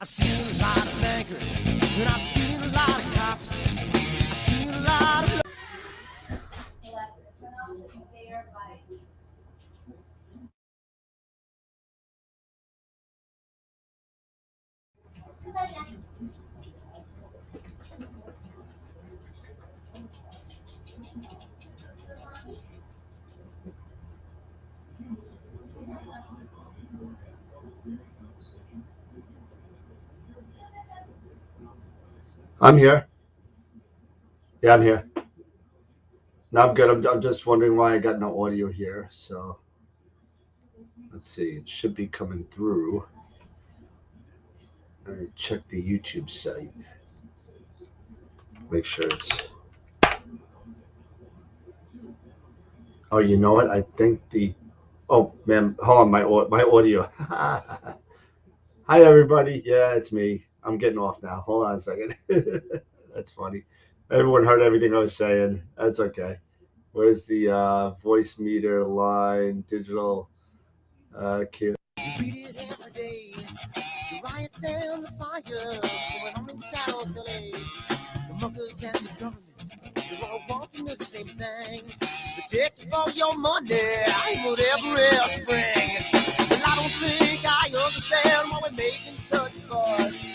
I've seen a lot of bankers, and I've seen a lot of cops. I've seen a lot of... I'm here. Yeah, I'm here. No, I'm good. I'm just wondering why I got no audio here. So let's see. It should be coming through. Let me check the YouTube site. Make sure it's. Oh, you know what? I think the. Oh man, hold on. My audio. Hi everybody. Yeah, it's me. I'm getting off now. Hold on a second. That's funny. Everyone heard everything I was saying. That's okay. Where's the voice meter line digital key? We read it every day. The riots and the fires going on in South LA. The muggers and the government, they're all wanting the same thing. They take all your money and whatever else bring. Well, I don't think I understand why we're making such a fuss.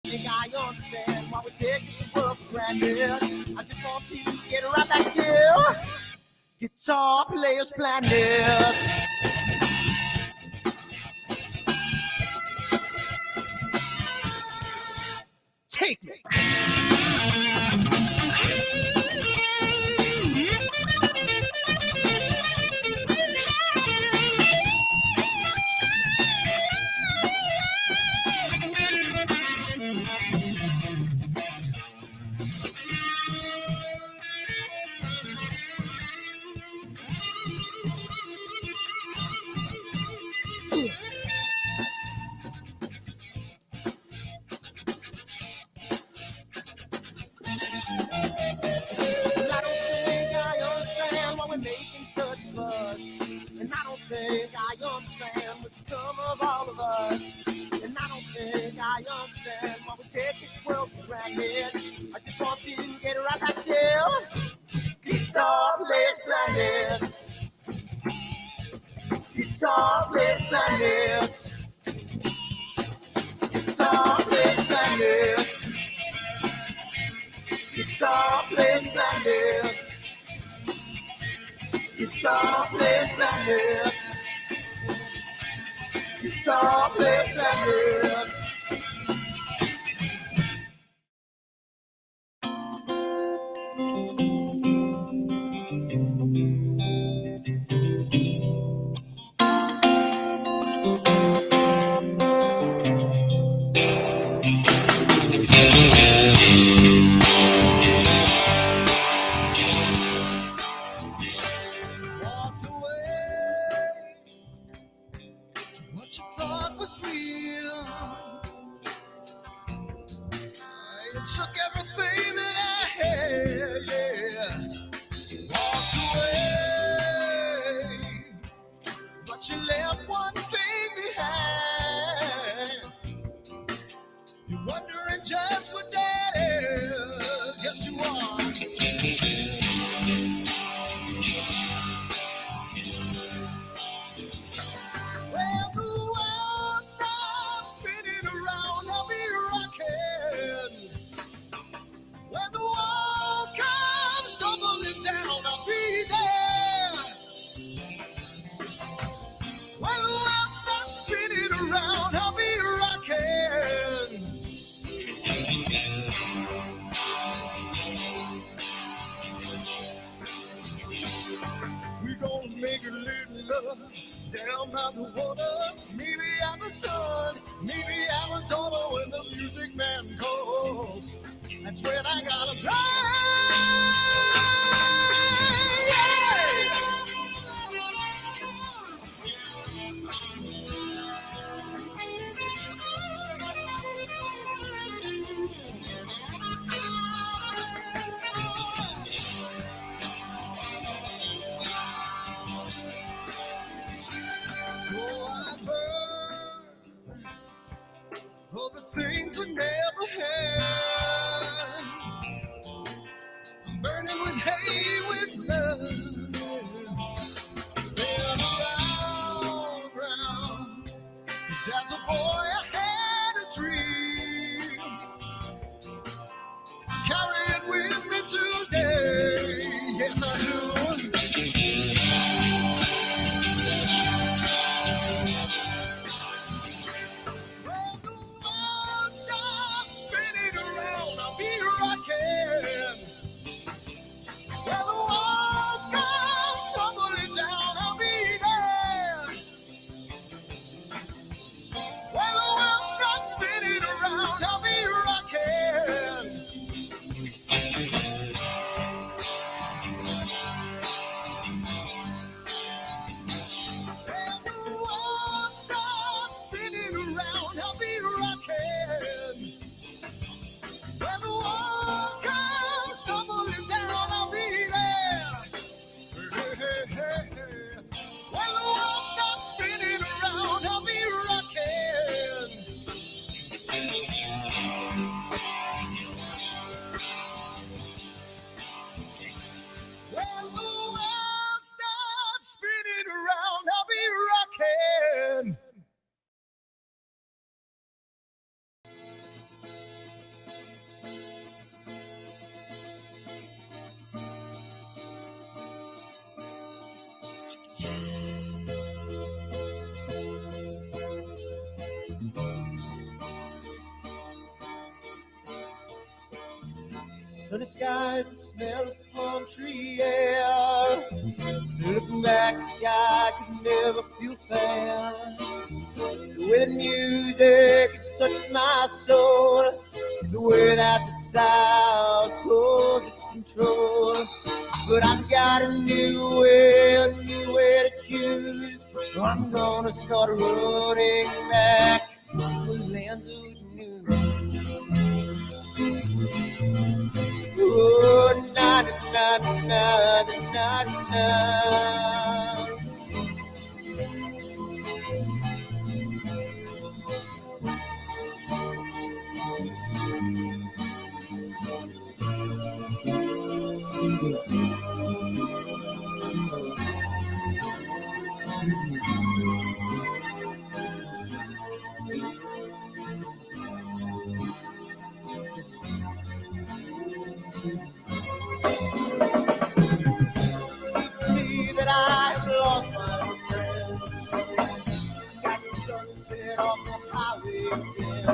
I think I understand why we're taking some work for granted. I just want to get right back to Guitar Players Planet. Take me. Making such a fuss, and I don't think I understand what's come of all of us, and I don't think I understand why we take this world for granted. I just want to get right back to Guitar Players Planet. Guitar Players Planet. Guitar Players Planet. Guitar Players Planet. Guitar Players Planet. Guitar Players Planet. Down by the water, maybe I'm a son, maybe I'm a daughter when the music man calls. That's when I gotta play. Sunny skies, the smell of palm tree air. Looking back, I could never feel fair. The way the music has touched my soul, the way that the South holds its control. But I've got a new way to choose. I'm gonna start running back to the lands of new. Oh, na na na na na na. That I have lost my friend. Got the sunset off the highway again.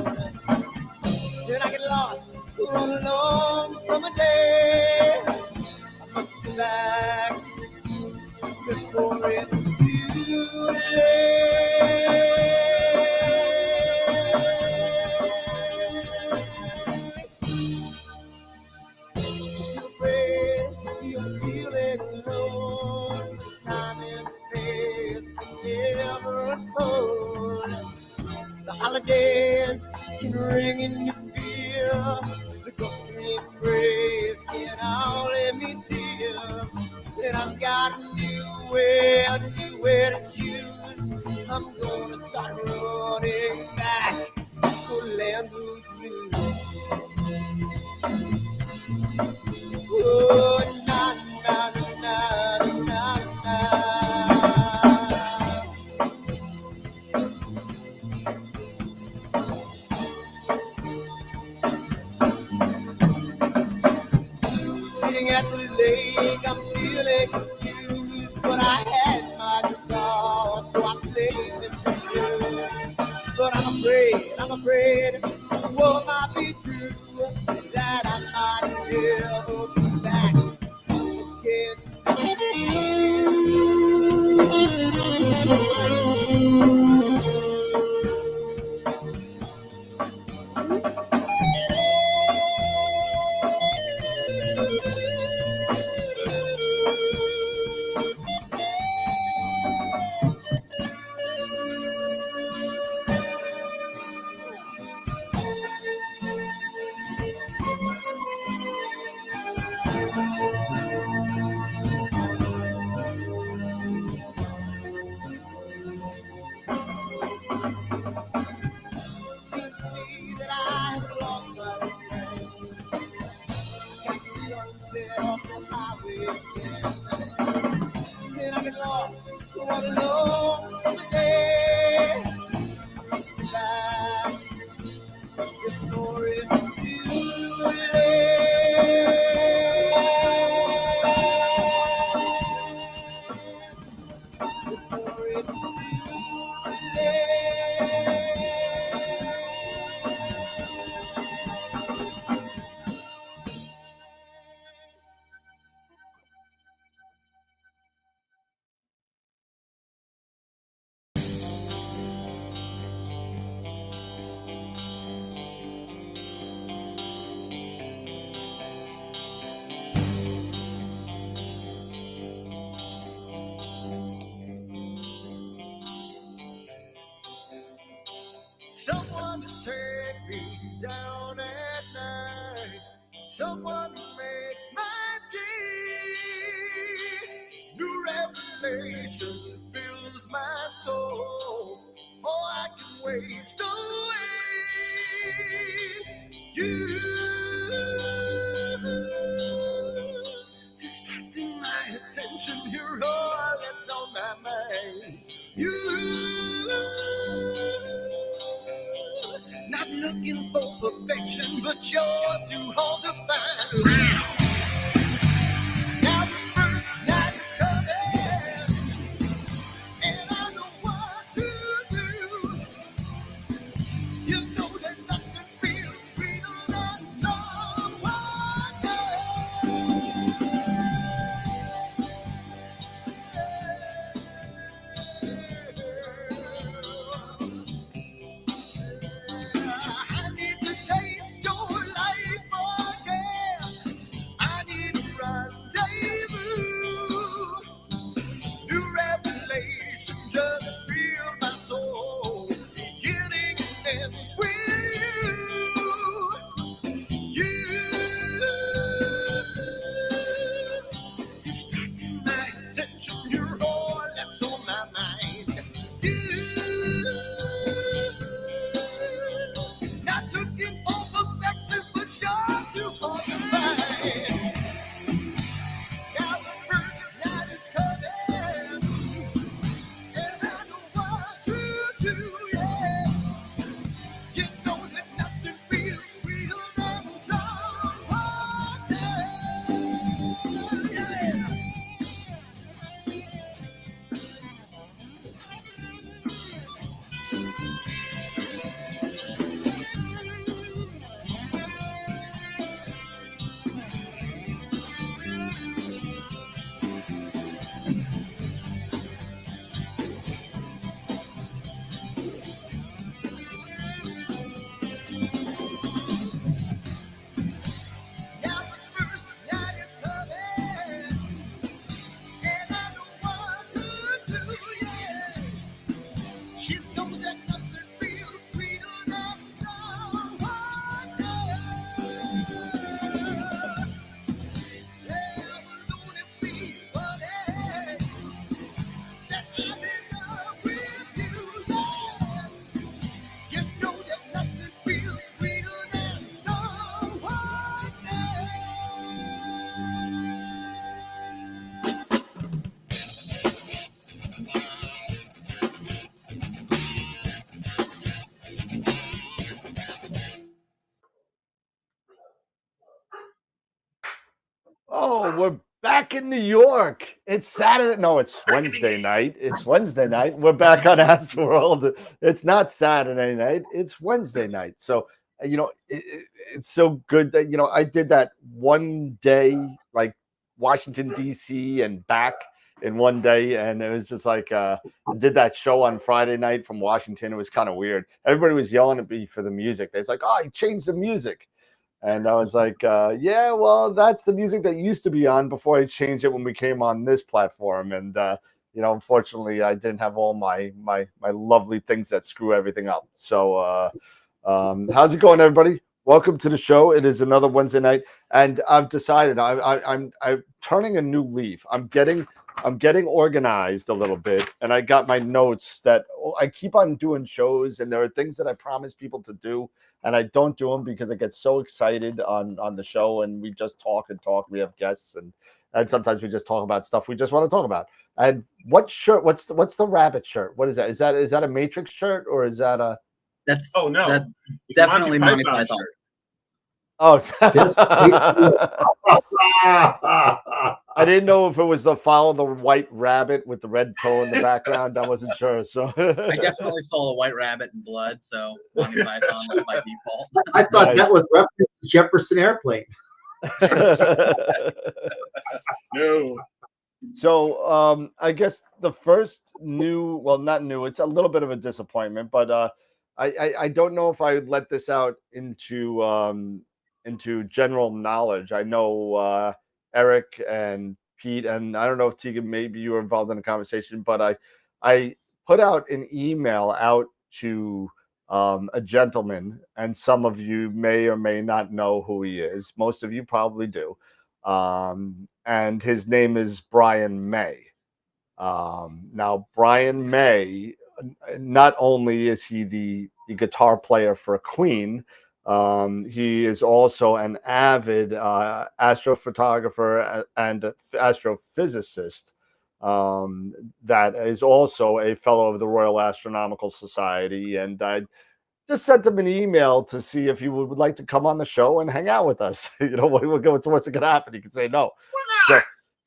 Then I get lost on a long summer day. I must go back before it's too late. You're afraid, you're feeling alone. Time and space can never unfold. The holidays can ring in your fear. The ghost embrace can only mean tears. And I've got a new way to choose. I'm gonna start running back for lands of blue. Oh, na na na na na na. Sitting at the lake, I'm feeling confused, but I had my guitar, so I played this blues. But I'm afraid, what might be true, that I might never be back again. Seems to me that I have lost my friend. Got the sunset off the highway again. Then I get lost on a long summer day. I must be back before it's too late. Before it's too late. Someone to take me down at night. Someone to make my day. New revelation fills my soul. Oh, I can waste away. You distracting my attention. You're all that's on my mind. You not looking for perfection, but you're too hard to find. Now the first night is coming, and I know what to do. You know that nothing feels sweeter than someone else. Oh, we're back in New York. It's Saturday. No, it's Wednesday night. It's Wednesday night. We're back on AstroWorld. It's not Saturday night. It's Wednesday night. So, it's so good that, I did that one day, like Washington, D.C. and back in one day. And it was just like, I did that show on Friday night from Washington. It was kind of weird. Everybody was yelling at me for the music. They're like, oh, he changed the music. And I was like, yeah, well, that's the music that used to be on before I changed it when we came on this platform. And, unfortunately, I didn't have all my lovely things that screw everything up. So how's it going, everybody? Welcome to the show. It is another Wednesday night. And I've decided I'm turning a new leaf. I'm getting organized a little bit. And I got my notes that I keep on doing shows. And there are things that I promise people to do, and I don't do them because I get so excited on the show, and we just talk and talk. We have guests, and sometimes we just talk about stuff we just want to talk about. And what shirt? What's the rabbit shirt? What is that? Is that a Matrix shirt, or is that a? That's That's definitely Monty Python. shirt. Oh, I didn't know if it was the follow the white rabbit with the red toe in the background. I wasn't sure. So I definitely saw the white rabbit in blood, so Monty Python was by default. I thought that was reference to Jefferson Airplane. No. So I guess the first not new, it's a little bit of a disappointment, but I don't know if I would let this out into general knowledge. I know Eric and Pete, and I don't know if Tegan, maybe you were involved in the conversation, but I put out an email out to a gentleman, and some of you may or may not know who he is. Most of you probably do. And his name is Brian May. Now, Brian May, not only is he the guitar player for Queen, he is also an avid astrophotographer and astrophysicist that is also a fellow of the Royal Astronomical Society. And I just sent him an email to see if he would like to come on the show and hang out with us. What's going to happen? He could say no.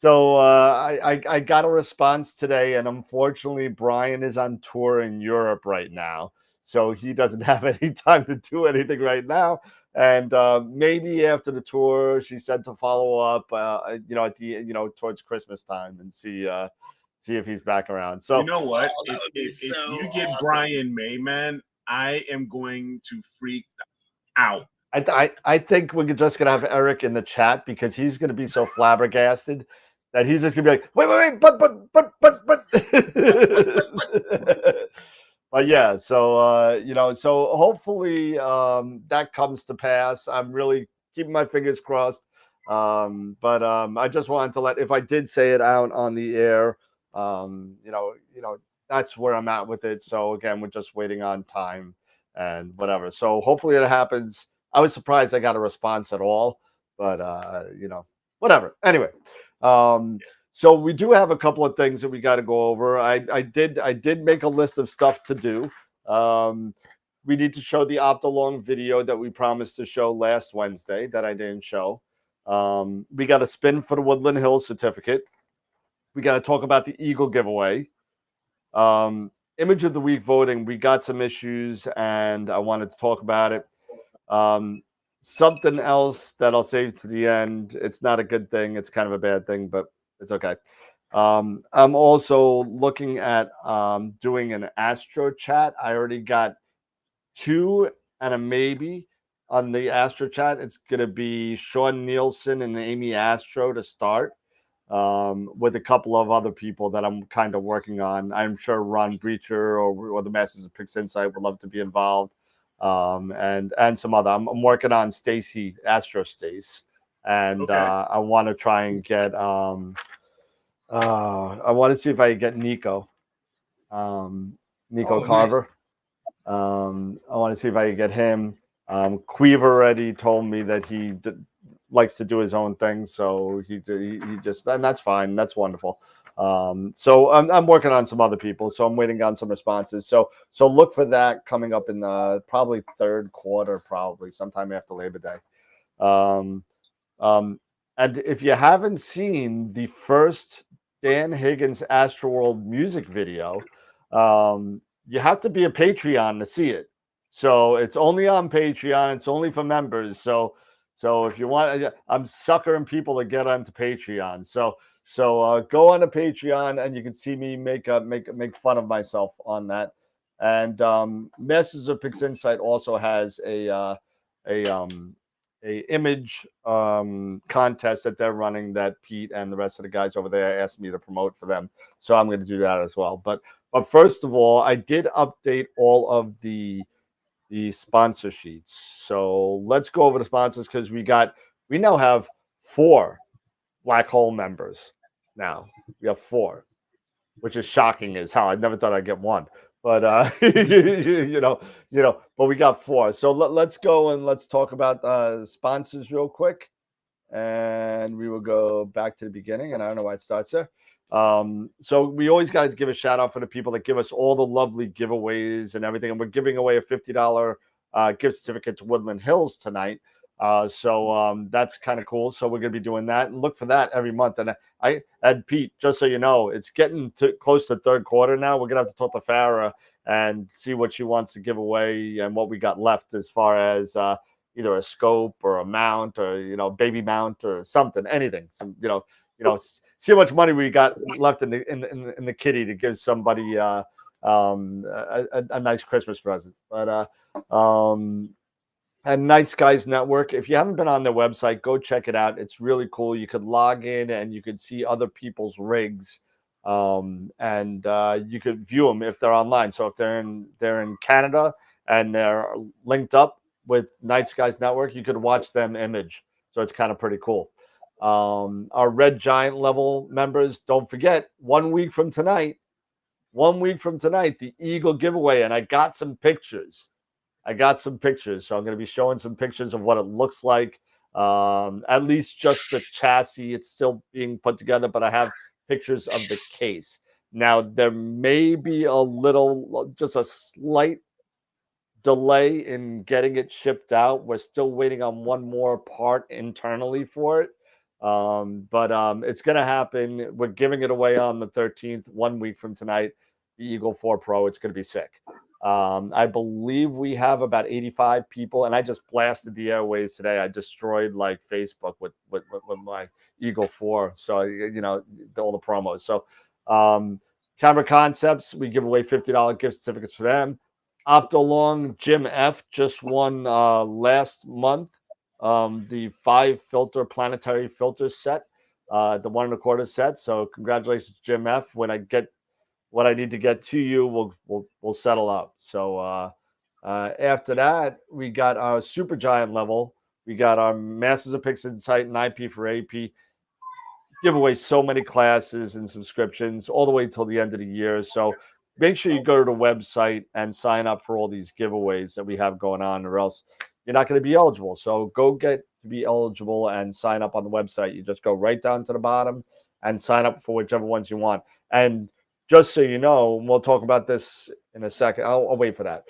So I got a response today, and unfortunately, Brian is on tour in Europe right now, so he doesn't have any time to do anything right now. And maybe after the tour, she said to follow up, at the towards Christmas time and see if he's back around. So you know what? Oh, if so you get awesome. Brian May, man, I am going to freak out. I think we're just gonna have Eric in the chat because he's gonna be so flabbergasted that he's just gonna be like, wait, but. But yeah, so so hopefully that comes to pass. I'm really keeping my fingers crossed. But I just wanted to if I did say it out on the air, that's where I'm at with it. So again, we're just waiting on time and whatever. So hopefully it happens. I was surprised I got a response at all, but whatever. Anyway, so we do have a couple of things that we got to go over. I did make a list of stuff to do. We need to show the Optolong video that we promised to show last Wednesday that I didn't show. We got a spin for the Woodland Hills certificate. We got to talk about the Eagle giveaway. Image of the week voting. We got some issues, and I wanted to talk about it. Something else that I'll save to the end. It's not a good thing. It's kind of a bad thing, but it's okay. I'm also looking at doing an Astro chat. I already got 2 and a maybe on the Astro chat. It's going to be Sean Nielsen and Amy Astro to start, with a couple of other people that I'm kind of working on. I'm sure Ron Breacher or the Masters of Pix Insight would love to be involved. And some other. I'm working on Stacy Astro Stace, and Okay. I want to try and get. I want to see if I can get Nico Carver. Nice. I want to see if I can get him. Queeve already told me that he likes to do his own thing, so he just, and that's fine. That's wonderful. So I'm working on some other people, so I'm waiting on some responses. So look for that coming up in the probably third quarter, probably sometime after Labor Day. And if you haven't seen the first Dan Higgins AstroWorld music video, you have to be a Patreon to see it. So it's only on Patreon. It's only for members. So if you want, I'm suckering people to get onto Patreon. So go on to Patreon and you can see me make fun of myself on that. And Masters of Pix Insight also has a image contest that they're running that Pete and the rest of the guys over there asked me to promote for them. So I'm going to do that as well. But first of all, I did update all of the sponsor sheets. So let's go over the sponsors because we now have 4 Black Hole members. Now we have 4, which is shocking as hell. I never thought I'd get 1. But but we got 4. So let's go and let's talk about sponsors real quick, and we will go back to the beginning. And I don't know why it starts there. So we always got to give a shout out for the people that give us all the lovely giveaways and everything. And we're giving away a $50 gift certificate to Woodland Hills tonight. So that's kind of cool. So we're going to be doing that, and look for that every month. And Pete, just so you know, it's getting close to third quarter now. We're going to have to talk to Farah and see what she wants to give away and what we got left as far as either a scope or a mount or, baby mount or something, anything. So, see how much money we got left in the kitty to give somebody a nice Christmas present. But and Night Skies Network, if you haven't been on their website, go check it out. It's really cool. You could log in and you could see other people's rigs, and you could view them if they're online. So if they're in Canada and they're linked up with Night Skies Network, you could watch them image. So it's kind of pretty cool. Our Red Giant level members, don't forget, 1 week from tonight, the Eagle giveaway, and I got some pictures. So I'm going to be showing some pictures of what it looks like. At least just the chassis. It's still being put together, but I have pictures of the case. Now, there may be just a slight delay in getting it shipped out. We're still waiting on one more part internally for it. But it's going to happen. We're giving it away on the 13th, 1 week from tonight. The Eagle 4 Pro. It's going to be sick. I believe we have about 85 people, and I just blasted the airways today. I destroyed Facebook with my Eagle 4. So, all the promos. So, Camera Concepts, we give away $50 gift certificates for them. Optolong Jim F just won last month the 5-filter planetary filter set, the 1 1/4 set. So congratulations, Jim F. When I get what I need to get to you, we'll settle up. So after that, we got our Super Giant level. We got our Masters of Pix Insight and IP for AP. Give away so many classes and subscriptions all the way till the end of the year. So make sure you go to the website and sign up for all these giveaways that we have going on, or else you're not going to be eligible. So go get to be eligible and sign up on the website. You just go right down to the bottom and sign up for whichever ones you want. And just so you know, and we'll talk about this in a second. I'll wait for that.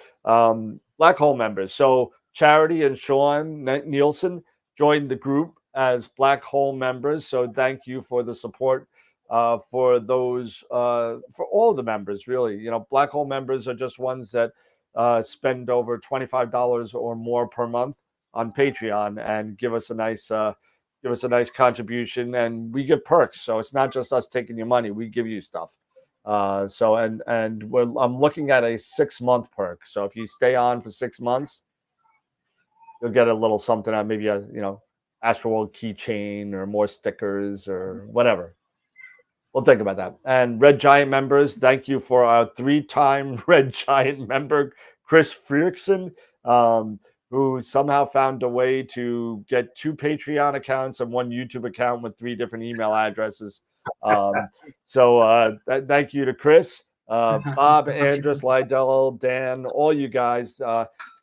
Black Hole members. So Charity and Sean Nielsen joined the group as Black Hole members. So thank you for the support for those, for all the members, really. Black Hole members are just ones that spend over $25 or more per month on Patreon and give us a nice contribution, and we give perks. So it's not just us taking your money; we give you stuff. I'm looking at a 6-month perk. So if you stay on for 6 months, you'll get a little something, maybe a AstroWorld keychain or more stickers or whatever. We'll think about that. And Red Giant members, thank you for our 3-time Red Giant member, Chris Frierickson, who somehow found a way to get 2 Patreon accounts and 1 YouTube account with 3 different email addresses. Thank you to Chris, Bob, Andrus, Lydell, Dan, all you guys.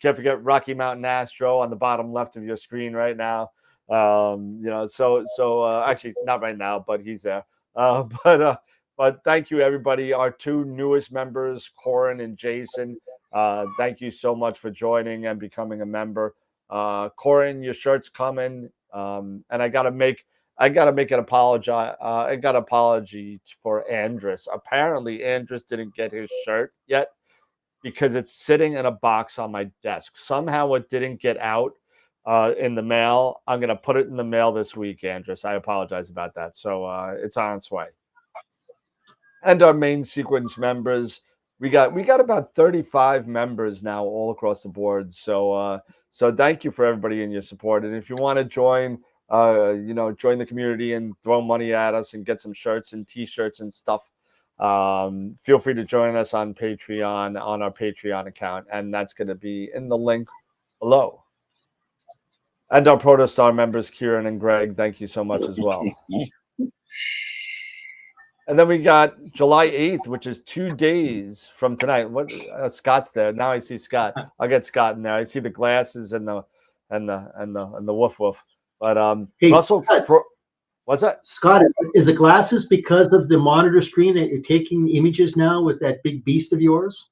Can't forget Rocky Mountain Astro on the bottom left of your screen right now. Actually not right now, but he's there. But thank you, everybody. Our 2 newest members, Corin and Jason. Thank you so much for joining and becoming a member. Corin, your shirt's coming. And I got to make I got to make an apology. I got an apology for Andrus. Apparently, Andrus didn't get his shirt yet because it's sitting in a box on my desk. Somehow it didn't get out in the mail. I'm going to put it in the mail this week, Andrus. I apologize about that. So it's on its way. And our main sequence members, we got about 35 members now all across the board. So so thank you for everybody in your support. And if you want to join, join the community and throw money at us and get some shirts and T-shirts and stuff, feel free to join us on Patreon, on our Patreon account, and that's going to be in the link below. And our Protostar members, Kieran and Greg, thank you so much as well. And then we got July 8th, which is 2 days from tonight. What Scott's there. Now I see Scott. I'll get Scott in there. I see the glasses and the woof woof. But Hey, Russell, what's that? Scott, is it glasses because of the monitor screen that you're taking images now with that big beast of yours?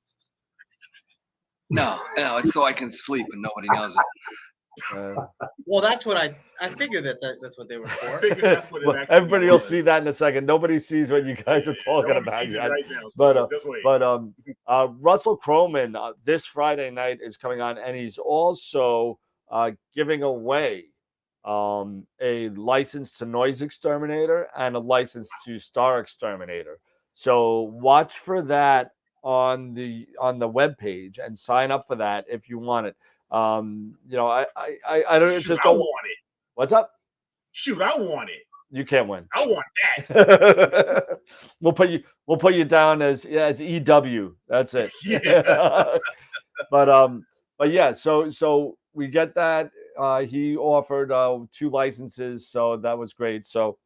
No, it's so I can sleep and nobody knows it. Well, that's what I figured that's what they were for. Well, everybody will see that in a second. Nobody sees what you guys are talking about yet. Right now, but Russell Croman this Friday night is coming on, and he's also giving away a license to Noise Exterminator and a license to Star Exterminator. So watch for that on the webpage and sign up for that if you want it. I don't Shoot, don't want it. What's up? Shoot, I want it. You can't win. I want that. We'll put you down as EW. That's it. Yeah. but yeah, so we get that. He offered 2 licenses, so that was great. So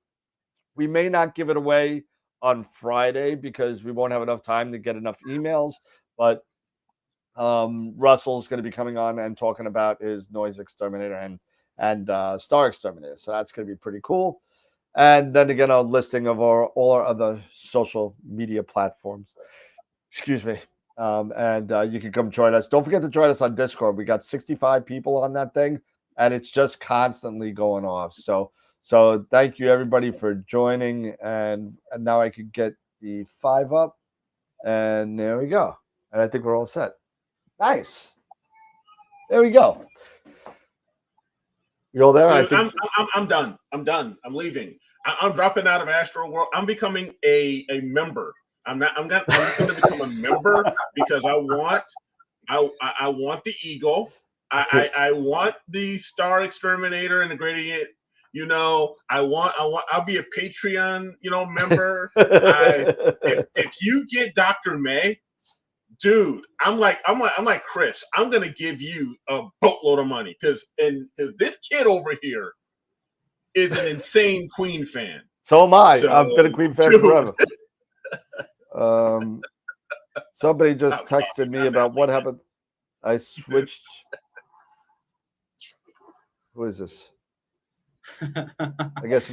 we may not give it away on Friday because we won't have enough time to get enough emails, but Russell's going to be coming on and talking about his Noise Exterminator and Star Exterminator. So that's going to be pretty cool. And then again, a listing of all our other social media platforms. Excuse me. And you can come join us. Don't forget to join us on Discord. We got 65 people on that thing, and it's just constantly going off. So thank you everybody for joining. And now I could get the 5 up, and there we go. And I think we're all set. Nice. There we go. You all there? Dude, I'm done. I'm done. I'm leaving. I'm dropping out of AstroWorld. I'm becoming a member. I'm just going to become a member because I want the Eagle. I want the Star Exterminator and the Gradient. I'll be a Patreon, member. If you get Dr. May, dude, I'm like Chris. I'm gonna give you a boatload of money because this kid over here is an insane Queen fan. So am I. So, I've been a Queen fan forever. Somebody just texted me about what happened. I switched. Who is this? I guess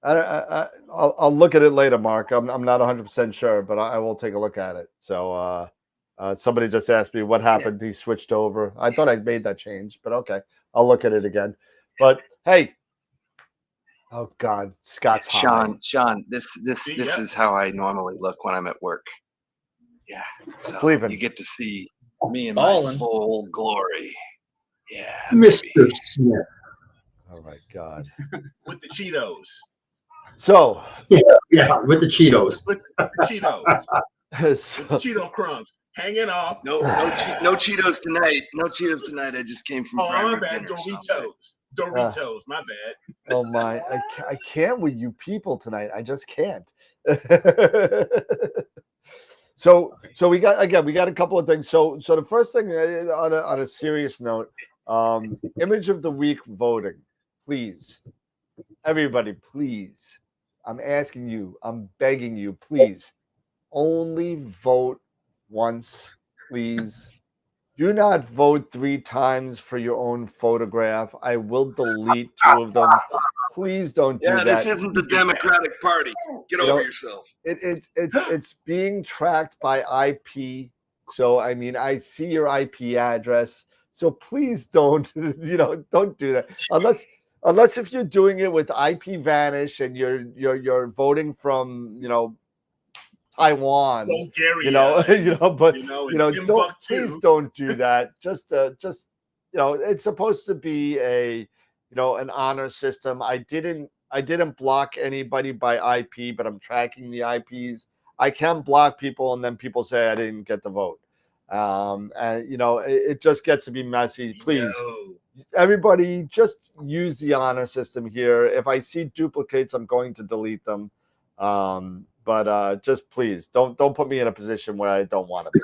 I'll look at it later, Mark. I'm not 100% sure, but I will take a look at it. So somebody just asked me what happened. He switched over. I thought I made that change, but okay, I'll look at it again. But hey, oh God, Scott's high. Sean, this is how I normally look when I'm at work. Yeah, so sleeping. You get to see me in my full glory. Yeah, Mr. Smith. Oh my God. With the Cheetos. So Yeah, with the Cheetos. With the Cheetos. With the Cheeto crumbs hanging off. No Cheetos tonight. No Cheetos tonight. I just came from. Oh, my bad. Doritos. My bad. Oh my, I can't with you people tonight. I just can't. So we got a couple of things. So the first thing on a serious note, image of the week voting, please, everybody, please. I'm asking you, I'm begging you, please, only vote once, please. Do not vote 3 times for your own photograph. I will delete 2 of them. Please don't do that. Yeah, this isn't the Democratic Party. Get over yourself. It's being tracked by IP. So I mean, I see your IP address. So please don't don't do that unless if you're doing it with IP Vanish and you're voting from Taiwan, Bulgaria, but and don't, please Timbuktu. don't do that. Just it's supposed to be an honor system. I didn't block anybody by IP, but I'm tracking the IPs. I can block people, and then people say I didn't get the vote. And it just gets to be messy. Please, everybody, just use the honor system here. If I see duplicates, I'm going to delete them. But just please don't put me in a position where I don't want to be.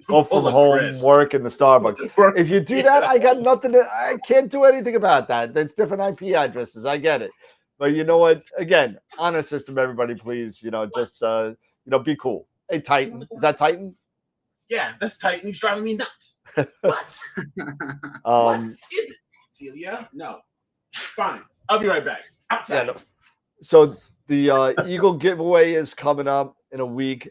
Go from home, work in the Starbucks. If you do that, I got nothing. I can't do anything about that. That's different IP addresses. I get it, but you know what? Again, honor system, everybody, please. Just be cool. Hey, Titan, is that Titan? Yeah, that's Titan. He's driving me nuts. What? What is it, Celia? No. Fine. I'll be right back. Outside. Yeah, no. So the Eagle giveaway is coming up in a week.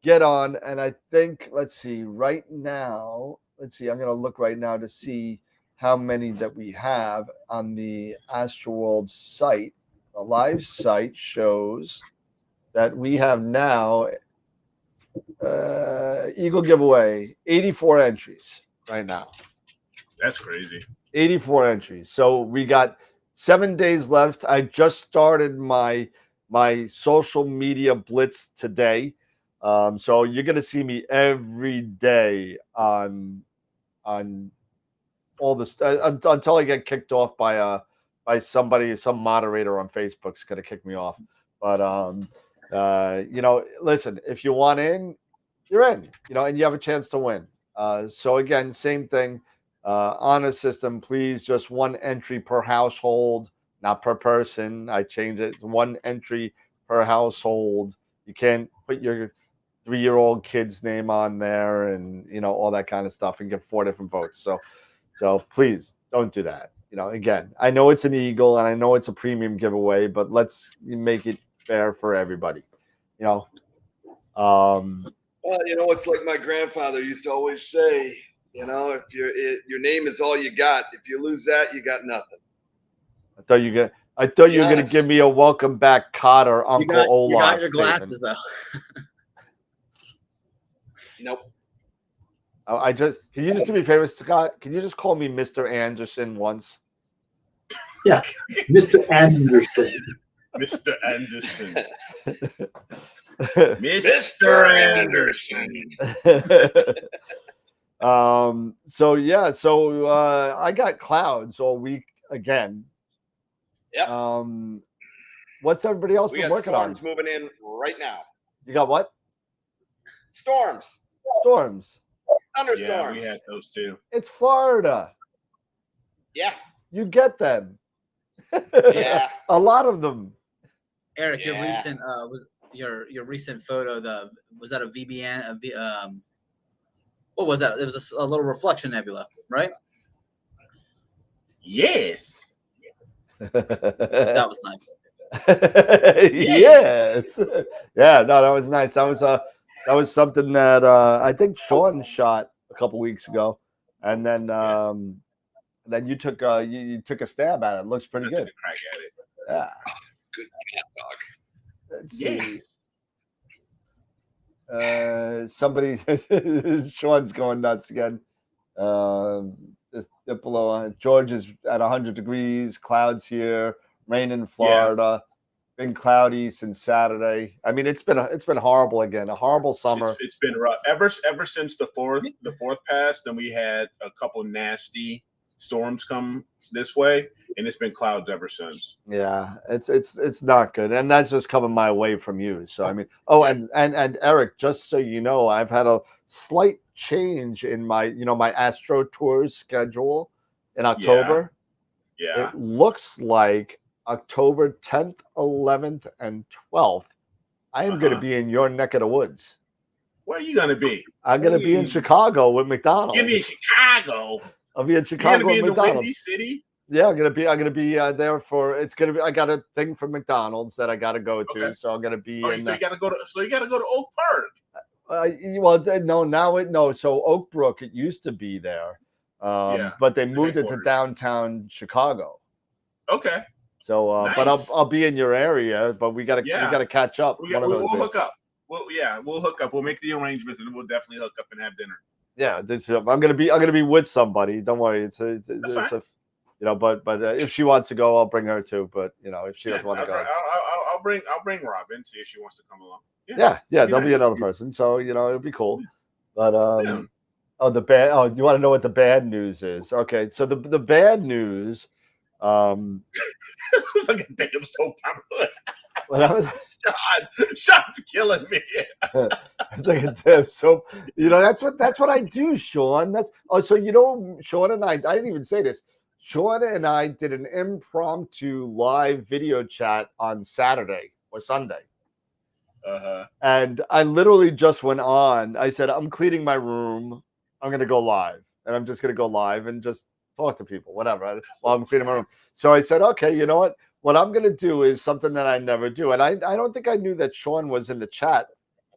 Get on, and I think, let's see, right now, I'm going to look right now to see how many that we have on the AstroWorld's site. The live site shows that we have now Eagle giveaway, 84 entries right now. That's crazy. 84 entries. So we got 7 days left. I just started my social media blitz today. So you're gonna see me every day on all this until I get kicked off by somebody, some moderator on Facebook's gonna kick me off. But listen, if you want in, you're in. And you have a chance to win. So again, same thing. Honor system, please, just one entry per household, not per person. I changed it. 1 entry per household. You can't put your 3-year-old kid's name on there and all that kind of stuff and get 4 different votes. So please don't do that. Again, I know it's an Eagle and I know it's a premium giveaway, but let's make it fair for everybody. Well, it's like my grandfather used to always say, if your name is all you got, if you lose that, you got nothing. I thought you were going to give me a welcome back Cotter Uncle Olaf. You got your glasses though. Nope. Can you just do me a favor, Scott? Can you just call me Mr. Anderson once? Yeah, Mr. Anderson. Mr. Anderson. Mr. Anderson. So I got clouds all week again. Yep. What's everybody else We been got working on? storms moving in right now. You got what? Storms. Storms. Thunderstorms. Yeah, we had those too. It's Florida. Yeah. You get them. Yeah. A lot of them. Eric, your Yeah. recent was your recent photo. Was that a VBN? What was that? It was a little reflection nebula, right? Yes. That was nice. Yes. Yeah. No, that was nice. That was something that I think Sean shot a couple weeks ago, and then you took you took a stab at it. It looks pretty good. Crack at it. Yeah. Good cat dog. Let's see. Somebody, Sean's going nuts again. This below George is at 100 degrees, clouds here, rain in Florida. Been cloudy since Saturday. I mean, it's been horrible again. A horrible summer. It's been rough ever since the fourth passed, and we had a couple nasty storms come this way, and it's been clouds ever since. Yeah, it's not good, and that's just coming my way from you. So I mean, and Eric, just so you know, I've had a slight change in my my Astro Tours schedule in October. Yeah. It looks like October 10th, 11th, and 12th, I am going to be in your neck of the woods. Where are you going to be? I'm going to be in Chicago with McDonald's. You'll be in Chicago. I'll be in Chicago. You're going to be in the McDonald's. Windy City? Yeah, I'm gonna be there for. It's gonna be. I got a thing for McDonald's that I got to go to, Okay. so I'm gonna be. So you got to go to. So you got to go to Oak Park. So Oak Brook, it used to be there. But they moved it to downtown Chicago. Okay. So, Nice. but I'll be in your area. But we gotta catch up. We'll hook up. We'll hook up. We'll make the arrangements, and we'll definitely hook up and have dinner. Yeah, I'm gonna be with somebody. Don't worry. It's a but if she wants to go, I'll bring her too. But if she doesn't want to go, I'll bring Robin, see if she wants to come along. Yeah, there'll be another person. So it'll be cool. But you want to know what the bad news is? Okay, so the bad news. It's like a damn soap opera. Sean's killing me. It's like a damn soap. That's what I do, Sean. Sean and I didn't even say this. Sean and I did an impromptu live video chat on Saturday or Sunday. And I literally just went on. I said, I'm cleaning my room. I'm going to go live. And I'm just going to go live and just talk to people, whatever, while I'm cleaning my room. So I said, okay, you know what? What I'm going to do is something that I never do. And I don't think I knew that Sean was in the chat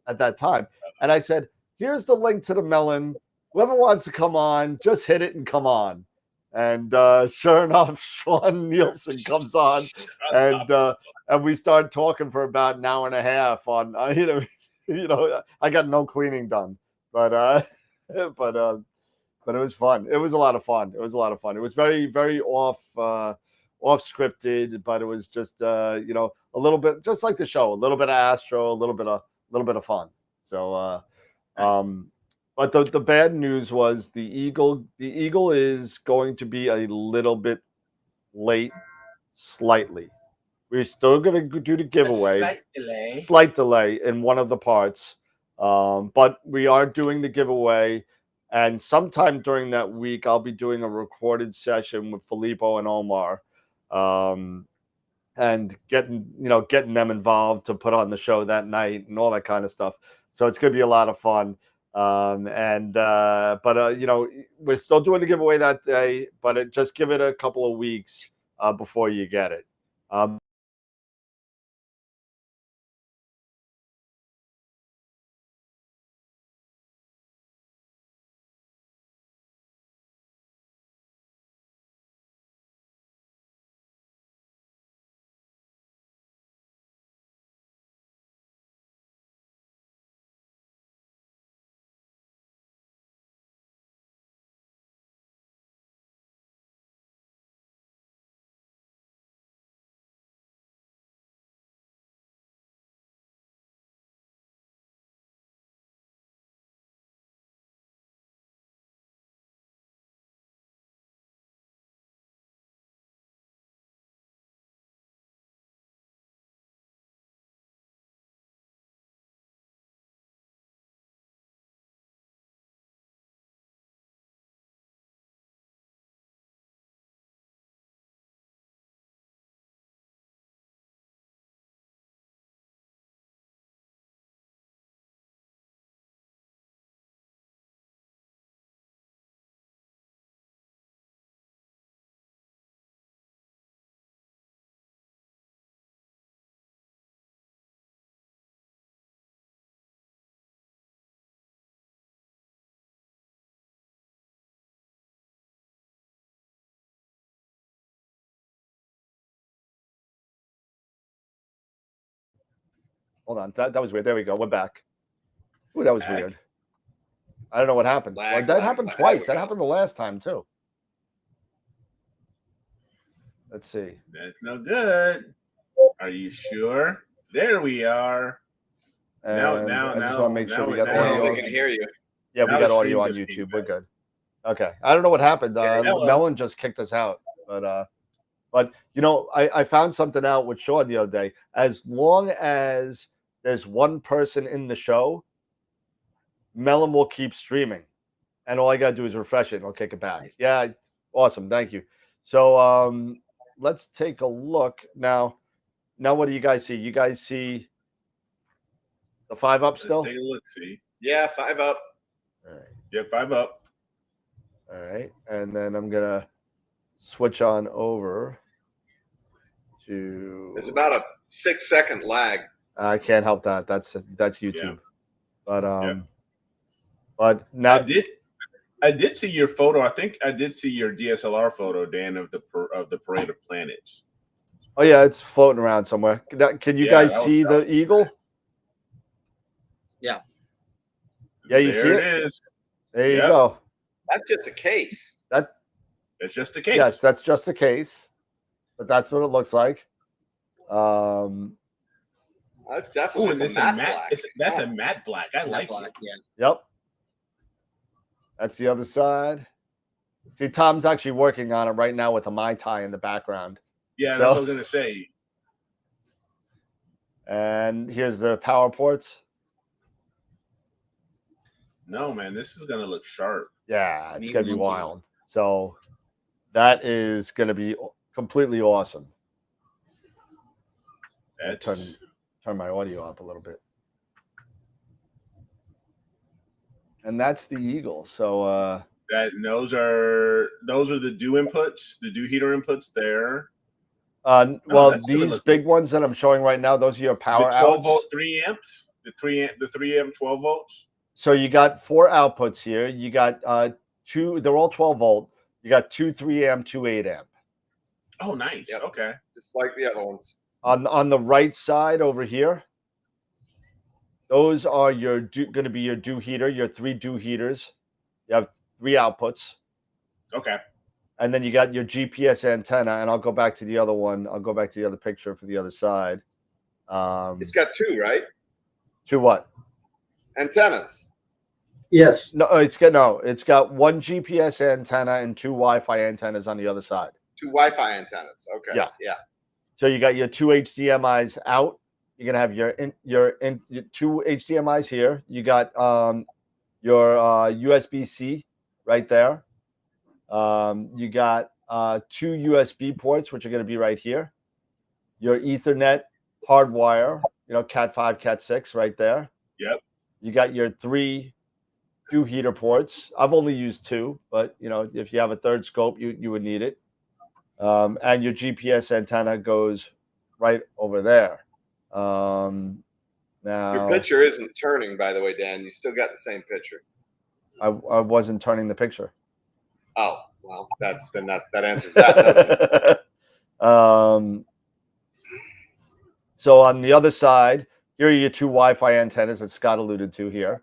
at that time. And I said, here's the link to the melon. Whoever wants to come on, just hit it and come on. And sure enough, Sean Nielsen comes on, and we started talking for about an hour and a half on, I got no cleaning done, but it was fun. It was a lot of fun. It was very, very off scripted, but it was just a little bit just like the show, a little bit of Astro, a little bit of fun. So but the bad news was the Eagle is going to be a little bit late, slightly. We're still going to do the giveaway. Slight delay in one of the parts, but we are doing the giveaway. And sometime during that week, I'll be doing a recorded session with Filippo and Omar, and getting them involved to put on the show that night and all that kind of stuff. So it's going to be a lot of fun. But we're still doing the giveaway that day, but just give it a couple of weeks before you get it. Hold on, that was weird. There we go. We're back. Ooh, that was weird. I don't know what happened. That happened twice. That happened the last time too. Let's see. That's no good. Are you sure? There we are. Now, I just want to make sure we got audio. We can hear you. Yeah, we got audio on YouTube. We're good. Okay. I don't know what happened. Melon just kicked us out, but I found something out with Sean the other day. As long as there's one person in the show, Melon will keep streaming, and all I gotta do is refresh it and I'll kick it back. Nice. Yeah, awesome. Thank you. So let's take a look now. What do you guys see? You guys see the 5 up still? Let's take a look. See. Yeah, 5 up. All right. Yeah, 5 up. All right, and then I'm gonna switch on over to. There's about a 6-second lag. I can't help that. That's YouTube. Yeah. But now I did see your photo. I think I did see your DSLR photo, Dan, of the Parade of Planets. Oh yeah, it's floating around somewhere. Can you guys see the eagle? Yeah. Yeah, you see There it? it is. There you go. That's just a case. It's just a case. Yes, that's just a case, but that's what it looks like. That's definitely it's a matte black. That's a matte black. I like it. Yeah. Yep. That's the other side. See, Tom's actually working on it right now with a Mai Tai in the background. Yeah, that's what I was gonna say. And here's the power ports. No, man, this is gonna look sharp. Yeah, it's gonna be wild. So that is gonna be completely awesome. Turn my audio up a little bit. And that's the eagle. So those are the dew inputs, the dew heater inputs there. Well, these big ones that I'm showing right now, those are your power the 12 outs. volt 3 amps, the 3 amp 12 volts. So you got 4 outputs here. You got 2, they're all 12 volt. You got 2 3 amp, 2 8 amp. Oh, nice. Yep. Okay. Just like the other ones. On the right side over here, those are your going to be your dew heater, your 3 dew heaters. You have 3 outputs. Okay. And then you got your GPS antenna, and I'll go back to the other one. I'll go back to the other picture for the other side. It's got 2, right? 2 what? Antennas. Yes. No, it's got 1 GPS antenna and 2 Wi-Fi antennas on the other side. 2 Wi-Fi antennas. Okay. Yeah. Yeah. So you got your 2 HDMI's out. You're gonna have your 2 HDMI's here. You got your USB-C right there. You got 2 USB ports, which are going to be right here. Your Ethernet hardwire, Cat 5, Cat 6 right there. Yep. You got your 3 dew heater ports. I've only used 2, but if you have a third scope, you would need it. And your GPS antenna goes right over there. Now your picture isn't turning, by the way, Dan. You still got the same picture. I wasn't turning the picture. Oh, well, that answers that, doesn't it? So on the other side, here are your 2 Wi-Fi antennas that Scott alluded to here.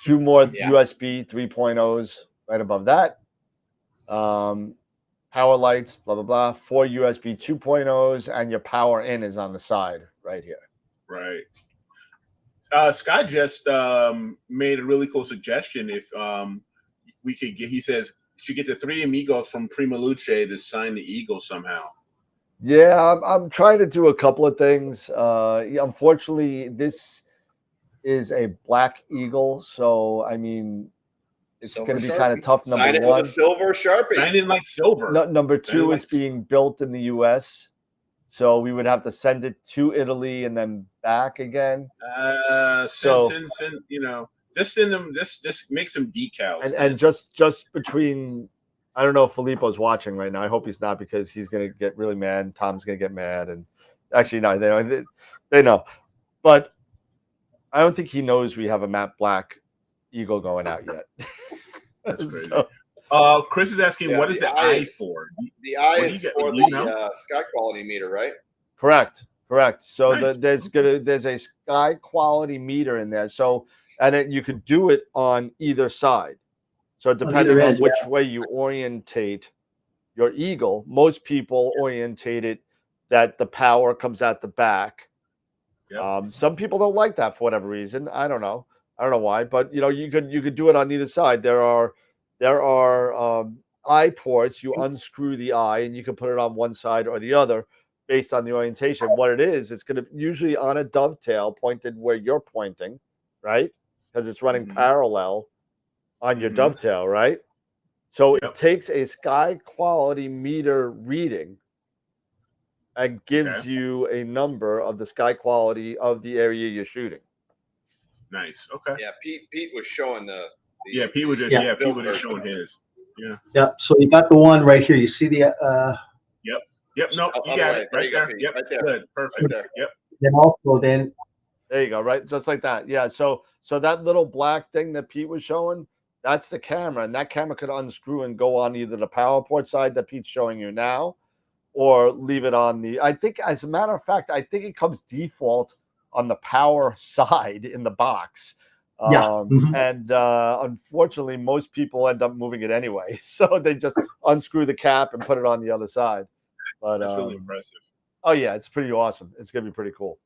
2 more USB 3.0s right above that. Power lights, blah, blah, blah. 4 USB 2.0s, and your power in is on the side right here. Right. Scott just made a really cool suggestion. If we could get, he says, should get the 3 amigos from Prima Luce to sign the eagle somehow. Yeah, I'm trying to do a couple of things. Unfortunately, this is a black eagle, so I mean, it's going to be kind of tough. Number Sign it one, with a silver Sharpie. Sign in like silver. Number 2, it's being built in the U.S., so we would have to send it to Italy and then back again. Just send them. Just make some decals. And just between, I don't know if Filippo's watching right now. I hope he's not, because he's going to get really mad. Tom's going to get mad, and actually no, they know, but I don't think he knows we have a matte black eagle going out yet. That's crazy. Chris is asking, what is the eye for? The eye is for the sky quality meter, right? Correct. So Nice. there's a sky quality meter in there. So, and you could do it on either side. So depending on which way you orientate your eagle, most people orientate it that the power comes out the back. Yep. Some people don't like that for whatever reason. I don't know why, but you could do it on either side. There are eye ports. You unscrew the eye and you can put it on one side or the other based on the orientation. What it is, it's going to usually on a dovetail pointed where you're pointing, right? Because it's running parallel on your dovetail, right? So it takes a sky quality meter reading and gives you a number of the sky quality of the area you're shooting. Nice. Okay. Yeah, Pete was showing Pete was just showing his. Yeah. Yep. So you got the one right here. You see the Yep. No, you got it right there. Yep. Right there. Good. Perfect. Right Yep. then also there you go. Right. Just like that. Yeah. So that little black thing that Pete was showing, That's the camera, and that camera could unscrew and go on either the power port side that Pete's showing you now, or leave it on the, I think, as a matter of fact, I think it comes default on the power side in the box. And unfortunately, most people end up moving it anyway. So they just unscrew the cap and put it on the other side. But that's really impressive. Oh, yeah, it's pretty awesome. It's going to be pretty cool.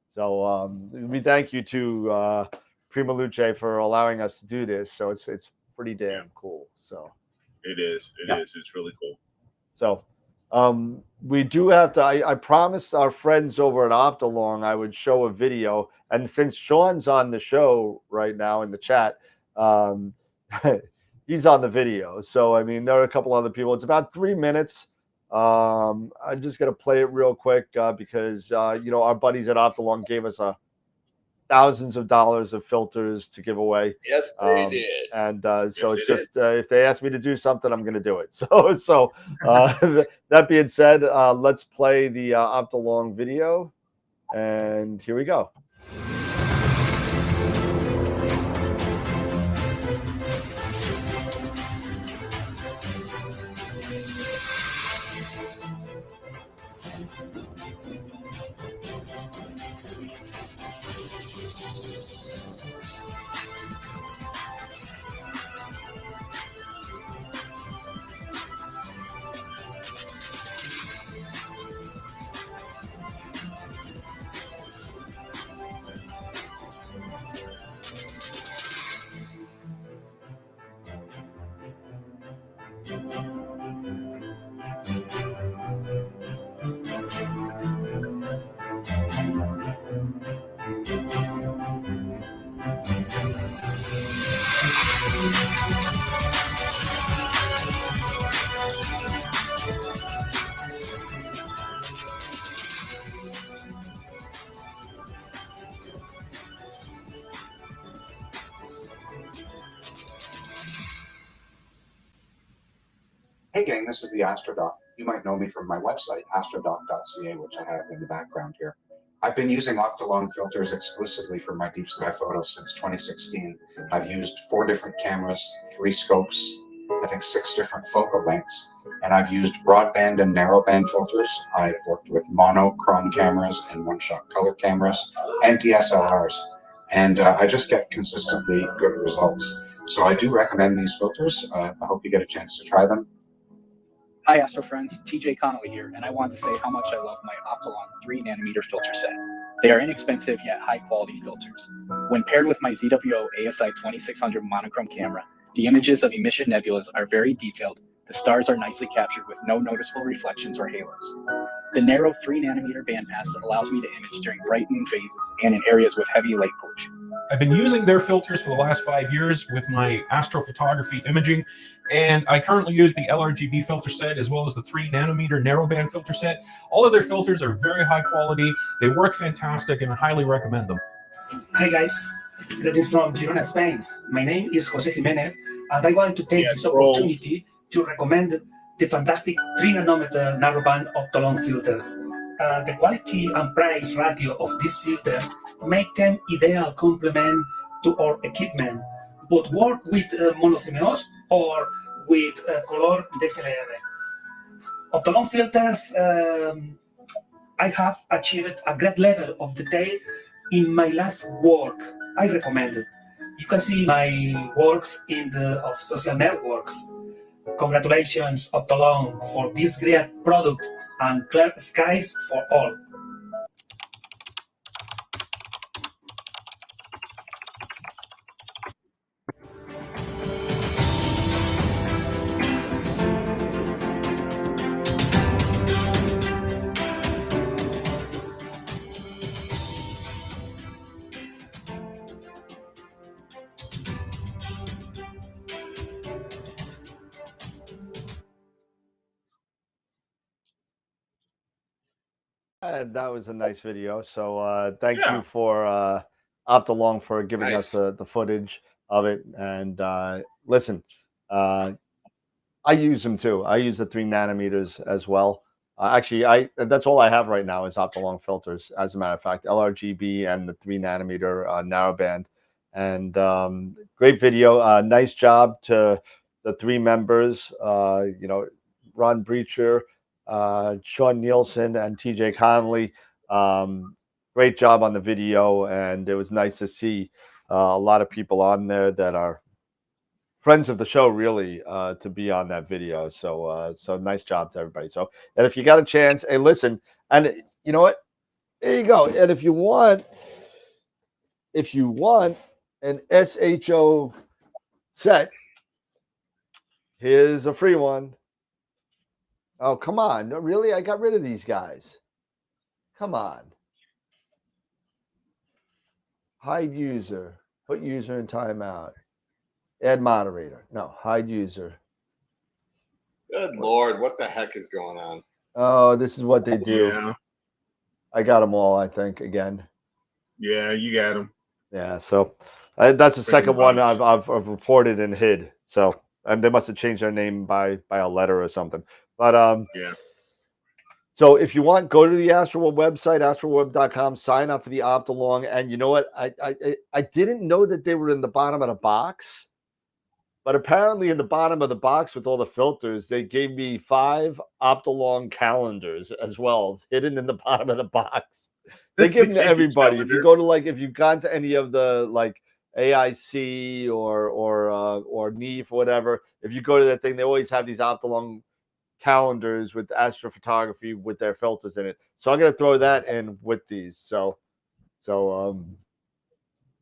So we thank you to Prima Luce for allowing us to do this. So it's pretty damn cool. So it is. It is. It's really cool. So we do have to, I promised our friends over at Optolong I would show a video. And since Sean's on the show right now in the chat, he's on the video. So, I mean, there are a couple other people. It's about 3 minutes. I'm just going to play it real quick because, you know, our buddies at Optolong gave us thousands of dollars of filters to give away. Yes, they did. And so it's just if they ask me to do something, I'm going to do it. So that being said, let's play the Optolong video, and here we go. Hey gang, this is the AstroDoc. You might know me from my website, astrodoc.ca, which I have in the background here. I've been using Optolong filters exclusively for my deep sky photos since 2016. I've used 4 different cameras, 3 scopes, I think 6 different focal lengths, and I've used broadband and narrowband filters. I've worked with monochrome cameras and one-shot color cameras and DSLRs, and I just get consistently good results. So I do recommend these filters. I hope you get a chance to try them. Hi Astro friends, TJ Connolly here, and I wanted to say how much I love my Optolong 3nm filter set. They are inexpensive yet high quality filters. When paired with my ZWO ASI 2600 monochrome camera, the images of emission nebulas are very detailed. The stars are nicely captured with no noticeable reflections or halos. The narrow 3nm bandpass allows me to image during bright moon phases and in areas with heavy light pollution. I've been using their filters for the last 5 years with my astrophotography imaging, and I currently use the LRGB filter set as well as the 3nm narrowband filter set. All of their filters are very high quality. They work fantastic, and I highly recommend them. Hi guys, greetings from Girona, Spain. My name is Jose Jimenez, and I want to take this opportunity to recommend the fantastic 3nm narrowband Optolong filters. The quality and price ratio of these filters make them ideal complement to our equipment, but work with monocineos or with color DSLR. Optolong filters, I have achieved a great level of detail in my last work. I recommend it. You can see my works in the social networks. Congratulations, Optolong, for this great product and clear skies for all. And that was a nice video. So thank you for Optolong for giving us the footage of it. And listen, I use them too. I use the 3nm as well. Actually, that's all I have right now is Optolong filters. As a matter of fact, LRGB and the 3nm narrowband. And great video. Nice job to the 3 members. You know, Ron Breacher, Sean Nielsen, and TJ Connolly. Great job on the video, and it was nice to see a lot of people on there that are friends of the show, really, to be on that video. So so nice job to everybody. So, and if you got a chance, hey, listen, and you know what? There you go. And if you want an SHO set, here's a free one. Oh, come on. No, really? I got rid of these guys. Come on. Hide user. Put user in timeout. Add moderator. No, hide user. Good Lord, what the heck is going on? Oh, this is what they do. Yeah. I got them all, I think, again. Yeah, you got them. Yeah, so that's the second one I've reported and hid. So they must have changed their name by a letter or something. But yeah. So if you want, go to the AstroWorld website, astroworld.com, sign up for the opt-along. And you know what? I didn't know that they were in the bottom of the box, but apparently in the bottom of the box with all the filters, they gave me 5 opt-along calendars as well, hidden in the bottom of the box. They give them to everybody. If you go to if you've gone to any of the AIC or NEEF or whatever, if you go to that thing, they always have these opt-along calendars with astrophotography with their filters in it. So I'm going to throw that in with these. So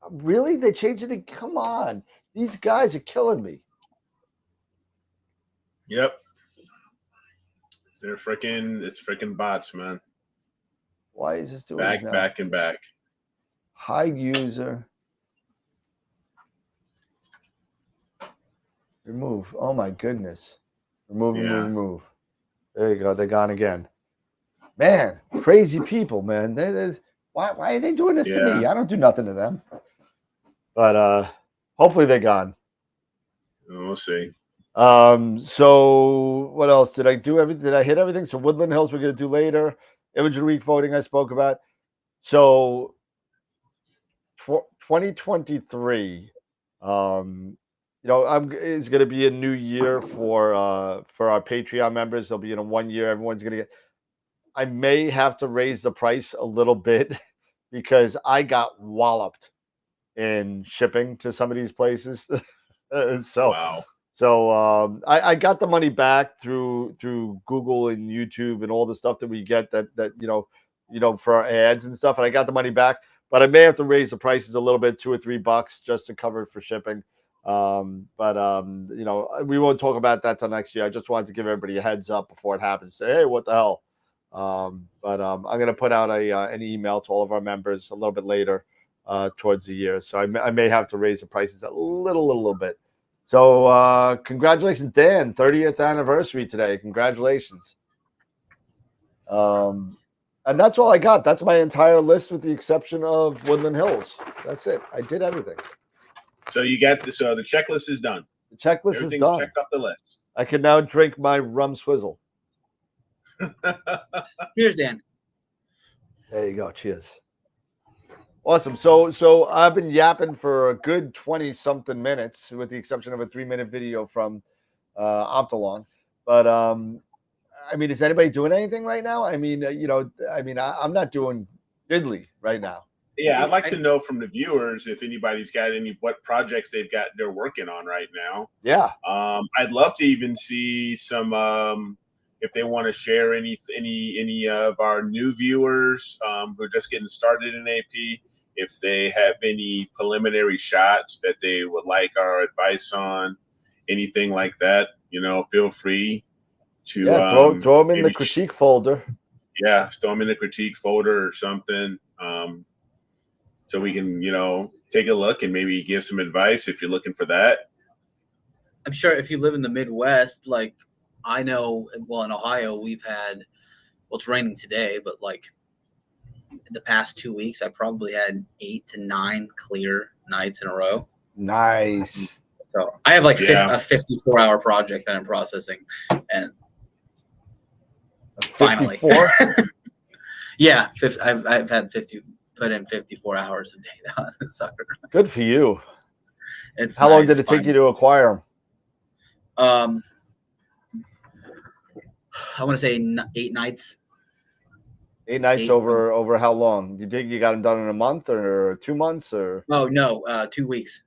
really, they changed it. Come on, these guys are killing me. Yep. It's freaking bots, man. Why is this doing this now? Back and back. Hide user. Remove. Oh my goodness. Remove. There you go. They're gone again. Man, crazy people, man. Why are they doing this to me? I don't do nothing to them. But hopefully they're gone. We'll see. So what else? Did I do everything? Did I hit everything? So Woodland Hills we're gonna do later. Imagery Week voting I spoke about. So 2023. It's going to be a new year for our Patreon members. They'll be in a 1 year. Everyone's going to get. I may have to raise the price a little bit because I got walloped in shipping to some of these places. Wow. So I got the money back through Google and YouTube and all the stuff that we get that for our ads and stuff. And I got the money back, but I may have to raise the prices a little bit, $2 or $3 just to cover it for shipping. We won't talk about that till next year. I just wanted to give everybody a heads up before it happens. Say, hey, what the hell? I'm going to put out an email to all of our members a little bit later towards the year. So I may have to raise the prices a little bit. So congratulations, Dan, 30th anniversary today. Congratulations. And that's all I got. That's my entire list with the exception of Woodland Hills. That's it. I did everything. So you got the checklist is done. The checklist is done. Checked off the list. I can now drink my rum swizzle. Cheers, Dan. There you go. Cheers. Awesome. So I've been yapping for a good 20-something minutes, with the exception of a 3-minute video from Optalong. But is anybody doing anything right now? I'm not doing diddly right now. Yeah, I'd like to know from the viewers if anybody's got what projects they're working on right now. Yeah. I'd love to even see some if they want to share any of our new viewers who are just getting started in AP. If they have any preliminary shots that they would like our advice on, anything like that, feel free to throw them in the critique folder. Yeah, throw them in the critique folder or something. So we can, take a look and maybe give some advice if you're looking for that. I'm sure if you live in the Midwest, I know, well, in Ohio, we've had, it's raining today, but in the past 2 weeks, I probably had 8 to 9 clear nights in a row. Nice. So I have a 54-hour project that I'm processing, and finally, yeah, I've had 50 put in 54 hours of data on the sucker. Good for you. It's How long nice did it take you finding- to acquire I want to say 8 nights. 8 nights over how long? You think you got them done in a month or 2 months or? Oh no, 2 weeks.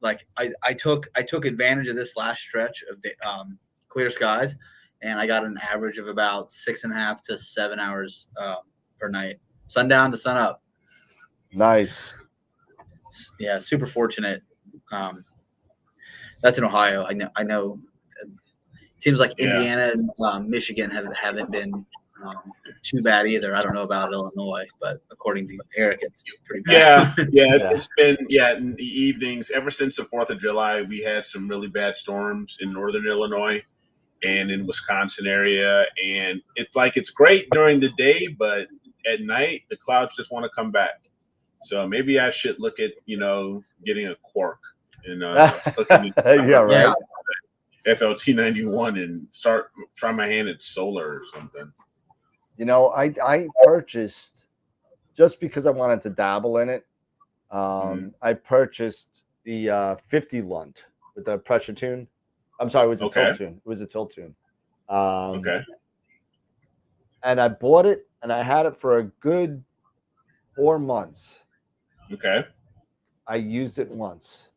Like I took advantage of this last stretch of the clear skies, and I got an average of about 6.5 to 7 hours per night, sundown to sun up. Nice. Yeah, super fortunate. That's in Ohio. I know. It seems like Indiana and Michigan haven't been too bad either. I don't know about Illinois, but according to Eric, it's pretty bad. It's been in the evenings ever since the 4th of July. We had some really bad storms in northern Illinois and in Wisconsin area, and it's great during the day, but at night the clouds just want to come back. So maybe I should look at getting a Quark and right. FLT 91 and try my hand at solar or something. I purchased, just because I wanted to dabble in it. I purchased the 50 Lunt with the pressure tune. I'm sorry, it was a tilt tune. It was a tilt tune. And I bought it, and I had it for a good 4 months. Okay. I used it once.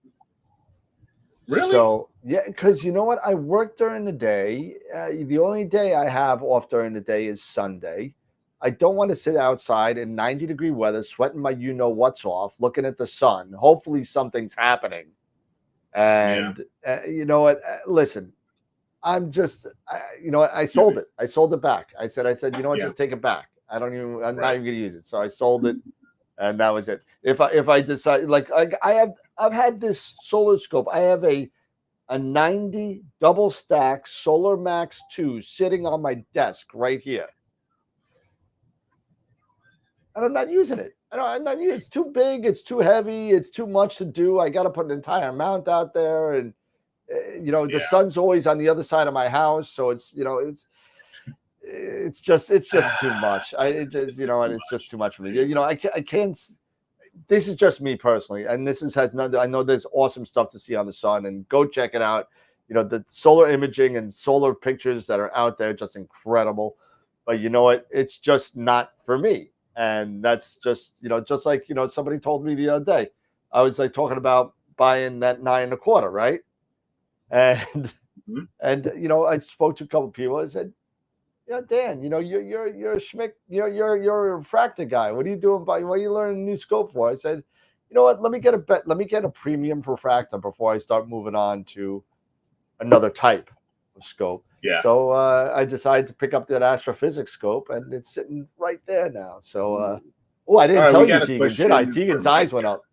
Really? So, yeah, because you know what? I work during the day. The only day I have off during the day is Sunday. I don't want to sit outside in 90-degree weather, sweating my you-know-what's off, looking at the sun. Hopefully something's happening. And you know what? Listen, I'm just, you know what? I sold it. I sold it back. I said, you know what? Just take it back. I'm not even going to use it. So I sold it, and that was it. If I decide, like, I've had this solar scope. I have a 90 double stack Solar Max 2 sitting on my desk right here. And I'm not using it. I'm not using it. It's too big. It's too heavy. It's too much to do. I got to put an entire mount out there. And, the sun's always on the other side of my house. So it's just too much. It's just too much for me. I can't. This is just me personally, and has nothing. I know there's awesome stuff to see on the sun, and go check it out. The solar imaging and solar pictures that are out there, just incredible. But you know what? It's just not for me, and that's just just like somebody told me the other day. I was like talking about buying that 9 1/4, right? And I spoke to a couple of people. I said, Dan, you're a schmick, you're a refractor guy. What are you doing? What are you learning a new scope for? I said, you know what? Let me get a premium refractor before I start moving on to another type of scope. Yeah. So I decided to pick up that astrophysics scope, and it's sitting right there now. So, I didn't tell you, Tegan, did I? Tegan's eyes went up.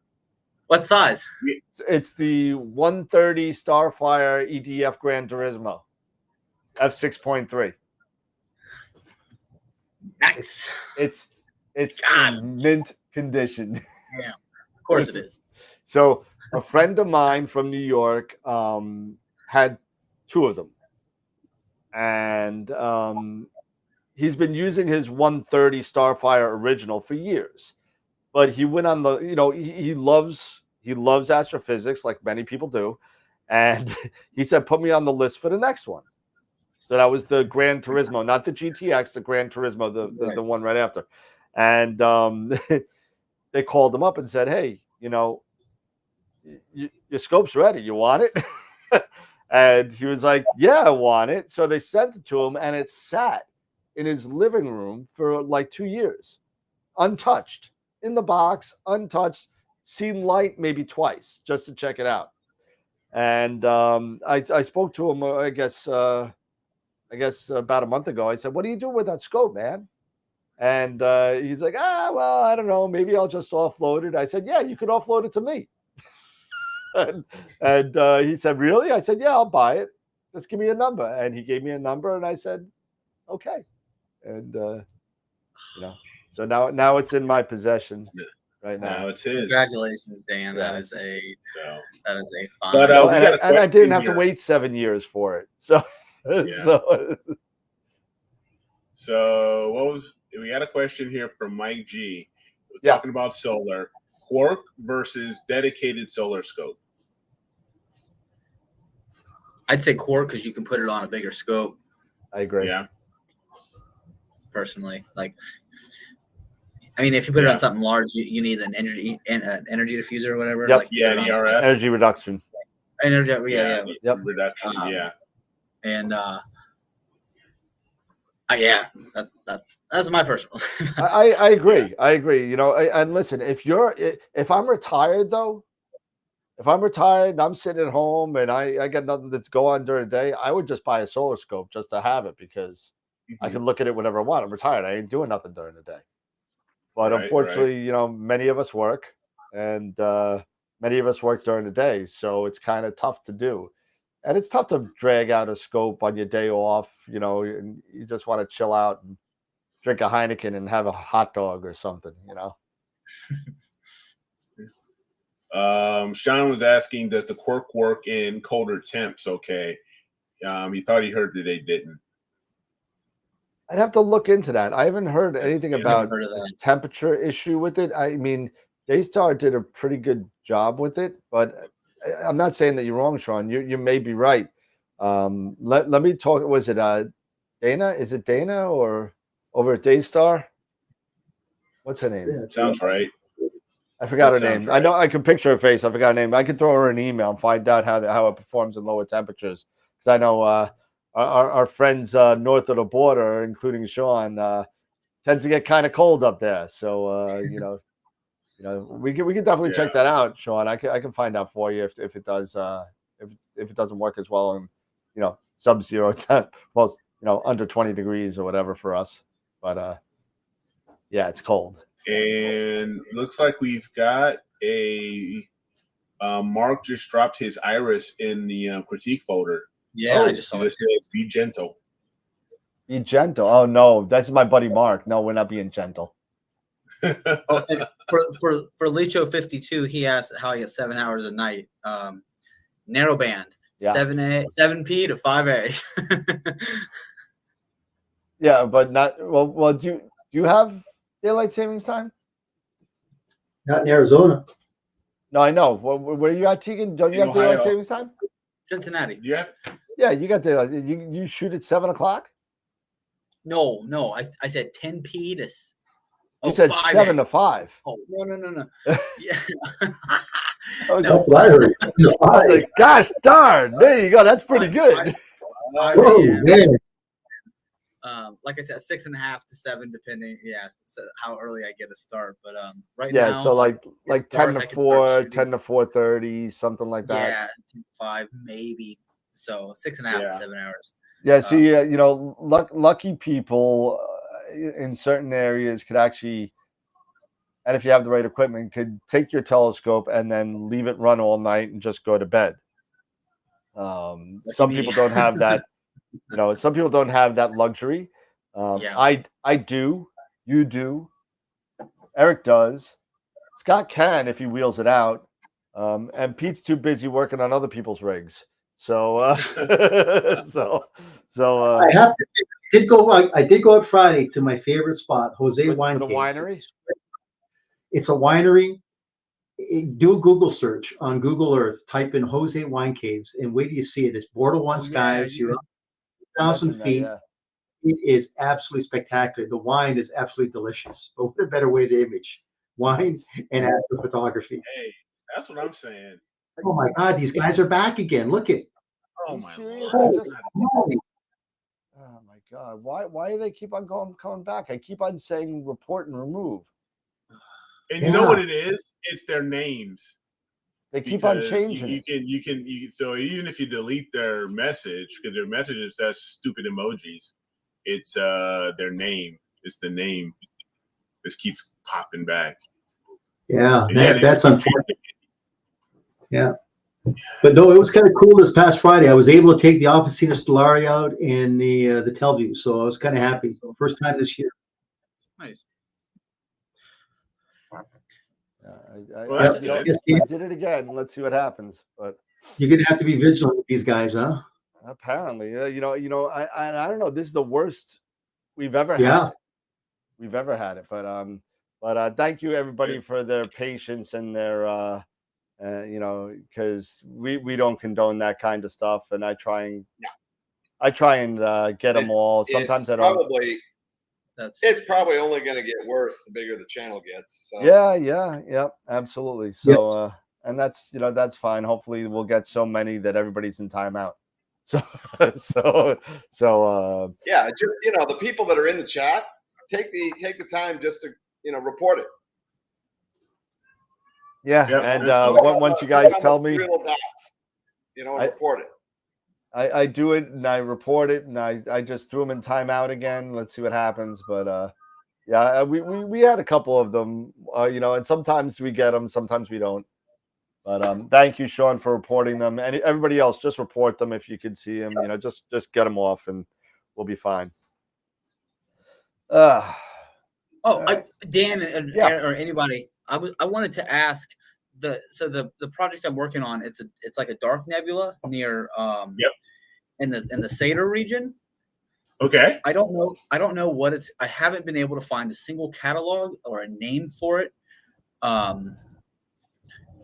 What size? It's the 130 Starfire EDF Gran Turismo f6.3. Nice. It's in mint condition. Yeah, of course it is. So a friend of mine from New York had 2 of them, and he's been using his 130 Starfire original for years. But he went on the, he loves astrophysics like many people do, and he said, put me on the list for the next one. So that was the Gran Turismo, not the GTX, the Gran Turismo, the one right after. And they called him up and said, hey, your scope's ready. You want it? And he was like, yeah, I want it. So they sent it to him, and it sat in his living room for like 2 years, untouched, in the box, untouched, seen light maybe twice just to check it out. And I spoke to him, I guess about a month ago. I said, what are you doing with that scope, man? And he's like, well, I don't know. Maybe I'll just offload it. I said, yeah, you could offload it to me. and he said, really? I said, yeah, I'll buy it. Just give me a number. And he gave me a number, and I said, okay. And, so now it's in my possession right now. Now it's his. Congratulations, Dan. Yeah. That is a fine. But and I didn't have to wait 7 years for it. So, So we got a question here from Mike G. talking about solar. Quark versus dedicated solar scope. I'd say quark because you can put it on a bigger scope. I agree. Yeah. Personally, like, I mean, if you put it on something large, you need an energy diffuser or whatever. Yep. Like ERF. Energy reduction. Energy. Yep. Reduction. And that's my personal. I agree. I agree. You know, and listen, if I'm retired though, if I'm retired and I'm sitting at home and I got nothing to go on during the day, I would just buy a solar scope just to have it because I can look at it whenever I want. I'm retired. I ain't doing nothing during the day. But unfortunately, you know, many of us work and many of us work during the day. So it's kind of tough to do. And it's tough to drag out a scope on your day off, you know, and you just want to chill out and drink a Heineken and have a hot dog or something, you know. Sean was asking, does the quark work in colder temps? Okay. He thought he heard that they didn't. I'd have to look into that. I haven't heard anything about the temperature issue with it. I mean, Daystar did a pretty good job with it, but I'm not saying that you're wrong, Sean. You may be right. Let me talk. Was it Dana? Is it Dana or over at Daystar? What's her name? Sounds right. I forgot her name. Right. I know I can picture her face. I forgot her name. I can throw her an email and find out how it performs in lower temperatures. Because I know our friends north of the border, including Sean, tends to get kind of cold up there. So you know, we can definitely check that out, Sean. I can find out for you if it does if it doesn't work as well in, you know, sub-zero temp, well, you know, under 20 degrees or whatever for us. But yeah, it's cold. And looks like we've got a Mark just dropped his iris in the critique folder. Yeah, I just saw it. Says, be gentle. Be gentle. Oh no, that's my buddy Mark. No, we're not being gentle. Oh, for Licho 52, he asked how he gets 7 hours a night. Narrowband, 7P to 5A. Yeah, but not well. Do you have daylight savings time? Not in Arizona. No, I know. Where are you at, Tegan? Don't you have daylight savings time? Cincinnati. Yeah, you got daylight. You shoot at 7 o'clock? No. I said 10P to. You said 5 7 to 5. Oh no. Yeah. I was like, gosh darn! There you go. That's pretty good. Oh man. Like I said, 6.5 to 7, depending. Yeah, so how early I get a start. But right now, now, so like 10 to 4, 10 to 4:30, something like that. Yeah, 5 maybe. So 6.5 to 7 hours. Yeah. So you know, lucky people in certain areas could actually, and if you have the right equipment, could take your telescope and then leave it run all night and just go to bed. Some people don't have that. You know, some people don't have that luxury. I do. You do. Eric does. Scott can if he wheels it out. And Pete's too busy working on other people's rigs. So, I have to. I did go out Friday to my favorite spot, Jose Wine Caves. The winery. It's a winery. Do a Google search on Google Earth. Type in Jose Wine Caves, and wait till you see it. It's border one skies. You're up 1,000 feet. It is absolutely spectacular. The wine is absolutely delicious. But what a better way to image wine and astrophotography. Hey, that's what I'm saying. Oh my God, these guys are back again. Look at. Oh my God. Why do they keep on coming back? I keep on saying report and remove. And you know what it is? It's their names. They keep on changing. You can. So even if you delete their message, because their message is just stupid emojis, it's their name. It's the name. This keeps popping back. Yeah, that's unfortunate. Yeah. But no, it was kind of cool this past Friday. I was able to take the Opposita Stellari out and the Telview, so I was kind of happy. First time this year. Nice. I did it again. Let's see what happens. But you're gonna have to be vigilant with these guys, huh? Apparently, you know. I don't know. This is the worst we've ever had. We've ever had it, but But thank you everybody for their patience and their because we don't condone that kind of stuff, and I try and get them all. Sometimes I don't. It's probably only going to get worse the bigger the channel gets. So. Yeah, absolutely. So and that's fine. Hopefully we'll get so many that everybody's in timeout. So yeah, just the people that are in the chat, take the time just to report it. Yeah, and once you guys tell me, report it. I do it and I report it and I just threw them in timeout again. Let's see what happens. But yeah, we had a couple of them, and sometimes we get them, sometimes we don't. But thank you, Sean, for reporting them. And everybody else, just report them if you can see them. Just get them off and we'll be fine. Dan or anybody, I wanted to ask the project I'm working on. It's like a dark nebula near in the Sator region. Okay. I don't know what it's. I haven't been able to find a single catalog or a name for it.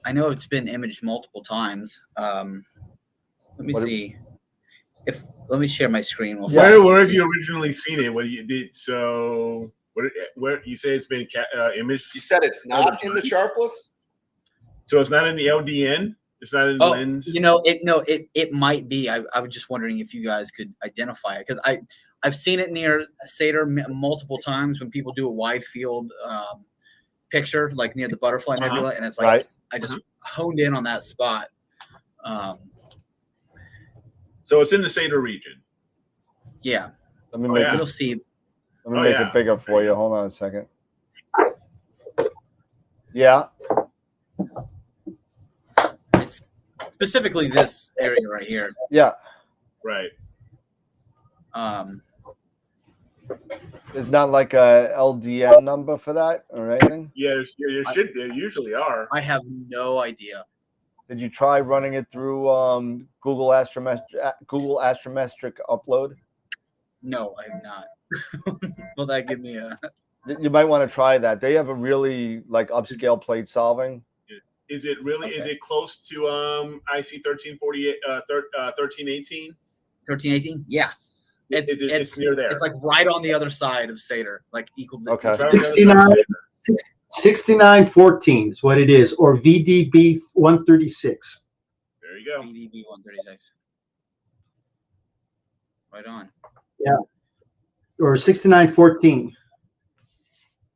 I know it's been imaged multiple times. Let me see. Let me share my screen. Where have you originally seen it? What you did? So where you say it's been imaged? You said it's not in the sharp list. So it's not in the LDN. It's not in the lens. It might be. I was just wondering if you guys could identify it, because I've seen it near Sator multiple times when people do a wide field picture, like near the Butterfly Nebula, and it's like I just honed in on that spot. So it's in the Sator region. Yeah. Let me make We'll see. Let me make it bigger for you. Hold on a second. Yeah. It's specifically this area right here. Yeah. Right. There's not like a LDN number for that or anything? Yeah, there usually are. I have no idea. Did you try running it through Google Astrometric upload? No, I have not. Will that give me a? You might want to try that. They have a really upscale plate solving. Is it really? Okay. Is it close to IC 1348, 1318? 1318? Yes. It's near there. It's like right on the other side of Sator, like equal to 6914 is what it is, or VDB 136. There you go. VDB 136. Right on. Yeah. Or 6914.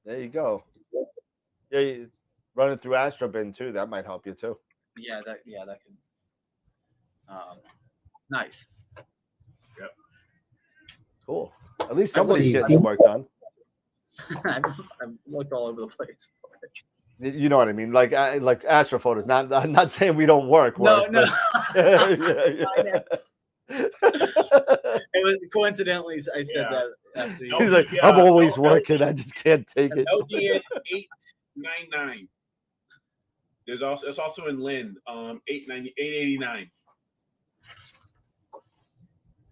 There you go. Yeah, you run it through AstroBin too. That might help you too. Yeah, that could. Nice. Yep. Cool. At least somebody's getting work done. I've looked all over the place. You know what I mean? Like astrophotos. I'm not saying we don't work. No. Yeah. It was coincidentally I said that after you. He's like, I'm always working. I just can't take it. LDN 899. It's also in Lynn 889.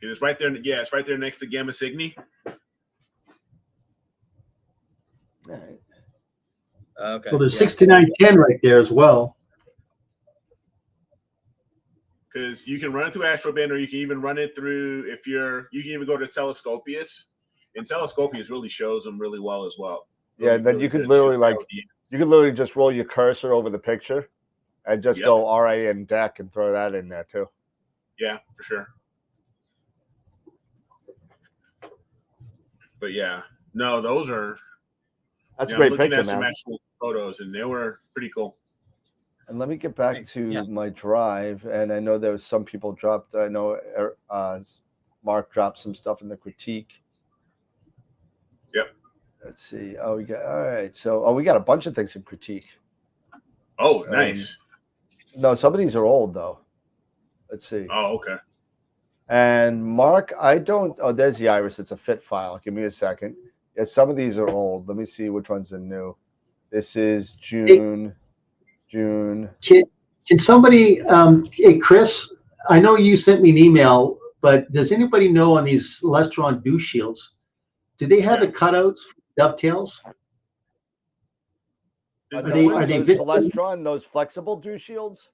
It's right there. Yeah, it's right there next to Gamma Cygni. All right. Okay. Well, there's 6910 right there as well. Because you can run it through AstroBin, or you can even run it through you can even go to Telescopius, and Telescopius really shows them really well as well. Yeah, then you could literally just roll your cursor over the picture and just go RA and DEC and throw that in there too. Yeah, for sure. But yeah, no, those are. That's a great looking picture, at some man. actual photos, and they were pretty cool. And let me get back to my drive. And I know there was some people dropped. I know Mark dropped some stuff in the critique. Yep. Let's see. Oh, we got a bunch of things in critique. Oh, nice. No, some of these are old though. Let's see. Oh, okay. And Mark, I don't. Oh, there's the iris. It's a fit file. Give me a second. Yeah, some of these are old. Let me see which ones are new. This is June. Can somebody, hey Chris, I know you sent me an email, but does anybody know on these Celestron dew shields, do they have the cutouts for dovetails? Are they those Vixen? Celestron, those flexible dew shields?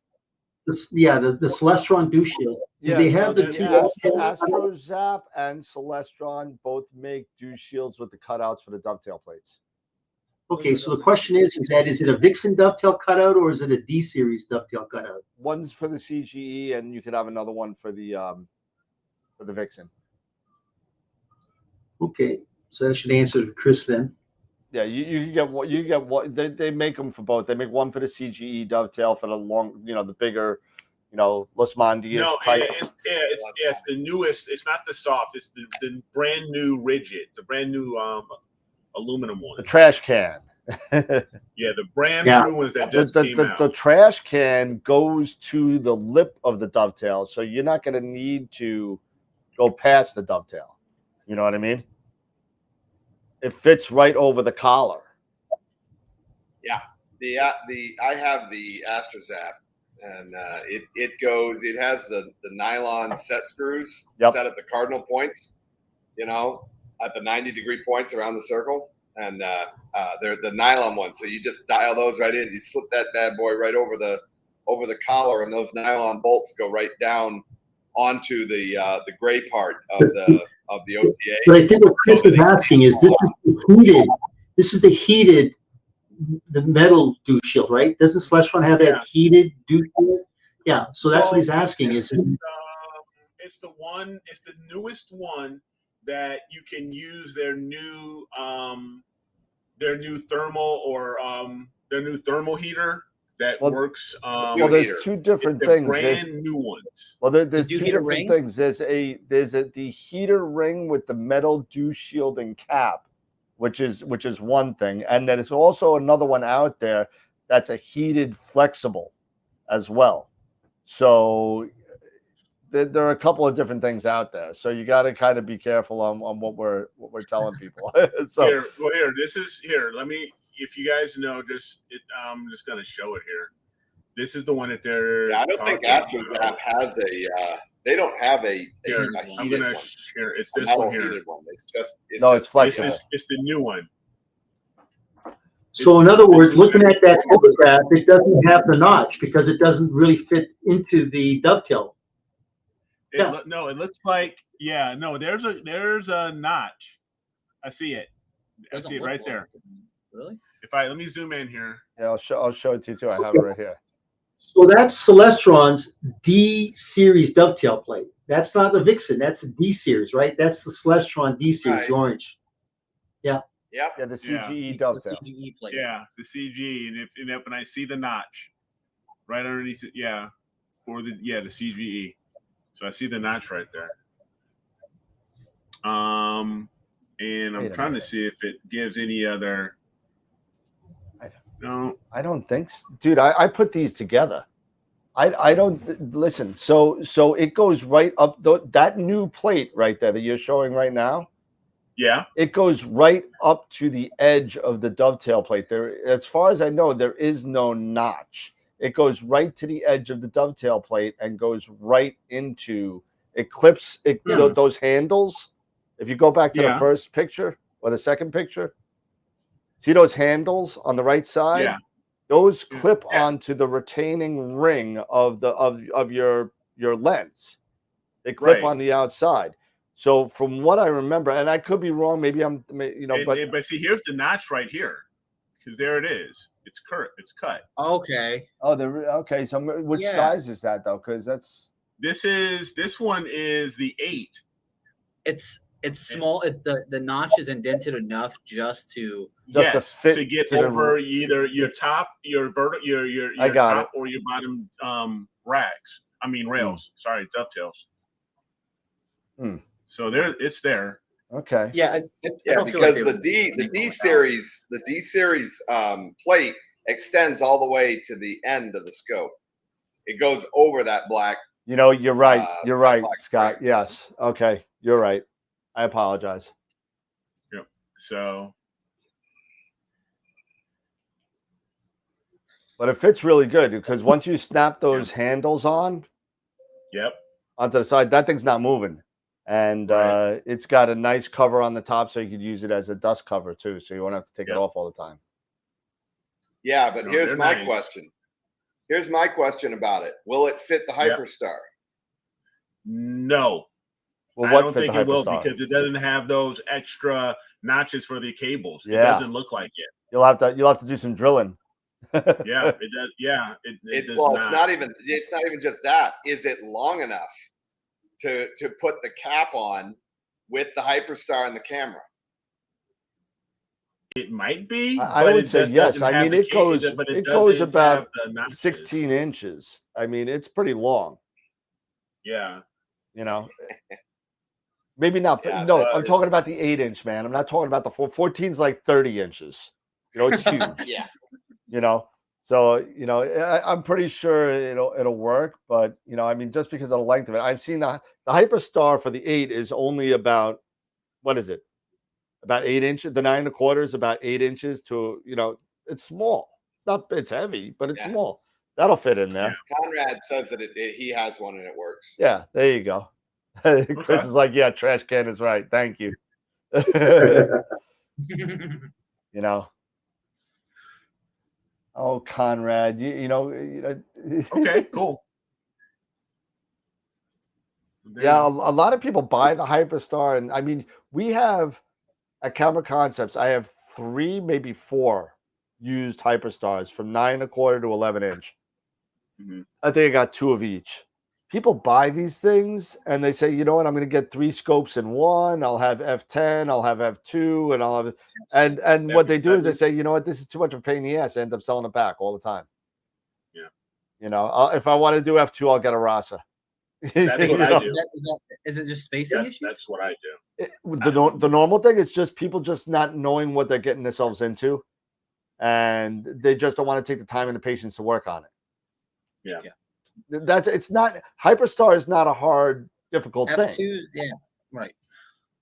Yeah, the Celestron Dew Shield. Do they have the two? AstroZap and Celestron both make dew shields with the cutouts for the dovetail plates. Okay, so the question is it a Vixen dovetail cutout or is it a D series dovetail cutout? One's for the CGE, and you could have another one for the Vixen. Okay, so that should answer Chris then. Yeah, you get what you get. What they make them for both. They make one for the CGE dovetail for the long, the bigger, Los Mondias. No, type. it's the newest. It's not the soft. It's the brand new rigid. It's a brand new aluminum one. The trash can. Yeah, the brand new ones that just came out. The trash can goes to the lip of the dovetail, so you're not going to need to go past the dovetail. You know what I mean? It fits right over the collar. Yeah, I have the AstroZap, and it goes. It has the nylon set screws set at the cardinal points. At the 90-degree points around the circle, and they're the nylon ones. So you just dial those right in. You slip that bad boy right over the collar, and those nylon bolts go right down onto the gray part of the OTA. But I think what Chris is asking is this is the heated the metal dew shield, right? Doesn't Celestron have that heated dew shield? Yeah, so that's what he's asking is it's the newest one that you can use their new thermal or their new thermal heater that works. There's two different things. Brand new ones. Well, there's two different things. There's the heater ring with the metal dew shielding cap, which is one thing, and then it's also another one out there that's a heated flexible as well. So there are a couple of different things out there. So you got to kind of be careful on what we're telling people. So here, let me. If you guys know, I'm just gonna show it here. This is the one that they're. Yeah, I don't think AstroZap has a. They don't have a here, heated I'm gonna one. share. It's this one here. One. It's flexible. It's the new one. So in other words, looking at that photograph, it doesn't have the notch because it doesn't really fit into the dovetail. No, it looks like there's a notch. I see it. I see it right there. Really? Let me zoom in here. Yeah, I'll show it to you too. I have it right here. So that's Celestron's D series dovetail plate. That's not the Vixen. That's the D series, right? That's the Celestron D series, the orange. Yeah. Yep. Yeah, the CGE dovetail. The CGE plate. Yeah, the CGE, and if when I see the notch right underneath it, the CGE. So I see the notch right there. And I'm trying to see if it gives any other. No, I don't think so. Dude, I put these together. I don't listen. So it goes right up that new plate right there that you're showing right now. Yeah. It goes right up to the edge of the dovetail plate. There, as far as I know, there is no notch. It goes right to the edge of the dovetail plate and goes right into it. Clips it. Those handles. If you go back to the first picture or the second picture, see those handles on the right side? Yeah. Those clip onto the retaining ring of your lens. They clip on the outside. So from what I remember, and I could be wrong, maybe but see, here's the notch right here, because there it is. It's cut. Okay. Oh, okay. So which size is that though? Because this one is the 8. It's small. The notch is indented enough just to fit to get over either your top, your top or your bottom rags. I mean rails. Sorry, dovetails. So it's there. Okay. Yeah. Because the D series plate extends all the way to the end of the scope. It goes over that black. You're right. You're right, Scott. Frame. Yes. Okay. You're right. I apologize. Yep. So. But it fits really good because once you snap those handles on. Yep. Onto the side, that thing's not moving. And it's got a nice cover on the top, so you could use it as a dust cover too, so you won't have to take it off all the time. Yeah, but here's my nice. question. Here's my question about it. Will it fit the Hyperstar? No. Well, I don't think it will because it doesn't have those extra notches for the cables. It doesn't look like it. You'll have to do some drilling. Yeah, it does. Yeah, it does well, not. it's not even just that. Is it long enough to put the cap on with the Hyperstar and the camera? It might be. I would say yes. I mean, it goes about 16 inches. I mean, it's pretty long. Yeah. You know, maybe not. No, I'm talking about the 8-inch, man. I'm not talking about the 14's like 30 inches. You know, it's huge. Yeah. You know, so you know, I'm pretty sure it'll work. But you know, I mean, just because of the length of it, I've seen the Hyperstar for the 8 is only about, what is it? About 8 inches. The 9 1/4 is about 8 inches to, you know, it's small. It's heavy, but it's small. That'll fit in there. Conrad says that he has one and it works. Yeah, there you go. Chris is like, yeah, trash can is right. Thank you. You know. Oh, Conrad, you know. Okay, cool. Yeah, a lot of people buy the Hyperstar, and I mean, we have at Camera Concepts, I have 3, maybe 4 used Hyperstars from 9 1/4 to 11-inch. Mm-hmm. I think I got 2 of each. People buy these things and they say, you know what, I'm going to get 3 scopes in one. I'll have f10, I'll have f2, and I'll have, and what they do is they say, you know what, this is too much of a pain in the ass. I end up selling it back all the time. Yeah. You know, if I want to do f2, I'll get a Rasa. That's what I do. Is it just spacing issues? That's what I do. The normal thing is just people just not knowing what they're getting themselves into, and they just don't want to take the time and the patience to work on it. Yeah. It's not, Hyperstar is not a hard, difficult thing. F2, yeah, right.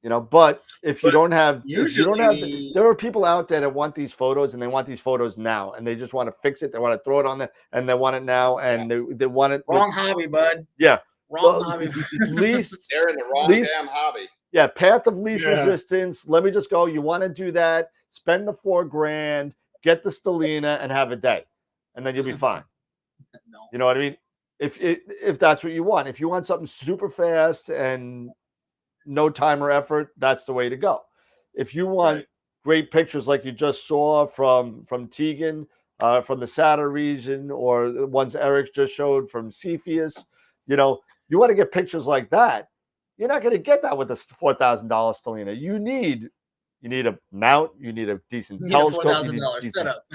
You know, but if you don't have, usually, there are people out there that want these photos and they want these photos now, and they just want to fix it. They want to throw it on there, and they want it now, and they want it. Wrong hobby, bud. Yeah. Wrong hobby. Least they're in the wrong damn hobby. Yeah, path of least resistance. Let me just go. You want to do that? Spend the $4,000, get the Stellina, and have a day, and then you'll be fine. No. You know what I mean? If that's what you want. If you want something super fast and no time or effort, that's the way to go. If you want great pictures like you just saw from Tegan, from the Saturn region, or the ones Eric just showed from Cepheus, you know, you want to get pictures like that. You're not going to get that with a $4,000 Stellina. You need a mount. You need a decent telescope. $4,000 setup.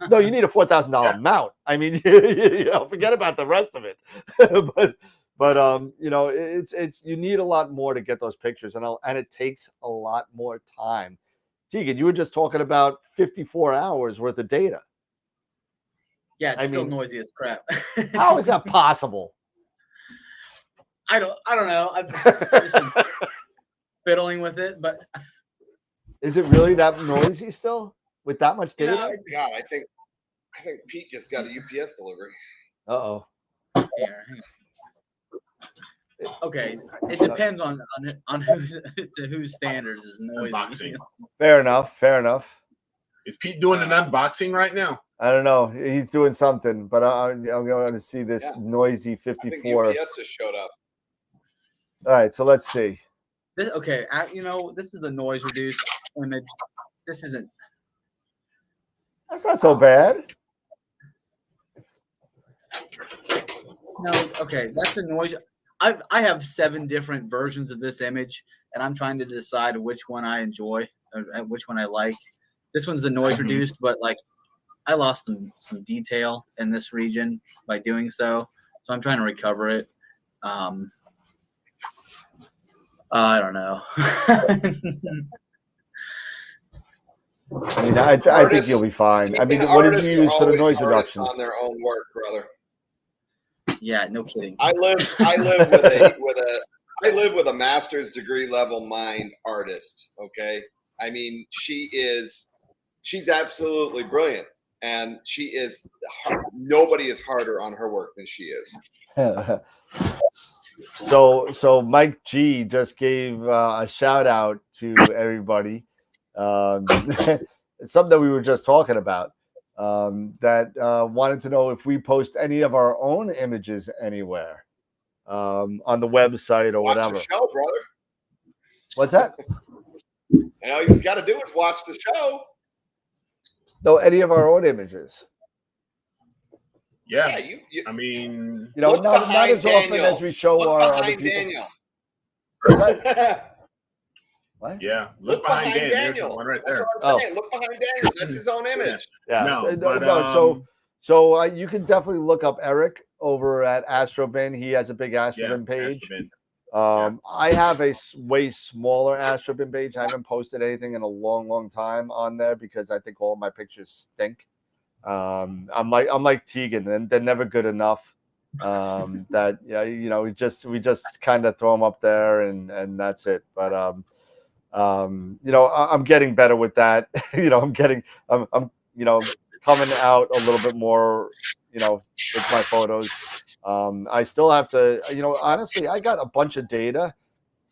No, you need a $4,000 mount. I mean, you know, forget about the rest of it. but you know, it's you need a lot more to get those pictures, and it takes a lot more time. Tegan, you were just talking about 54 hours worth of data. Yeah, it's still noisy as crap. How is that possible? I don't know. I've just been fiddling with it, but Is it really that noisy still with that much data? God, I think Pete just got a UPS delivery. Uh-oh. Okay, it depends on whose standards is noisy. Unboxing. Fair enough. Fair enough. Is Pete doing an unboxing right now? I don't know. He's doing something, but I'm going to see this noisy 54. I think UPS just showed up. All right, so let's see. This is the noise reduced image. This isn't. That's not so bad. No, okay, that's the noise. I have 7 different versions of this image, and I'm trying to decide which one I enjoy, or which one I like. This one's the noise reduced, but like I lost some detail in this region by doing so I'm trying to recover it. I don't know. I mean, I think you'll be fine. I mean, what did you use for the noise reduction? On their own work, brother. Yeah, no kidding. I live with a master's degree level mind artist. Okay, I mean, she's absolutely brilliant, and nobody is harder on her work than she is. So Mike G just gave a shout out to everybody. It's something that we were just talking about. that wanted to know if we post any of our own images anywhere on the website or Watch whatever. the show, brother. What's that? And all he's got to do is watch the show. No, any of our own images. Yeah, you I mean, You know, Look not behind as often Daniel. as we show Look our other behind people. Daniel. What? yeah, look behind Dan. There's Daniel. one right That's there. what I'm saying. Look behind Daniel. That's his own image. Yeah. No, No, but so you can definitely look up Eric over at AstroBin. He has a big AstroBin page. AstroBin. I have a way smaller AstroBin page. I haven't posted anything in a long time on there because I think all my pictures stink. I'm like Tegan, and they're never good enough. That you know, we just kind of throw them up there and that's it. But you know, I'm getting better with that. You know, I'm you know, coming out a little bit more, you know, with my photos. I still have to, you know, honestly, I got a bunch of data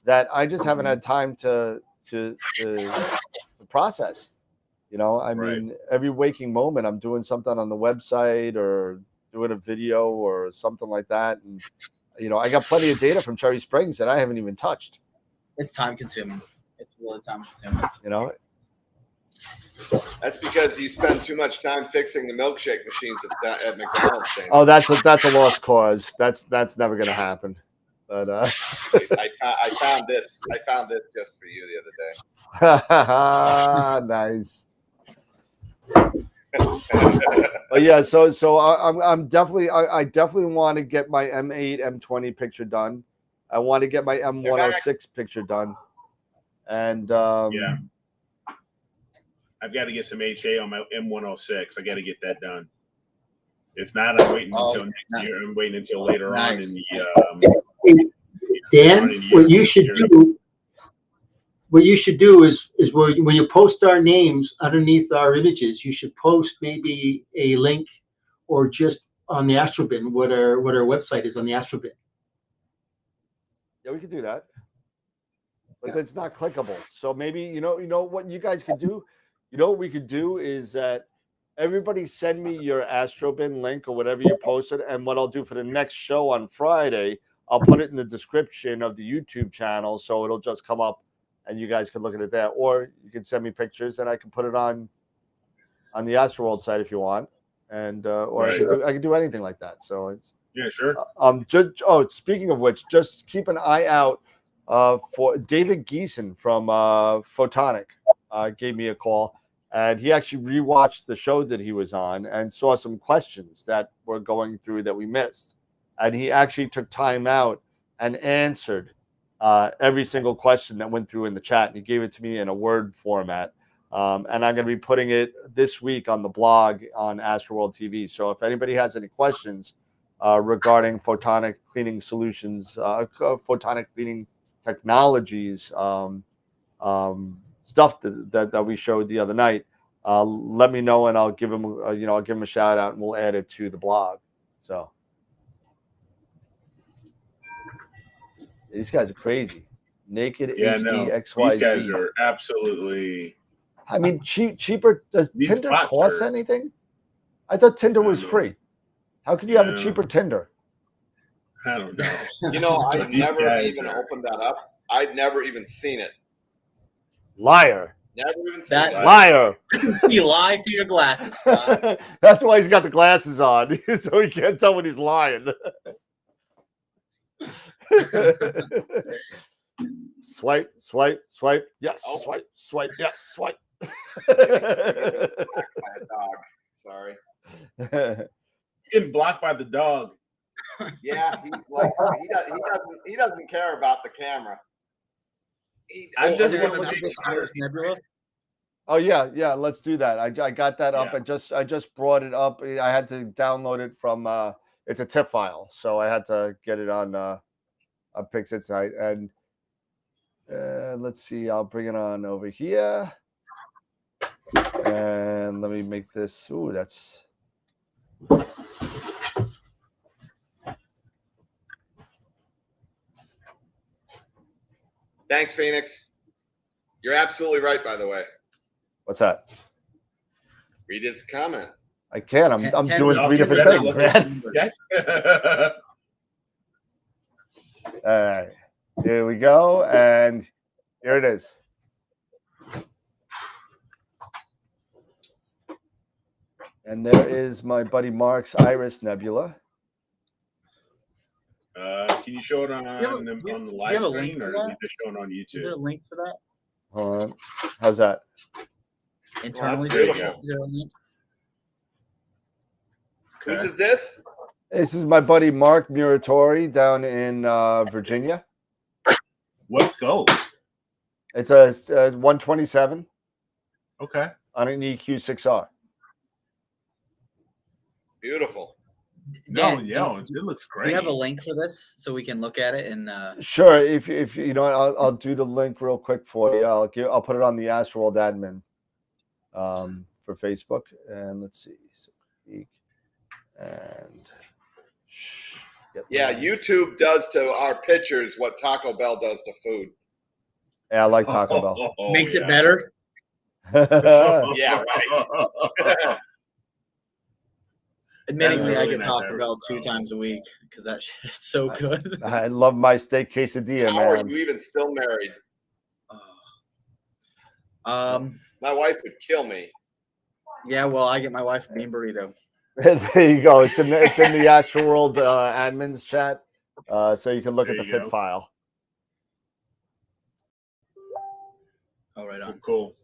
that I just haven't had time to process. You know, I mean, every waking moment I'm doing something on the website or doing a video or something like that. And, you know, I got plenty of data from Cherry Springs that I haven't even touched. It's time consuming. It's really time consuming. You know, That's because you spend too much time fixing the milkshake machines at McDonald's. Daniel. oh, that's a lost cause. That's never going to happen. But I found this. I found this just for you the other day. Nice. But yeah, so I'm definitely I definitely want to get my M8 M20 picture done. I want to get my M106 picture done, and yeah, I've got to get some HA on my M106. I got to get that done. If not, I'm waiting until next year. I'm waiting until later on in the. Dan, what you should do. What you should do is when you post our names underneath our images, you should post maybe a link or just on the AstroBin what our website is on the AstroBin. Yeah, we could do that, but it's not clickable. So maybe you know what you guys could do. You know what we could do is that everybody send me your AstroBin link or whatever you posted, and what I'll do for the next show on Friday, I'll put it in the description of the YouTube channel, so it'll just come up. And you guys can look at it there, or you can send me pictures, and I can put it on the AstroWorld site if you want, and or I can do anything like that. So it's sure. Speaking of which, just keep an eye out for David Geeson from Photonic. Gave me a call, and he actually rewatched the show that he was on and saw some questions that were going through that we missed, and he actually took time out and answered every single question that went through in the chat, and he gave it to me in a Word format. And I'm going to be putting it this week on the blog on AstroWorld TV. So if anybody has any questions regarding photonic cleaning solutions, photonic cleaning technologies, stuff that we showed the other night, let me know, and I'll give him I'll give him a shout out, and we'll add it to the blog. So. These guys are crazy. Naked HD XYZ. These guys are absolutely. I mean, cheaper. Does Tinder cost anything? I thought Tinder was free. How could you have a cheaper Tinder? I don't know. You know, I've never even opened that up. I'd never even seen it. Liar. Never even seen it. Liar. You lie through your glasses, Scott. That's why he's got the glasses on, so he can't tell when he's lying. Swipe. Yes. Oh. Swipe. Yes. Swipe. By a dog. Sorry. Getting blocked by the dog. Yeah, he's like he doesn't care about the camera. I just want to make Nebula. Oh yeah. Let's do that. I got that up. I just brought it up. I had to download it from. It's a TIFF file, so I had to get it on Pixit site. And let's see. I'll bring it on over here. And let me make this. Ooh, that's. Thanks, Phoenix. You're absolutely right, by the way. What's that? Read his comment. I can't. I'm doing 3 different things, man. Yes. All right. Here we go. And here it is. And there is my buddy Mark's Iris Nebula. Can you show it on the live screen, or is it just showing on YouTube? Is there a link for that? Hold on. How's that? Internally, There you go. is there a link? Whose is this? This is my buddy Mark Muratori down in Virginia. What's gold? It's a 127. Okay. On an EQ6R. Beautiful. No, Dan, yeah, it looks great. Do you have a link for this so we can look at it? And Sure. If you know, I'll do the link real quick for you. I'll put it on the AstroWorld admin for Facebook. And let's see. And yeah, YouTube does to our pictures what Taco Bell does to food. Yeah, I like Taco Bell. Makes it better. Yeah, right. Admittingly, I get Taco Bell 2 times a week because that shit's so good. I love my steak quesadilla, How man. are you even still married? My wife would kill me. Yeah, well, I get my wife a bean burrito. There you go. It's in the AstroWorld admins chat, so you can look at the fit file. Oh, right on. Cool.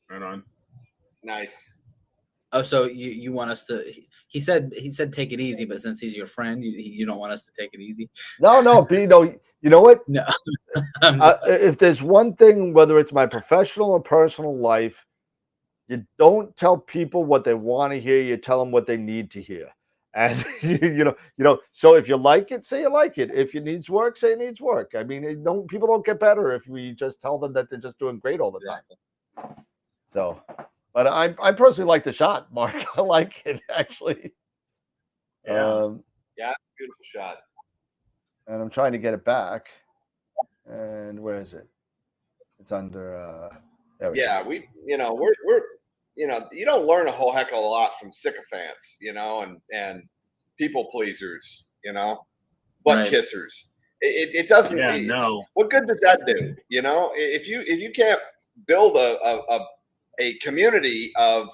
Right on. Nice. Oh, so you want us to? He said take it easy, but since he's your friend, you don't want us to take it easy. No, you know what? No. If there's one thing, whether it's my professional or personal life, you don't tell people what they want to hear. You tell them what they need to hear. And you know. So if you like it, say you like it. If it needs work, say it needs work. I mean, people don't get better if we just tell them that they're just doing great all the time. So, but I personally like the shot, Mark. I like it actually. Yeah, beautiful shot. And I'm trying to get it back. And where is it? It's under. There we go. We're you don't learn a whole heck of a lot from sycophants, and people pleasers, butt kissers. It doesn't. Yeah, no. What good does that do? If you can't build a community of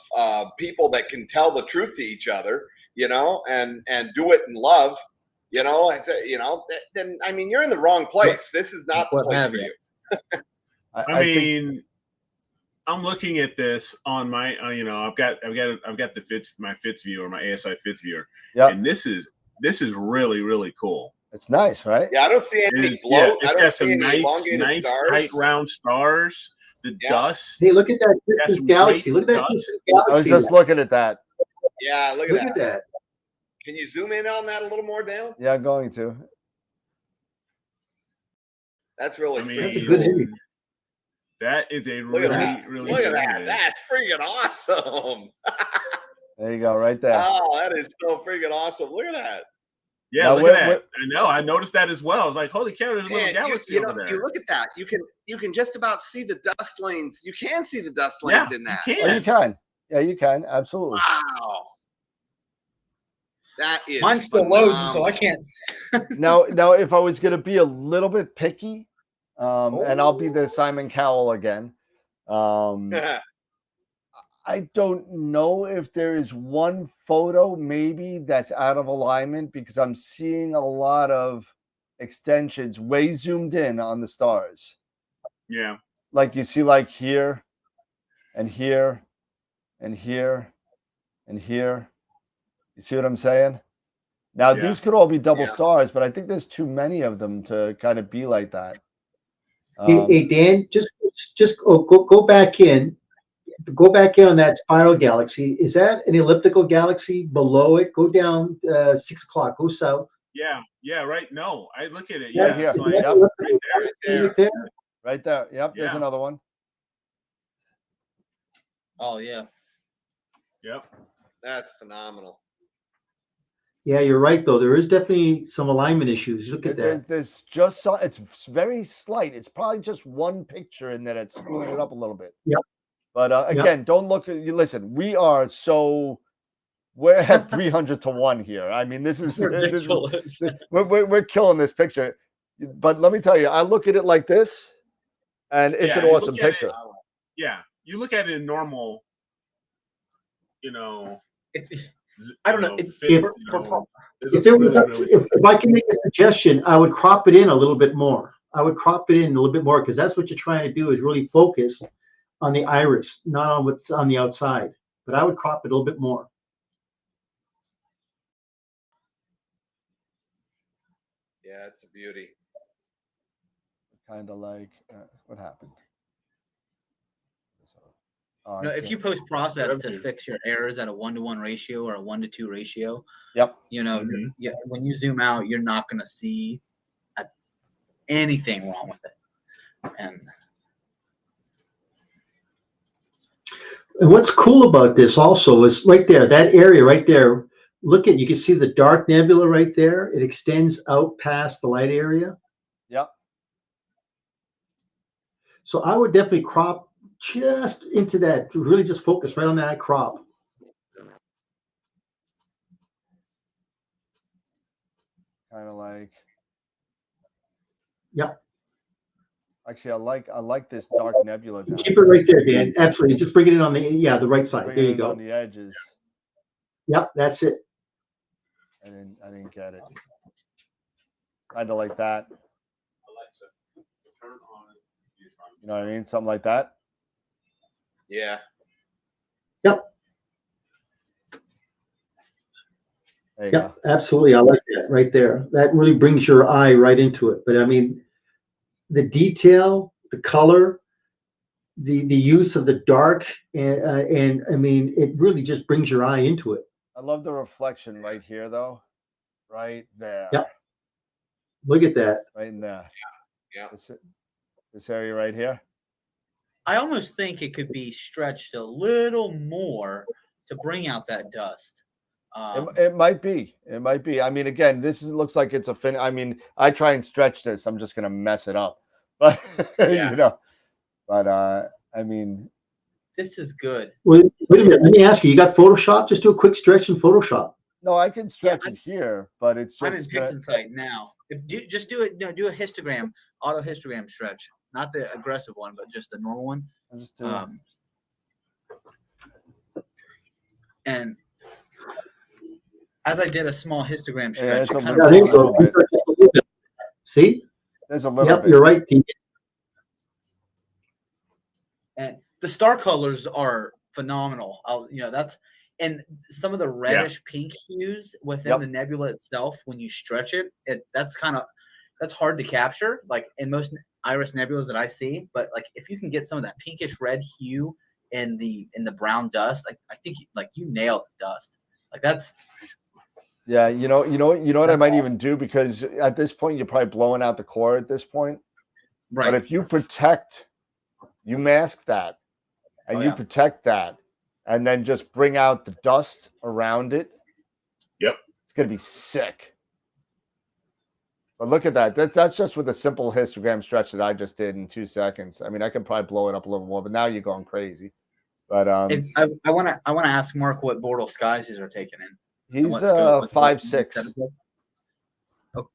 people that can tell the truth to each other, and do it in love, I say, then I mean you're in the wrong place. This is not the place for you. I mean, I'm looking at this on my, I've got the my Fitz viewer, my ASI Fitz viewer, and this is really, really cool. It's nice, right? Yeah, I don't see any bloat. Yeah, it's I don't got see some any nice, stars. tight, round stars. The dust. Hey, look at that distant galaxy. Look at that distant galaxy. I was just looking at that. Yeah, look at that. Can you zoom in on that a little more, Dan? Yeah, I'm going to. That's really that's a good image. That is a Look really, at that. really Look at good that. image. That's freaking awesome. There you go, right there. Oh, that is so freaking awesome. Look at that. Yeah, Now, look at that. I know. I noticed that as well. I was like, holy cow, there's a little Man, galaxy you over there. You look at that. You can just about see the dust lanes. You can see the dust lanes in that. Oh, you can. Yeah, you can. Absolutely. Wow. That is Mine's still loading, so I can't. now, if I was going to be a little bit picky, and I'll be the Simon Cowell again. I don't know if there is one photo maybe that's out of alignment because I'm seeing a lot of extensions way zoomed in on the stars. Yeah. Like you see like here and here and here and here. You see what I'm saying? Now, these could all be double stars, but I think there's too many of them to kind of be like that. Hey, Dan, just go back in. Go back in on that spiral galaxy. Is that an elliptical galaxy below it? Go down 6 o'clock. Go south. Yeah, right. No, I look at it. Right Yeah, here. it's like, Yep. Right there. Right there. Yep, there's Yeah. another one. Oh yeah. Yep. That's phenomenal. Yeah, you're right though. There is definitely some alignment issues. Look at that. There's just some, it's very slight. It's probably just one picture in there that's screwing it up a little bit. Yep. But again, don't look at you. Listen, we are so we're at 300 to 1 here. I mean, this is ridiculous. We're killing this picture. But let me tell you, I look at it like this, and it's an you awesome look at picture. Yeah, you look at it in normal, I don't know. If I can make a suggestion, I would crop it in a little bit more. I would crop it in a little bit more because that's what you're trying to do is really focus on the iris, not on what's on the outside. But I would crop it a little bit more. Yeah, it's a beauty. Kind of like what happened? No, if you post process to fix your errors at a 1-to-1 ratio or a 1-to-2 ratio, yep. When you zoom out, you're not going to see anything wrong with it. And what's cool about this also is right there, that area right there. Look at, you can see the dark nebula right there. It extends out past the light area. Yep. So I would definitely crop just into that, really just focus right on that crop. Kind of like. Yep. Actually, I like this dark nebula. Keep it right there, Dan. Absolutely. Just bring it in on the right side. There you go. On the edges. Yep, that's it. I didn't get it. Kind of like that. Alexa, turn on. You know what I mean? Something like that. Yeah. Yep. There you go. Absolutely. I like that right there. That really brings your eye right into it. But I mean, the detail, the color, the use of the dark, and I mean, it really just brings your eye into it. I love the reflection right here, though. Right there. Yep. Look at that. Right in there. Yeah. This area right here. I almost think it could be stretched a little more to bring out that dust. It might be. It might be. I mean, again, looks like it's a fin. I mean, I try and stretch this. I'm just gonna mess it up. But But I mean, this is good. Wait a minute. Let me ask you. You got Photoshop? Just do a quick stretch in Photoshop. No, I can stretch it here, but it's just. I'm in PixInsight now. Just do it. No, do a histogram, auto histogram stretch, not the aggressive one, but just the normal one. I'll just do it. And as I did a small histogram Yeah, stretch, See? There's a little Yep, bit. you're right, T. and the star colors are phenomenal. And some of the reddish pink hues within the nebula itself, when you stretch it, that's hard to capture, like in most iris nebulas that I see. But like if you can get some of that pinkish red hue in the brown dust, like I think you nailed the dust. Like that's. Yeah, you know what I might even do, because at this point you're probably blowing out the core at this point. Right. But if you you mask that, and you protect that, and then just bring out the dust around it. Yep. It's gonna be sick. But look at that. That's just with a simple histogram stretch that I just did in 2 seconds. I mean, I could probably blow it up a little more, but now you're going crazy. But I want to ask Mark what Bortle skies are taking in. He's 5'6". Oh.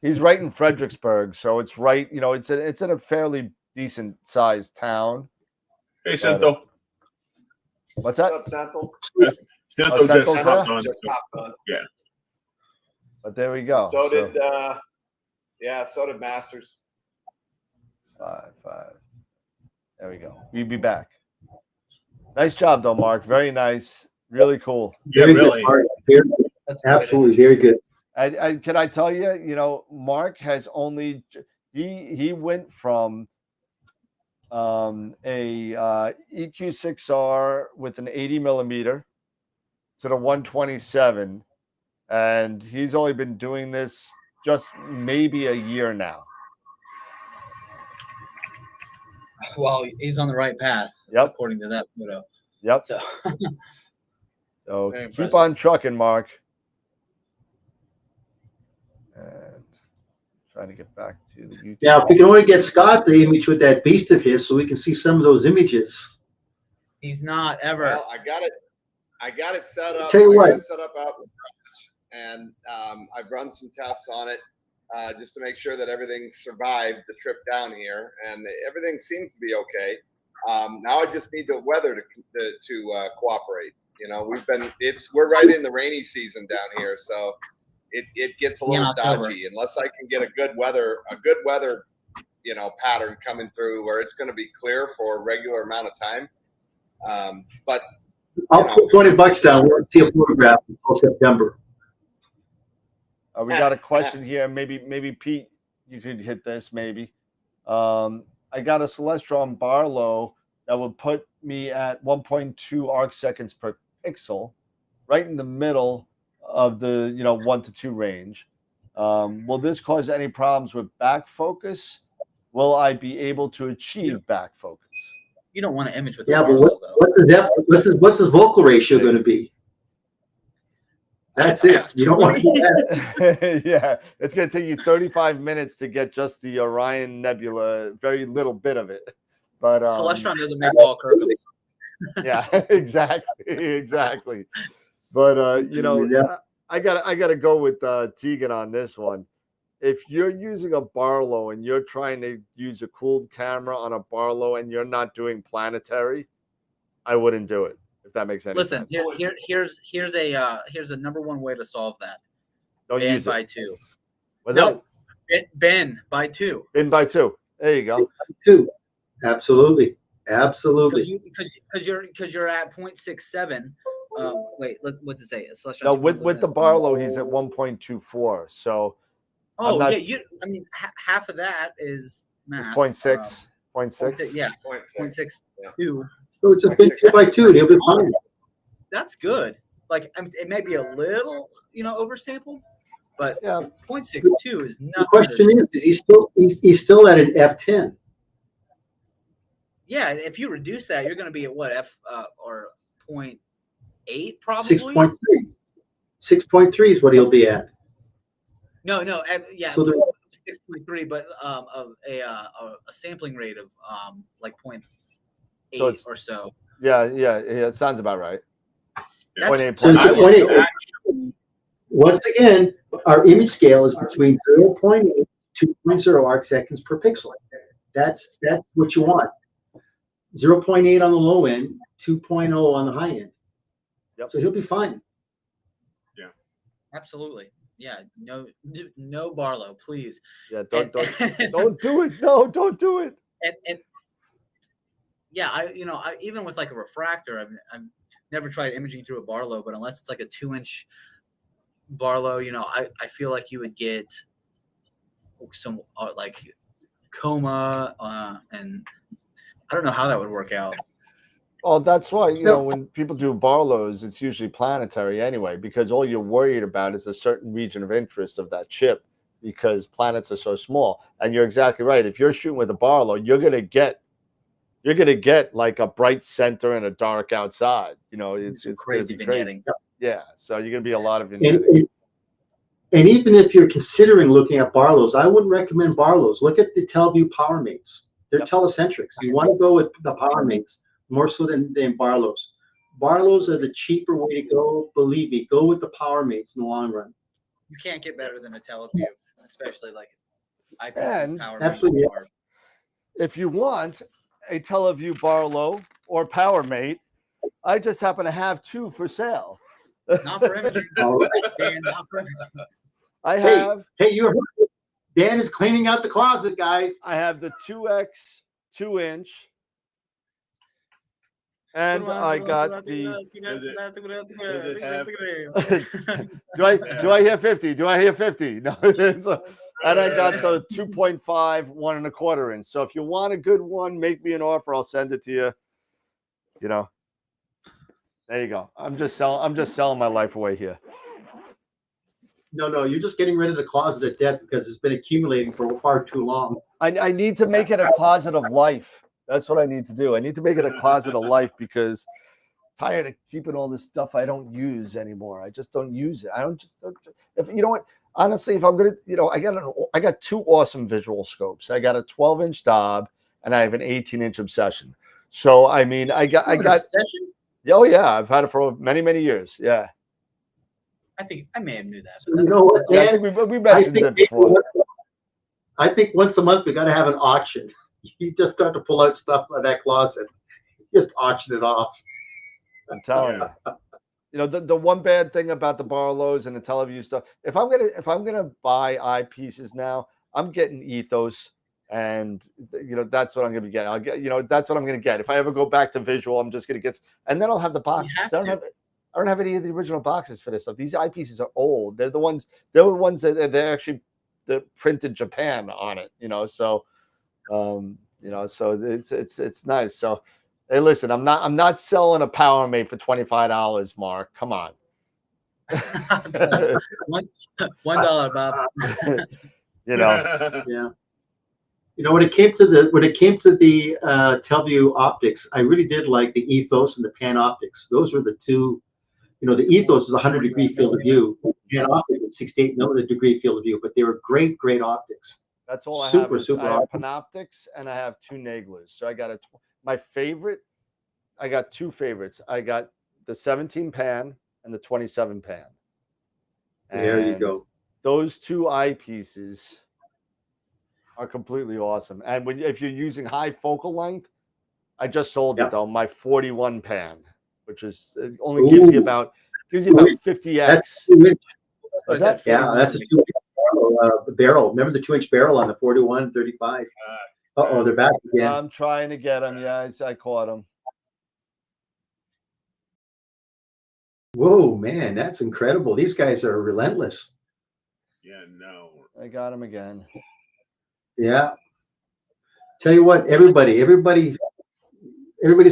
He's right in Fredericksburg, so it's right. You know, it's in a fairly decent sized town. Hey, Santo. What's that? What's up, Santo? Santo just hopped on. Yeah. But there we go. So did Masters. 5. There we go. We'll be back. Nice job, though, Mark. Very nice. Really cool. Yeah, really. Good, absolutely, very good. And can I tell you, Mark has only he went from a EQ6R with an 80 millimeter to the 127, and he's only been doing this just maybe a year now. Well, he's on the right path. Yep. According to that photo. Yep. So keep on trucking, Mark. And trying to get back to the YouTube. Now, if we can only get Scott the image with that beast of his, so we can see some of those images. He's not ever. Well, I I got it set up. Tell you what. I got it set up out in the garage, and I've run some tests on it just to make sure that everything survived the trip down here, and everything seems to be okay. Now I just need the weather to cooperate. You know, we're right in the rainy season down here, so it gets a little dodgy unless I can get a good weather pattern coming through where it's going to be clear for a regular amount of time. But I'll put $20 down. We'll see a photograph until September. We got a question here. Maybe Pete, you could hit this. Maybe I got a Celestron Barlow that would put me at 1.2 arc seconds per pixel, right in the middle of the 1 to 2 range. Will this cause any problems with back focus? Will I be able to achieve back focus? You don't want to image with but Barlow, what's his vocal ratio going to be? That's it. You don't want to do that. Yeah, it's going to take you 35 minutes to get just the Orion Nebula, very little bit of it. But Celestron doesn't make all Kirkham's. Yeah, exactly. But I gotta go with Tegan on this one. If you're using a Barlow and you're trying to use a cooled camera on a Barlow and you're not doing planetary, I wouldn't do it. If that makes any sense. Here's a number one way to solve that. Don't bin use by it. 2. What's no, that? bin by 2. Bin by 2. There you go. 2. Absolutely. Absolutely. Because you're at 0.67. Wait, what's it say? No, with the Barlow, he's at 1.24. So. Oh yeah, I mean, half of that is math. 0.6. 0.6. Yeah, 0.62. So it's a bin 2 by 2. He'll be fine. That's good. Like it may be a little, oversampled, but 0.62 is nothing. The question is he's still at an f10. Yeah, if you reduce that, you're going to be at what or 0.8 probably. 6.3. 6.3 is what he'll be at. No, yeah, so 6.3, but of a sampling rate of like 0.8 or so. Yeah, it sounds about right. 0.8. Once again, our image scale is between 0.8 to 2.0 arc seconds per pixel. That's what you want. 0.8 on the low end, 2.0 on the high end. Yep. So he'll be fine. Yeah. Absolutely. Yeah. No Barlow, please. Yeah. Don't do it. No, don't do it. And yeah, I even with like a refractor, I've never tried imaging through a Barlow, but unless it's like a 2-inch Barlow, I feel like you would get some like coma and I don't know how that would work out. Well, that's why, when people do Barlows, it's usually planetary anyway, because all you're worried about is a certain region of interest of that chip because planets are so small. And you're exactly right. If you're shooting with a Barlow, you're going to get like a bright center and a dark outside. It's crazy vignetting. Yeah. So you're going to be a lot of vignetting. And even if you're considering looking at Barlows, I wouldn't recommend Barlows. Look at the TeleVue Power Mates. They're telecentrics. You want to go with the Power Mates more so than Barlows. Barlows are the cheaper way to go. Believe me, go with the Power Mates in the long run. You can't get better than a TeleVue, especially like and Power absolutely. Mates. If you want a TeleVue Barlow or Power Mate, I just happen to have 2 for sale. Not for imaging. All right. Dan, not for imaging. I have. Hey, you heard it. Dan is cleaning out the closet, guys. I have the 2X 2-inch. And I got the. Do I hear 50? Do I hear 50? No. And I got the 2.5 1.25 inch. So if you want a good one, make me an offer. I'll send it to you. There you go. I'm just selling my life away here. No, you're just getting rid of the closet of debt because it's been accumulating for far too long. I need to make it a closet of life. That's what I need to do. I need to make it a closet of life because I'm tired of keeping all this stuff I don't use anymore. I just don't use it. If you know what, honestly, if I'm gonna, I got 2 awesome visual scopes. I got a 12-inch Dob and I have an 18-inch Obsession. So I mean, I got Obsession? Oh yeah, I've had it for many, many years. Yeah. I think I may have knew that. So you know what, Yeah, I Dan? think we mentioned it before. I think once a month we got to have an auction. You just start to pull out stuff out of that closet, just auction it off. I'm telling you. You know, the one bad thing about the Barlows and the Teleview stuff, if I'm gonna buy eyepieces now, I'm getting Ethos, and you know that's what I'm gonna get. I'll get, you know, that's what I'm gonna get. If I ever go back to visual, I'm just gonna get, and then I'll have the boxes. I don't have any of the original boxes for this stuff. These eyepieces are old. They're the ones that they're actually printed Japan on it. You know, so you know, so it's nice. So. Hey, listen, I'm not selling a Power Mate for $25, Mark. Come on. $1, Bob. You know. Yeah. You know, when it came to the Teleview optics, I really did like the Ethos and the Panoptics. Those were the two. You know, the Ethos was 100-degree field of view. Panoptic was 68-degree field of view, but they were great optics. That's all super, I have. I have Panoptics and I have 2 Naglers. So I got my favorite. I got 2 favorites. I got the 17 pan and the 27 pan. There you go. Those 2 eyepieces are completely awesome. And if you're using high focal length, I just sold it though. My 41 pan, which is only gives you about 50x. That's 2-inch. What's that? Yeah, that's a 2-inch barrel. Remember the 2-inch barrel on the 41, 35. They're back again. I'm trying to get them. Yeah, I caught them. Whoa, man, that's incredible. These guys are relentless. Yeah, no. I got him again. Yeah. Tell you what, everybody's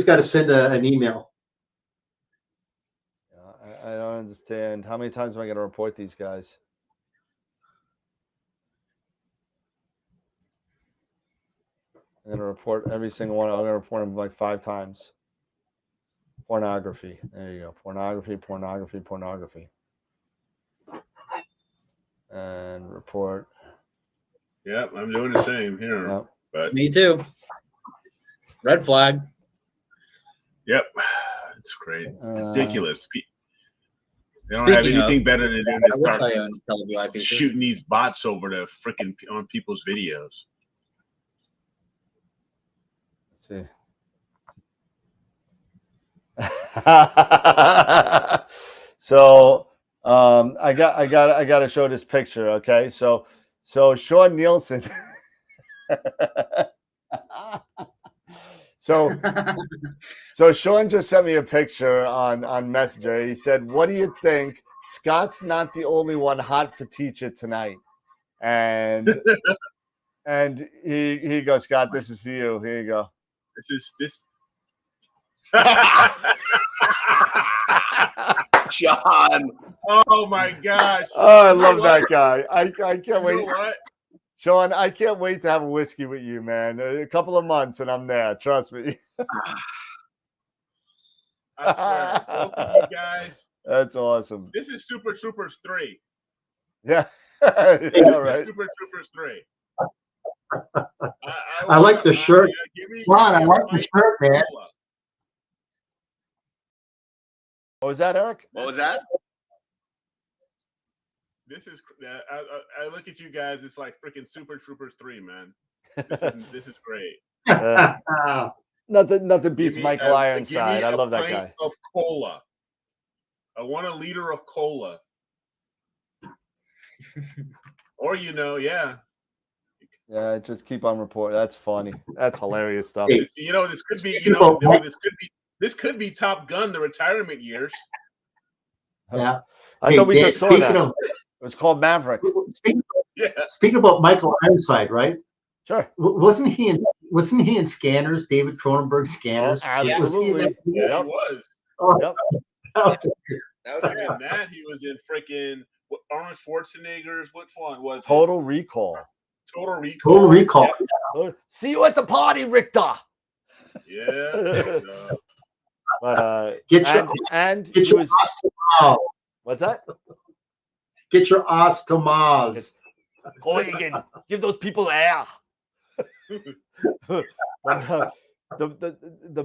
got to send an email. I don't understand. How many times am I going to report these guys? I'm going to report every single one. I'm going to report them like 5 times. Pornography. There you go. Pornography. And report. Yep, I'm doing the same here. Yep. But me too. Red flag. Yep, it's great. Ridiculous. They don't have anything better to do than start shooting these bots over to freaking on people's videos. Let's see. So I got to show this picture. Okay, so Sean Nielsen. so Sean just sent me a picture on Messenger. He said, "What do you think? Scott's not the only one hot for teacher tonight." And he goes, "Scott, this is for you. Here you go." This. John. Oh my gosh. Oh, I love that guy. I can't wait. You know what? Sean, I can't wait to have a whiskey with you, man. A couple of months and I'm there. Trust me. I swear. Both of you guys. That's awesome. This is Super Troopers 3. Yeah. This right. is Super Troopers 3. I like the shirt. Ron, I like the shirt, man. What was that, Eric? What was that? This is. I look at you guys. It's like freaking Super Troopers 3, man. This is great. Nothing beats Michael Ironside. I love that guy. Of cola. I want a liter of cola. Or yeah. Yeah, just keep on reporting. That's funny. That's hilarious stuff. This could be. This could be Top Gun, the retirement years. Yeah. I thought we just saw that. It was called Maverick. Speaking about Michael Ironside, right? Sure. Wasn't he in Scanners? David Cronenberg Scanners. Oh, absolutely. He was. Oh, yep. That he was in freaking Arnold Schwarzenegger's. Which one was Total Recall. Total Recall. Total Recall. Yep. See you at the party, Richter. Yeah. But get your what's that? Get your ass to Mars. Go again. Give those people air. The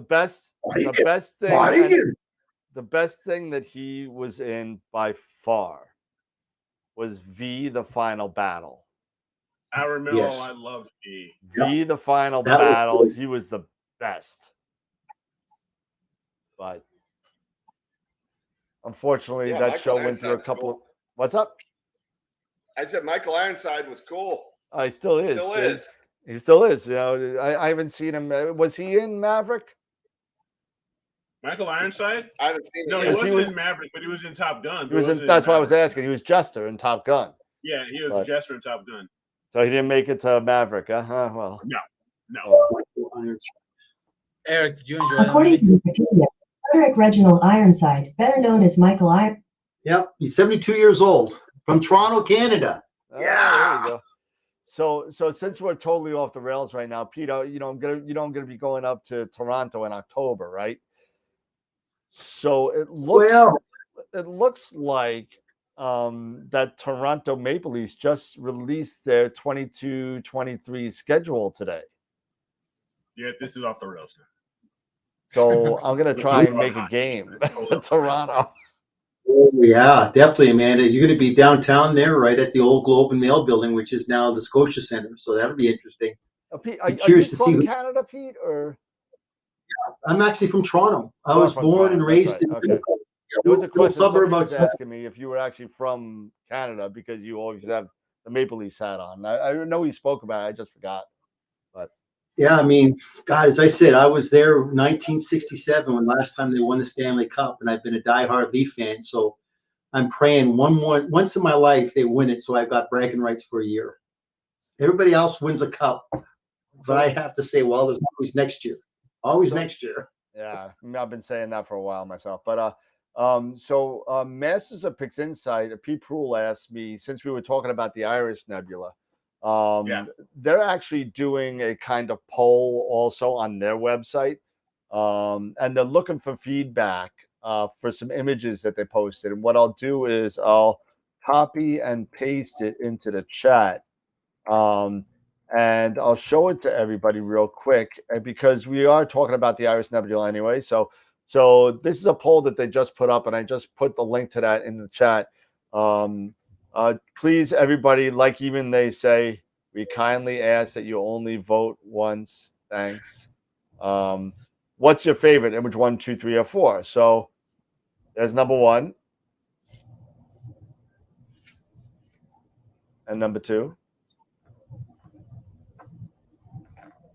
best thing. the best thing that he was in by far was V, the Final Battle. I remember. Yes. Oh, I loved V. V, the Final That was Battle. cool. He was the best. But unfortunately, Yeah, that Michael show went through a Ironside's couple of. cool. What's up? I said Michael Ironside was cool. He still is. Still is. He still is. You know, I haven't seen him. Was he in Maverick? Michael Ironside? I haven't seen it No, he yet. wasn't in Maverick, but he was in Top Gun. He was in. That's why I was asking. He was Jester in Top Gun. Yeah, he was But- Jester in Top Gun. So he didn't make it to Maverick. Well, No. Eric, did you enjoy that According movie? to Wikipedia, Frederick Reginald Ironside, better known as Michael Yep, he's 72 years old from Toronto, Canada. There you go. So since we're totally off the rails right now, Peter, I'm gonna be going up to Toronto in October, right? So it looks like that Toronto Maple Leafs just released their 22-23 schedule today. Yeah, this is off the rails now. So I'm gonna try and make a game in Toronto. Oh, yeah, definitely, Amanda. You're going to be downtown there, right at the old Globe and Mail building, which is now the Scotia Center. So that'll be interesting. Pete, I'm are you curious to see. from Canada, Pete, or? I'm actually from Toronto. I Oh, was from born Toronto, and that's raised right. in Okay. a There was a little question suburb somebody was outside. asking me if you were actually from Canada because you always have the Maple Leafs hat on. I know he spoke about it. I just forgot. But Yeah, I mean, God, as I said, I was there in 1967 when last time they won the Stanley Cup, and I've been a diehard Leaf fan. So I'm praying once in my life they win it, so I've got bragging rights for a year. Everybody else wins a cup, but I have to say, well, there's always next year. Always next year. yeah, I've been saying that for a while myself. But Masters of Pix Insight, Pete Proul asked me, since we were talking about the Iris Nebula, they're actually doing a kind of poll also on their website, and they're looking for feedback for some images that they posted. And what I'll do is I'll copy and paste it into the chat, and I'll show it to everybody real quick, because we are talking about the Iris Nebula anyway. So this is a poll that they just put up, and I just put the link to that in the chat. Please, everybody, like even they say, we kindly ask that you only vote once. Thanks. What's your favorite image? 1, 2, 3, or 4? So there's number 1. And number 2.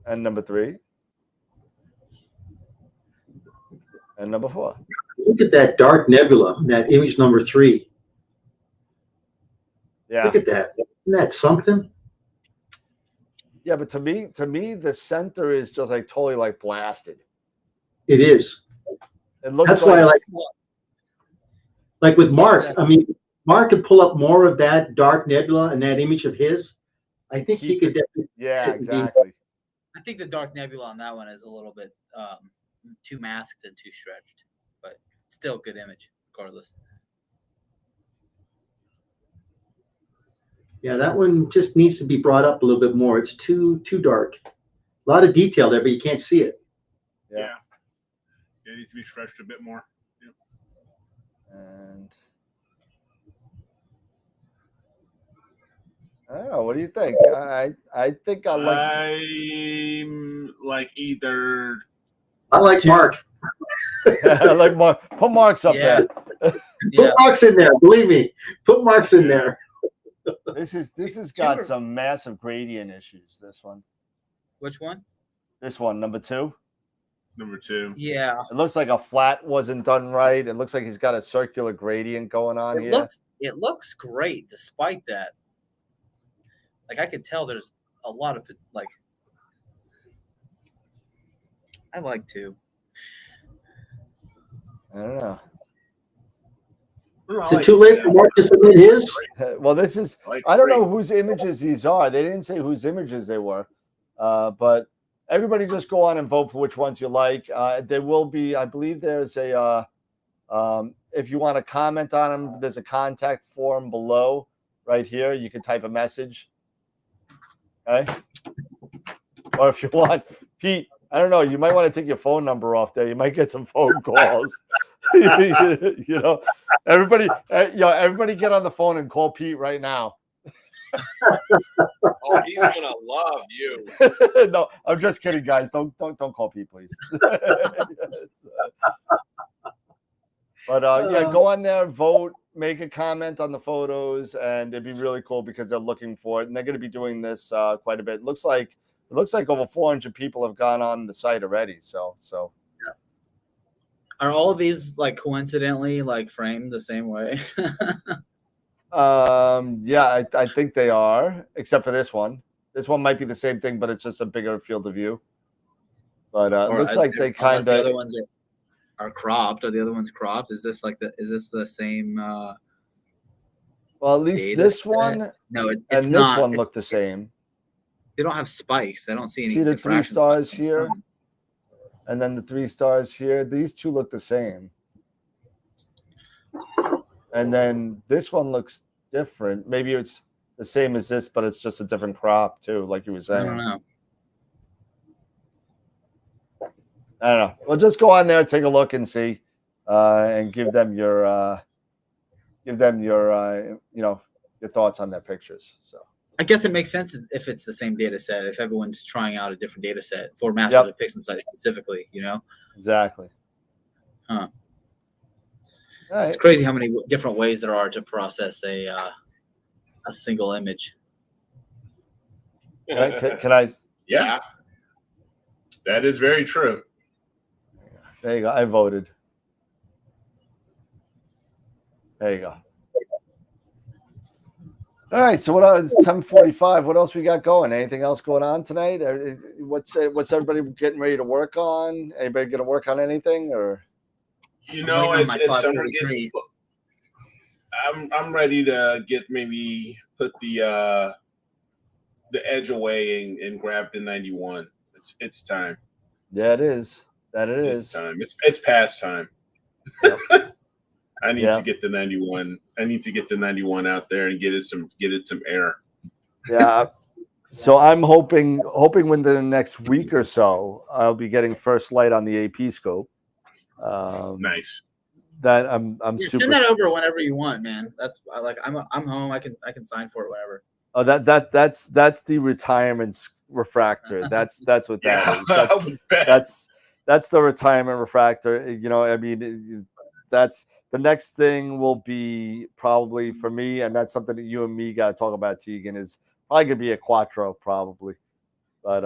And number 3. And number 4. Look at that dark nebula, that image number 3. Yeah. Look at that. Isn't that something? Yeah, but to me, the center is just like totally like blasted. It is. It looks. That's why I like with Mark. I mean, Mark could pull up more of that dark nebula and that image of his. I think he could definitely. Yeah, exactly. I think the Dark Nebula on that one is a little bit too masked and too stretched, but still good image regardless. Yeah, that one just needs to be brought up a little bit more. It's too dark. A lot of detail there, but you can't see it. Yeah. It needs to be stretched a bit more. Yeah. And I don't know. What do you think? I think I like. I'm like either. I like Mark. I like Mark. Put Marks up there. Put Marks in there. Believe me. Put Marks in there. This has got some massive gradient issues. This one. Which one? This one, number 2. Number 2. Yeah. It looks like a flat wasn't done right. It looks like he's got a circular gradient going on here. It looks great despite that. Like I could tell there's a lot of like I like to. I don't know. Is it too late for Mark to submit his? Well, this is. I don't know whose images these are. They didn't say whose images they were, but everybody just go on and vote for which ones you like. There will be, I believe, there's a. If you want to comment on them, there's a contact form below, right here. You can type a message. Okay. Or if you want, Pete, I don't know. You might want to take your phone number off there. You might get some phone calls. You know, everybody, everybody get on the phone and call Pete right now. Oh, he's gonna love you. No, I'm just kidding, guys. Don't call Pete, please. But yeah, go on there, vote, make a comment on the photos, and it'd be really cool because they're looking for it, and they're going to be doing this quite a bit. It looks like over 400 people have gone on the site already. So. Yeah. Are all of these like coincidentally like framed the same way? Yeah, I think they are, except for this one. This one might be the same thing, but it's just a bigger field of view. But it looks like they kind of. The other ones are cropped. Are the other ones cropped? Is this the same? Well, at least this one. No, it's and not. This one look the same. They don't have spikes. I don't see any. See the 3 stars here, sun. and then the 3 stars here. These two look the same. And then this one looks different. Maybe it's the same as this, but it's just a different crop too, like you were saying. I don't know. I don't know. Well, just go on there, take a look, and see, and give them your your thoughts on their pictures. So I guess it makes sense if it's the same data set. If everyone's trying out a different data set for Masters of Pixel site specifically, Exactly. Huh. Right. It's crazy how many different ways there are to process a single image. Can I? Yeah, that is very true. There you go. I voted. There you go. All right. So what else? It's 10:45. What else we got going? Anything else going on tonight? What's everybody getting ready to work on? Anybody going to work on anything or? As summer gets, I'm ready to put the edge away and grab the 91. It's time. Yeah, it is. It's time. It's past time. Yep. I need to get the 91. I need to get the 91 out there and get it some air. Yeah. So I'm hoping within the next week or so, I'll be getting first light on the AP scope. Nice. That I'm super. Send that over whenever you want, man. That's like I'm home. I can sign for it whenever. Oh, that's the retirement refractor. That's what that is. That's the retirement refractor. That's the next thing will be probably for me, and that's something that you and me got to talk about. Tegan is probably gonna be a Quattro, probably, but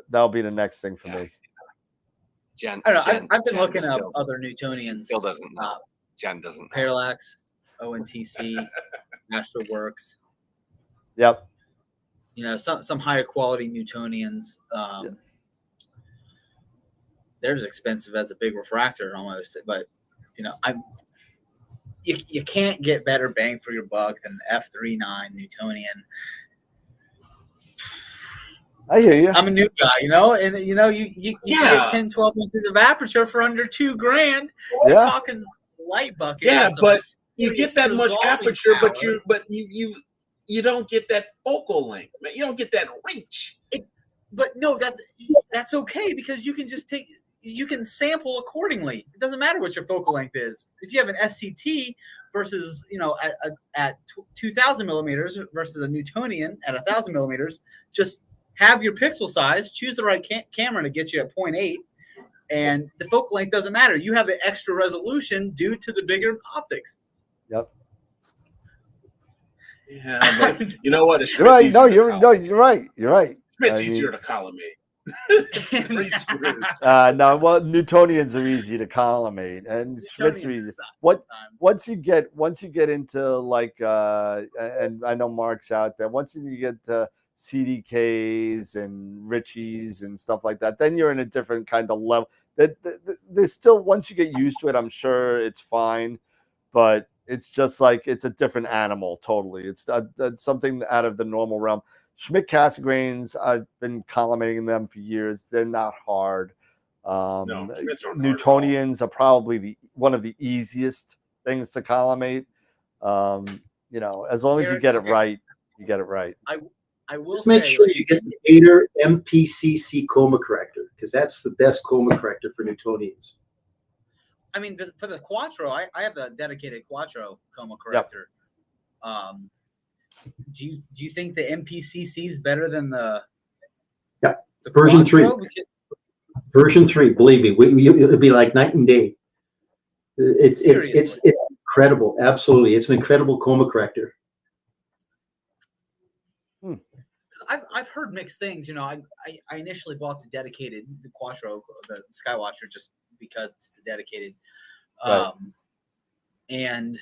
that'll be the next thing for me. I don't know. I've been looking up other Newtonians. Still doesn't know. Jen doesn't know. Parallax, ONTC, AstroWorld's. Yep. Some higher quality Newtonians. They're as expensive as a big refractor almost, but you can't get better bang for your buck than F39 Newtonian. I hear you. I'm a new guy, and you get 10, 12 inches of aperture for under $2,000. We're talking light buckets. Yeah, but you get that much aperture, power. but you don't get that focal length, man. You don't get that reach. But no, that's okay because you can sample accordingly. It doesn't matter what your focal length is. If you have an SCT versus at 2,000 millimeters versus a Newtonian at 1,000 millimeters, just have your pixel size, choose the right camera to get you at 0.8, and the focal length doesn't matter. You have the extra resolution due to the bigger optics. Yep. Yeah, but you know what? You're right. No, you're right. You're right. It's easier to collimate. No, well, Newtonians are easy to collimate, and Schmidt's easy. Once you get into like, and I know Mark's out there. Once you get to CDKs and Richies and stuff like that, then you're in a different kind of level. There's still, once you get used to it, I'm sure it's fine, but it's just like it's a different animal totally. It's something out of the normal realm. Schmidt Cassegrains, I've been collimating them for years. They're not hard. Newtonians are probably one of the easiest things to collimate. As long as you get it right, you get it right. I will just make sure you get the Gator MPCC coma corrector because that's the best coma corrector for Newtonians. I mean, for the Quattro, I have the dedicated Quattro coma corrector. Do you think the MPCC is better than the version 3? Quattro? Version 3, believe me, it'll be like night and day. It's incredible. Absolutely, it's an incredible coma corrector. I've heard mixed things. You know, I initially bought the Quattro, the Skywatcher, just because it's the dedicated. Right. And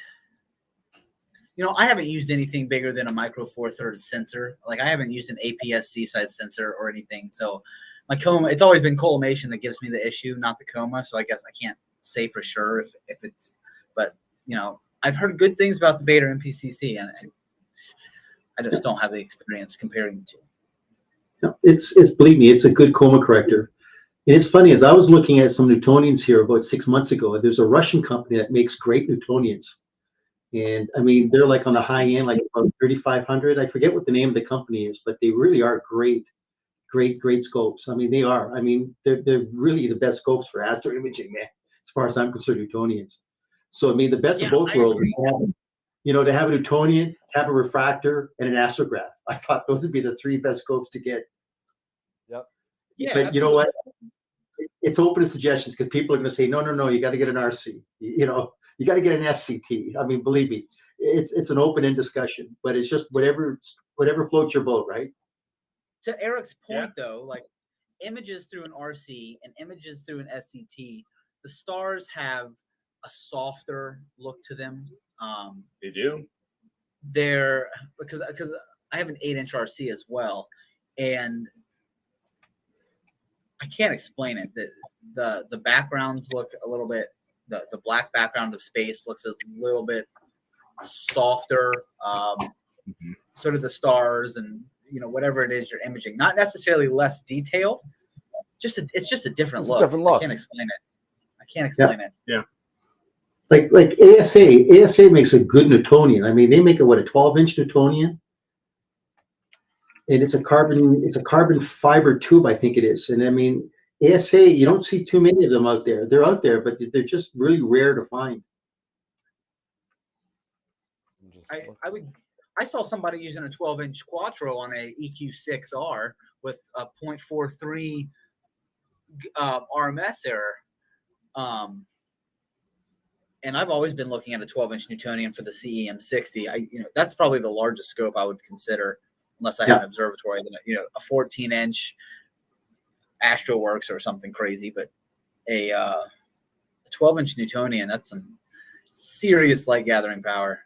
you know, I haven't used anything bigger than a micro 4/3 sensor. Like I haven't used an APS-C size sensor or anything. So my coma, it's always been collimation that gives me the issue, not the coma. So I guess I can't say for sure if it's, but you know, I've heard good things about the Beta MPCC, and I just don't have the experience comparing the two. No, it's believe me, it's a good coma corrector. And it's funny, as I was looking at some Newtonians here about 6 months ago, there's a Russian company that makes great Newtonians. And I mean, they're like on the high end, like about 3,500. I forget what the name of the company is, but they really are great scopes. I mean, they are. I mean, they're really the best scopes for astro imaging, man, as far as I'm concerned, Newtonians. So I mean, the best of both worlds. You know, to have a Newtonian, have a refractor, and an astrograph. I thought those would be the 3 best scopes to get. Yep. Yeah. But you know what? It's open to suggestions because people are going to say, no, you got to get an RC. You know, you got to get an SCT. I mean, believe me, it's an open-end discussion, but it's just whatever floats your boat, right? To Eric's point, though, like images through an RC and images through an SCT, the stars have a softer look to them. They do. They're because I have an 8-inch RC as well, and I can't explain it. The backgrounds look a little bit. The black background of space looks a little bit softer. Sort of the stars and whatever it is you're imaging, not necessarily less detailed. It's just a different look. I can't explain it. Yeah. Like ASA makes a good Newtonian. I mean, they make a 12-inch Newtonian, and it's a carbon fiber tube, I think it is. And I mean, ASA, you don't see too many of them out there. They're out there, but they're just really rare to find. I saw somebody using a 12-inch Quattro on a EQ6R with a 0.43 RMS error. And I've always been looking at a 12-inch Newtonian for the CEM60. That's probably the largest scope I would consider, unless I have an observatory. Then a 14-inch AstroWorld's or something crazy, but a 12-inch Newtonian, that's some serious light gathering power.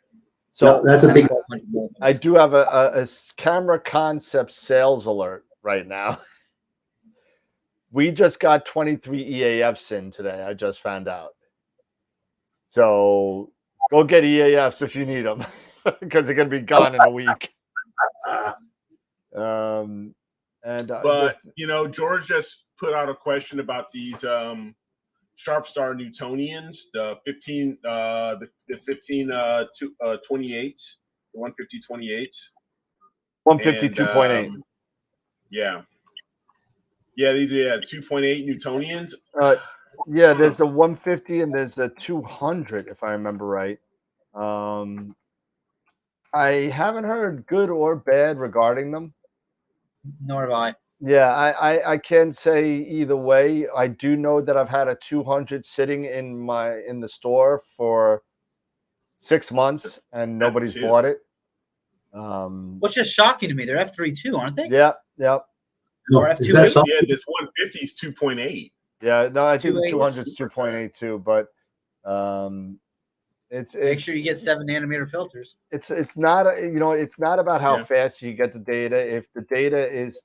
So that's a big. I do have a camera concept sales alert right now. We just got 23 EAFs in today. I just found out. So go get EAFs if you need them, because they're going to be gone in a week. But George just put out a question about these Sharp Star Newtonians, the 15, the 15 28, the 150-28, 152.8. Yeah, these are 2.8 Newtonians. Yeah, there's a 150 and there's a 200, if I remember right. I haven't heard good or bad regarding them. Nor have I. Yeah, I can't say either way. I do know that I've had a 200 sitting in the store for 6 months and nobody's bought it. What's just shocking to me, they're F32, aren't they? Yep. Or F2. Yeah, this 150 is 2.8. Yeah, no, I think the 200 is 2.8 too, but it's make sure you get 7-nanometer filters. It's not it's not about how fast you get the data. If the data if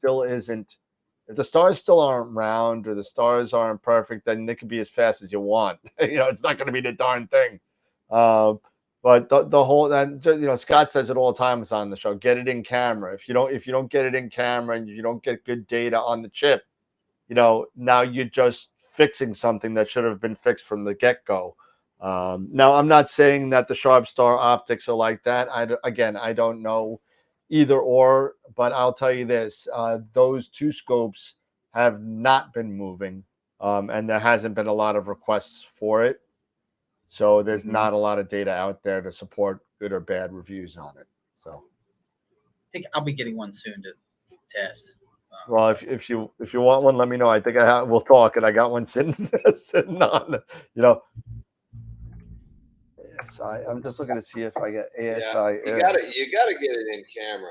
the stars still aren't round or the stars aren't perfect, then they can be as fast as you want. It's not going to be the darn thing. But the whole Scott says it all the time. It's on the show. Get it in camera. If you don't get it in camera and you don't get good data on the chip, now you're just fixing something that should have been fixed from the get-go. Now, I'm not saying that the Sharp Star optics are like that. I don't know either or, but I'll tell you this. Those two scopes have not been moving, and there hasn't been a lot of requests for it. So there's not a lot of data out there to support good or bad reviews on it. So I think I'll be getting one soon to test. Well, if you want one, let me know. I think we'll talk, and I got one sitting on. ASI. I'm just looking to see if I get ASI. Yeah, you gotta get it in camera.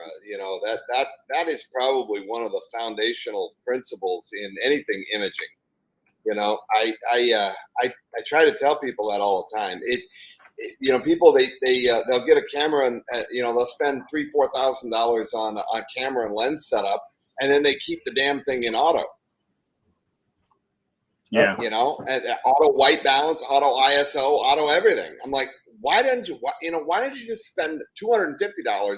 That is probably one of the foundational principles in anything imaging. I try to tell people that all the time. People they'll get a camera and they'll spend $3,000-$4,000 on camera and lens setup, and then they keep the damn thing in auto. Yeah. And auto white balance, auto ISO, auto everything. I'm like, why didn't you just spend $250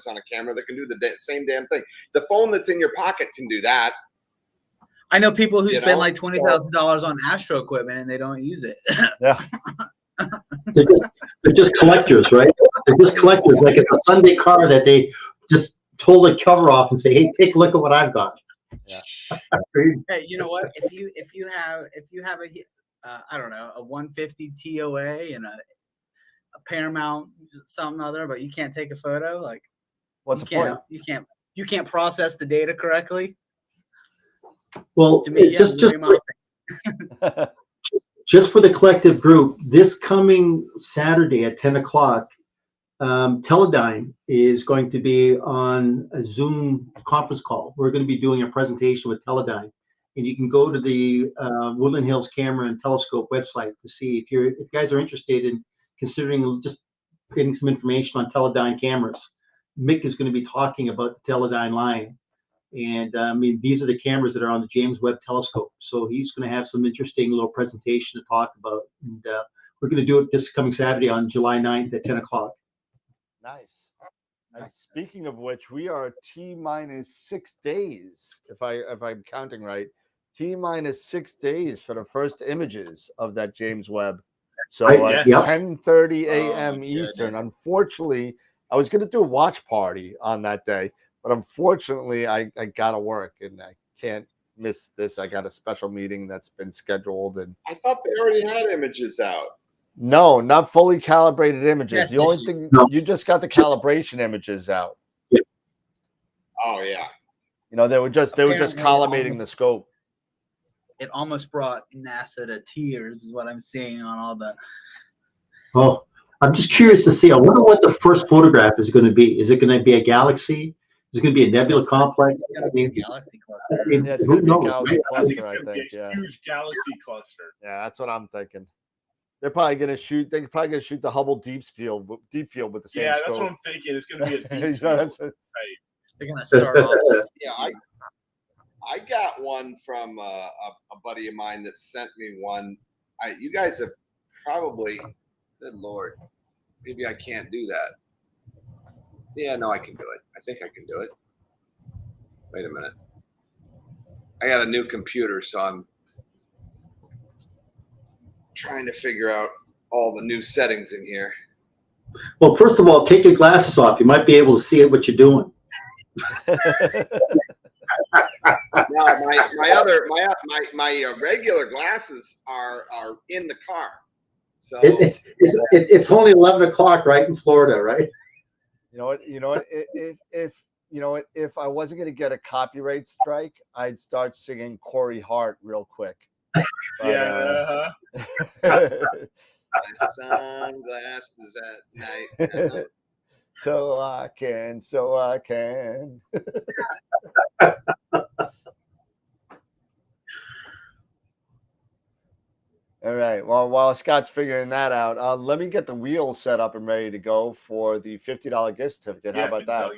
on a camera that can do the same damn thing? The phone that's in your pocket can do that. I know people who spend like $20,000 on Astro equipment and they don't use it. Yeah. They're just collectors, right? They're just collectors. Like it's a Sunday car that they just pull the cover off and say, "Hey, take a look at what I've got." Yeah. Hey, you know what? If you have a I don't know, a 150 TOA and a Paramount something other, but you can't take a photo, like what's the point? You can't process the data correctly. Well, to me, just for the collective group, this coming Saturday at 10 o'clock, Teledyne is going to be on a Zoom conference call. We're going to be doing a presentation with Teledyne, and you can go to the Woodland Hills Camera and Telescope website to see if you guys are interested in considering just getting some information on Teledyne cameras. Mick is going to be talking about the Teledyne line. And these are the cameras that are on the James Webb Telescope. So he's going to have some interesting little presentation to talk about. And we're going to do it this coming Saturday on July 9th at 10 o'clock. Nice. And speaking of which, we are T-minus 6 days, if I'm counting right. T-minus 6 days for the first images of that James Webb. So at 10:30 a.m. Eastern. Unfortunately, I was going to do a watch party on that day. But unfortunately, I got to work, and I can't miss this. I got a special meeting that's been scheduled. And I thought they already had images out. No, not fully calibrated images. Yes, the only thing, you just got the calibration images out. Oh, yeah. They were just collimating the scope. It almost brought NASA to tears, is what I'm seeing on all the. Oh, I'm just curious to see. I wonder what the first photograph is going to be. Is it going to be a galaxy? Is it going to be a nebula complex? It's going to be a galaxy cluster. Yeah, it's going to be a galaxy cluster, I think. Yeah, huge galaxy cluster. Yeah, that's what I'm thinking. They're probably going to shoot. They're probably going to shoot the Hubble deep field with the same. Yeah, that's scope. what I'm thinking. It's going to be a deep field. Right. They're going to start off. Yeah, I got one from a buddy of mine that sent me one. You guys have probably, good Lord, maybe I can't do that. Yeah, no, I can do it. I think I can do it. Wait a minute. I got a new computer, so I'm trying to figure out all the new settings in here. Well, first of all, take your glasses off. You might be able to see what you're doing. No, my regular glasses are in the car. So it's only 11 o'clock right in Florida, right? You know what? If I wasn't going to get a copyright strike, I'd start singing Corey Hart real quick. But, yeah. Sunglasses at night. So I can. All right. Well, while Scott's figuring that out, let me get the wheels set up and ready to go for the $50 gift certificate. How about that?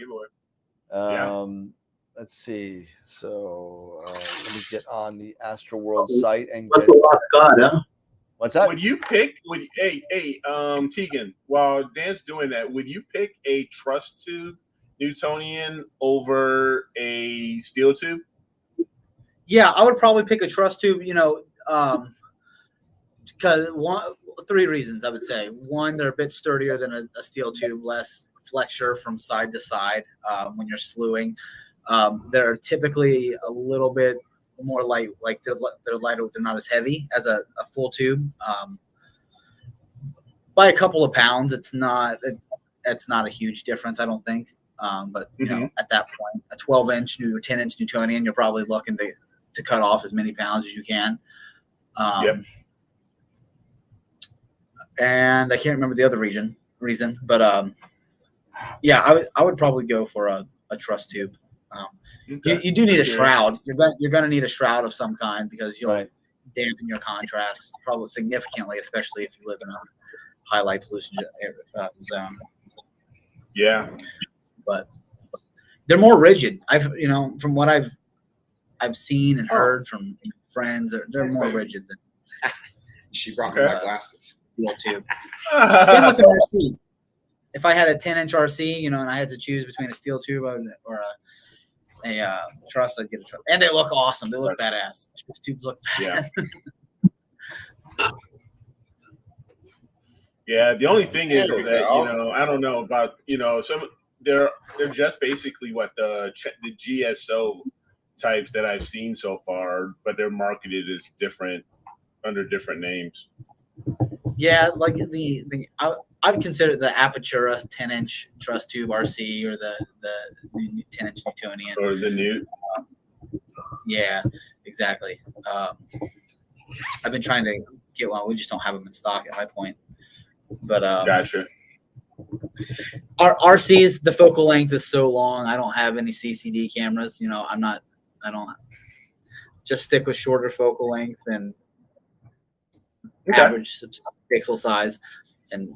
Let's see. So let me get on the AstroWorld's site and What's the lost god, huh? What's that? Would you pick? Tegan, while Dan's doing that, would you pick a truss tube Newtonian over a steel tube? Yeah, I would probably pick a truss tube. Because three reasons I would say. One, they're a bit sturdier than a steel tube, less flexure from side to side when you're slewing. They're typically a little bit more light, like they're lighter, they're not as heavy as a full tube. by a couple of pounds. It's not a huge difference, I don't think. But you know, at that point, a 12-inch or 10-inch Newtonian, you're probably looking to cut off as many pounds as you can. And I can't remember the other reason, but yeah, I would probably go for a truss tube. You do need a shroud. You're gonna need a shroud of some kind because you'll dampen your contrast probably significantly, especially if you live in a high light pollution zone. Yeah, but they're more rigid. From what I've seen and heard from friends, they're more rigid than. She brought me my glasses. Steel tube. Same with the RC. If I had a 10-inch RC, and I had to choose between a steel tube or a truss, I'd get a truss. And they look awesome. They look badass. Truss tubes look badass. Yeah. The only thing is that I don't know about some they're just basically what the GSO types that I've seen so far, but they're marketed as different under different names. Yeah, like I've considered the Apertura 10-inch truss tube RC or the 10-inch Newtonian or the Newt. Yeah, exactly. I've been trying to get one. We just don't have them in stock at High Point. But gotcha. Our RCs, the focal length is so long. I don't have any CCD cameras. I don't just stick with shorter focal length and average pixel size, and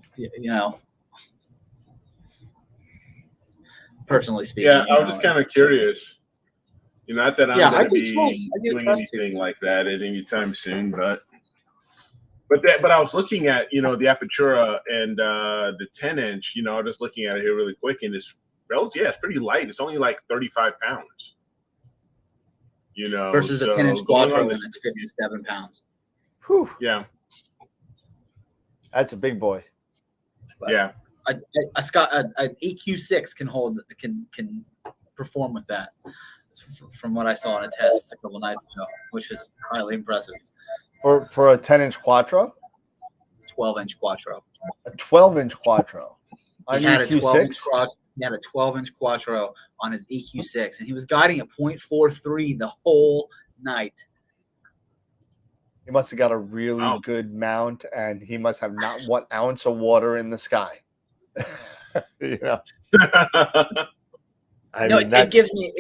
personally speaking. Yeah, I was just kind of curious. Not that I'm going to be doing anything like that at any time soon, but I was looking at the Apertura and the 10-inch. I'm just looking at it here really quick, and it's pretty light. It's only like 35 pounds. Versus a 10-inch Quattro, and it's 57 pounds. Whew. Yeah. That's a big boy. But yeah, an EQ6 can perform with that. From what I saw in a test a couple nights ago, which is highly impressive. For a 10-inch Quattro, 12-inch Quattro, a 12-inch Quattro. He had a 12-inch Quattro on his EQ6, and he was guiding at 0.43 the whole night. He must have got a really good mount, and he must have not 1 ounce of water in the sky. It gives me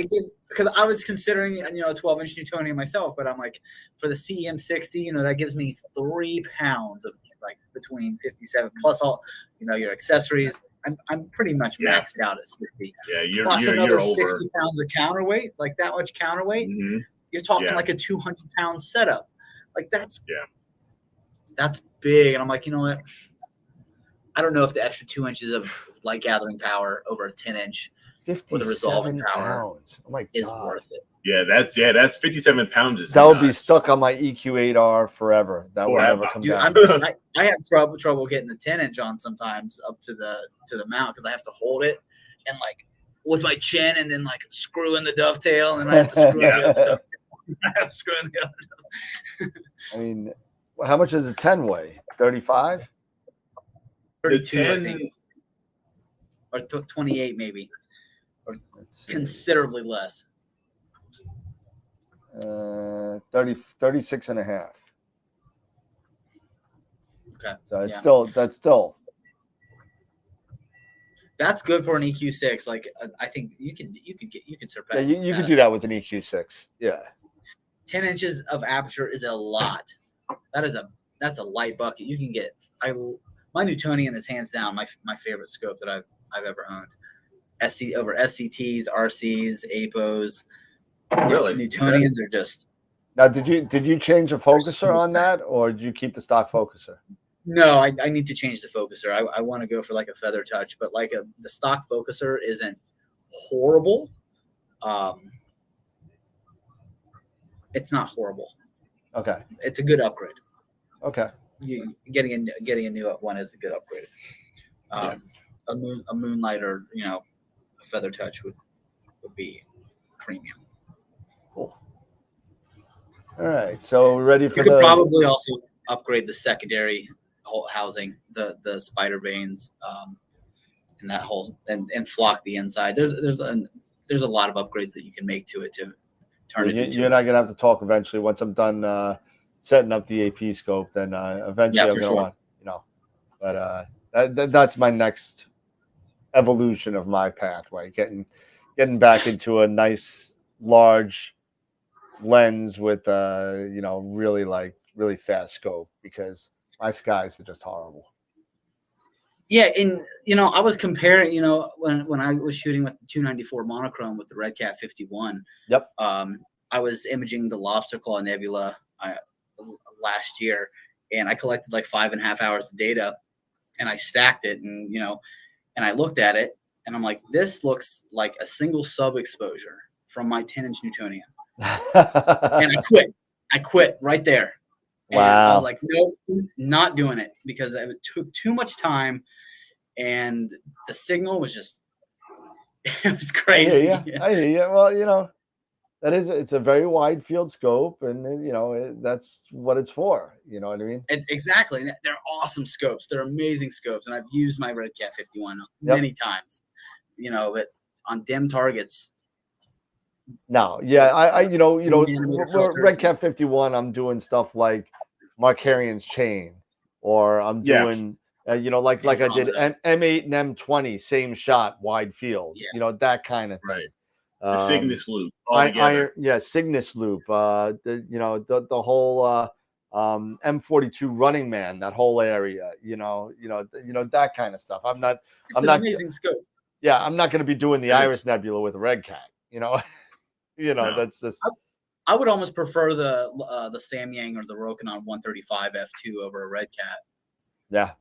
because I was considering a 12-inch Newtonian myself, but I'm like, for the CM60, that gives me 3 pounds of like between 57 plus all your accessories. I'm pretty much maxed out at 60. Yeah, you're another over 60 pounds of counterweight, like that much counterweight. Mm-hmm. You're talking like a 200-pound setup. Like that's big, and I'm like, you know what? I don't know if the extra 2 inches of light gathering power over a 10-inch with a resolving power is worth it. Yeah, that's 57 pounds. That would be stuck on my EQ8R forever. That would never come down. I have trouble getting the 10-inch on sometimes up to the mount because I have to hold it and like with my chin and then like screw in the dovetail, and I have to screw in the other dovetail. I have to screw in the other dovetail. I mean, how much does a 10 weigh? 35? 32, I think. Or 28 maybe. Or considerably less. 36 and a half. Okay. So that's good for an EQ6. Like I think you can surpass. Yeah, you can do that with an EQ6. Yeah. 10 inches of aperture is a lot. That's a light bucket. You can get my Newtonian is hands down my favorite scope that I've ever owned. Over SCTs, RCs, APOs. Really? Newtonians are just. Now, did you change the focuser on that, or did you keep the stock focuser? No, I need to change the focuser. I want to go for like a feather touch, but like the stock focuser isn't horrible. It's not horrible. Okay. It's a good upgrade. Okay. Getting a new one is a good upgrade. A moonlight or a feather touch would be premium. Cool. All right, so we're ready for You could probably also upgrade the secondary whole housing, the spider veins, and that whole and flock the inside. There's a lot of upgrades that you can make to it to turn it into. You and I are gonna have to talk eventually once I'm done setting up the AP scope. Then eventually I'm gonna want, but that's my next evolution of my pathway, getting back into a nice large lens with really fast scope, because my skies are just horrible. Yeah, and I was comparing, when I was shooting with the 294 monochrome with the Red Cat 51. Yep. I was imaging the Lobster Claw Nebula last year, and I collected like 5.5 hours of data, and I stacked it, and and I looked at it, and I'm like, this looks like a single sub exposure from my 10-inch Newtonian. And I quit right there. And I was like, nope, not doing it, because it took too much time, and the signal was just, it was crazy. I hear you. Well, it's a very wide field scope, and that's what it's for. You know what I mean? Exactly. They're awesome scopes. They're amazing scopes, and I've used my Red Cat 51 many times. But on dim targets. No, yeah, Red Cat 51. I'm doing stuff like Markarian's Chain, or I'm doing, like I did M8 and M20, same shot, wide field. That kind of thing. The Cygnus loop. Cygnus loop. The whole M42 Running Man, that whole area. That kind of stuff. I'm not amazing scope. Yeah, I'm not going to be doing the Iris Nebula with a Red Cat. That's just. I would almost prefer the Samyang or the Rokinon 135 f2 over a Red Cat. Yeah,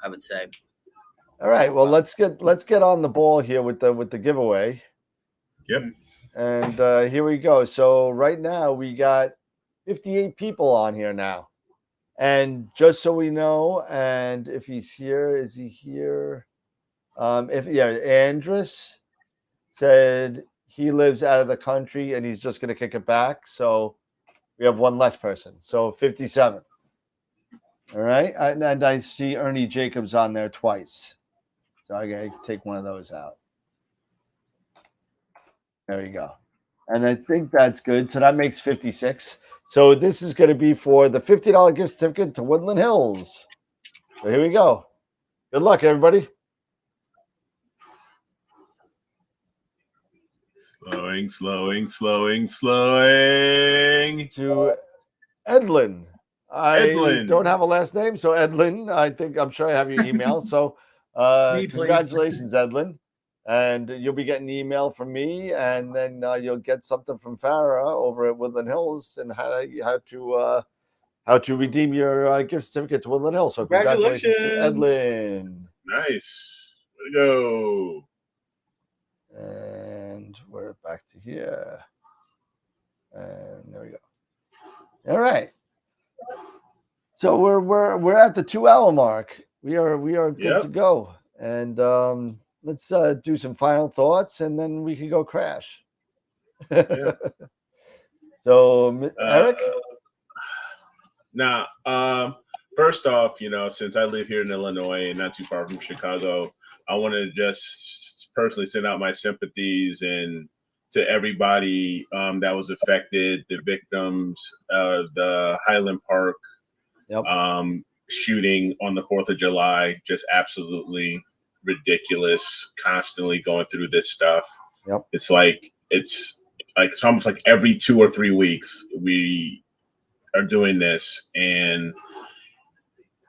I would say. All right, well, let's get on the ball here with the giveaway. Yep. And here we go. So right now we got 58 people on here now, and just so we know, and if he's here, is he here? Andrus said he lives out of the country and he's just going to kick it back. So we have one less person. So 57. All right. And I see Ernie Jacobs on there twice. So I got to take one of those out. There we go. And I think that's good. So that makes 56. So this is going to be for the $50 gift certificate to Woodland Hills. So here we go. Good luck, everybody. Slowing. To Edlin. I don't have a last name, so Edlin, I'm sure I have your email. So congratulations, Edlin. And you'll be getting an email from me, and then you'll get something from Farah over at Woodland Hills, and how to redeem your gift certificate to Woodland Hills. So congratulations to Edlin. Nice. Way to go. And we're back to here. And there we go. All right. So we're at the 2-hour mark. We are good to go. And let's do some final thoughts, and then we can go crash. So Eric? Now, first off, since I live here in Illinois and not too far from Chicago, I want to just personally send out my sympathies and to everybody that was affected, the victims of the Highland Park shooting on the 4th of July. Just absolutely ridiculous, constantly going through this stuff. It's almost like every 2 or 3 weeks we are doing this, and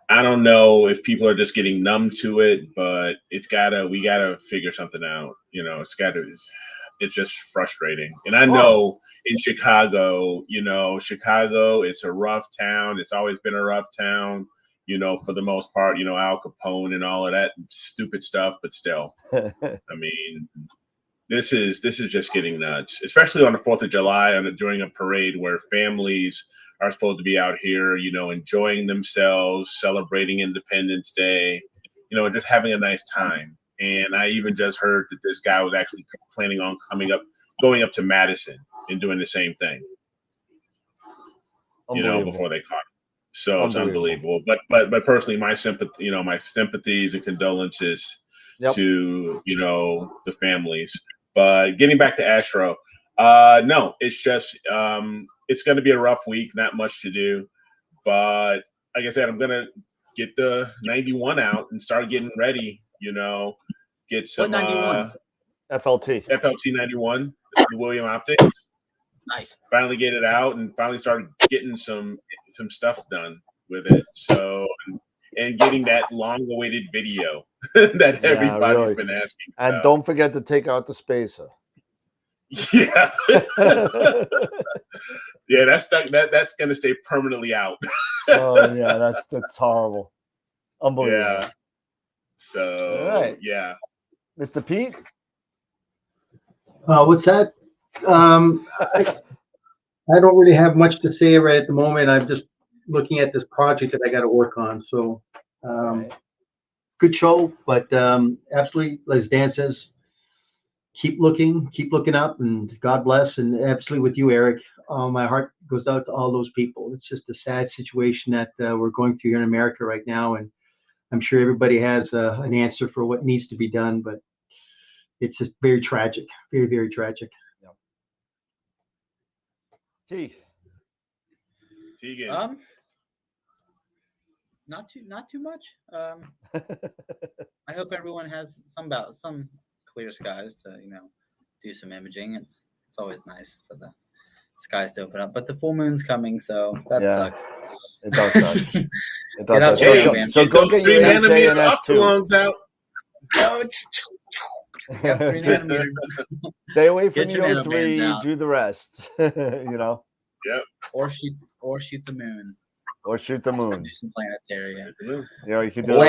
I don't know if people are just getting numb to it, but we gotta figure something out. It's just frustrating. And I know in Chicago, it's a rough town. It's always been a rough town, for the most part, Al Capone and all of that stupid stuff, but still, I mean, this is just getting nuts, especially on the 4th of July during a parade where families are supposed to be out here, enjoying themselves, celebrating Independence Day, just having a nice time. And I even just heard that this guy was actually planning on going up to Madison and doing the same thing, before they caught him. So it's unbelievable. But personally, my sympathies and condolences to the families. But getting back to Astro, no, it's just it's going to be a rough week. Not much to do, but like I said, I'm going to get the 91 out and start getting ready. Get some FLT 91, the William Optics. Nice. Finally get it out and finally start getting some stuff done with it. So and getting that long-awaited video that everybody's been asking about. And don't forget to take out the spacer. Yeah. Yeah, that's going to stay permanently out. Oh yeah, that's horrible. Unbelievable. Yeah. So all right. Yeah. Mr. Pete? What's that? I don't really have much to say right at the moment. I'm just looking at this project that I got to work on. So, good show, but absolutely, as Dan says, keep looking up, and God bless. And absolutely with you, Eric, my heart goes out to all those people. It's just a sad situation that we're going through here in America right now, and I'm sure everybody has an answer for what needs to be done, but it's just very tragic, very, very tragic. Tegan. Not too much. I hope everyone has some clear skies to do some imaging. It's always nice for the skies to open up, but the full moon's coming, so that sucks. It does suck. It does suck. So go get your SJ and S2 out. Yep, 3 nanometer. Stay away from the 03. Do the rest. Yep. Or shoot the moon. Or shoot the moon. Do some planetary. You can do or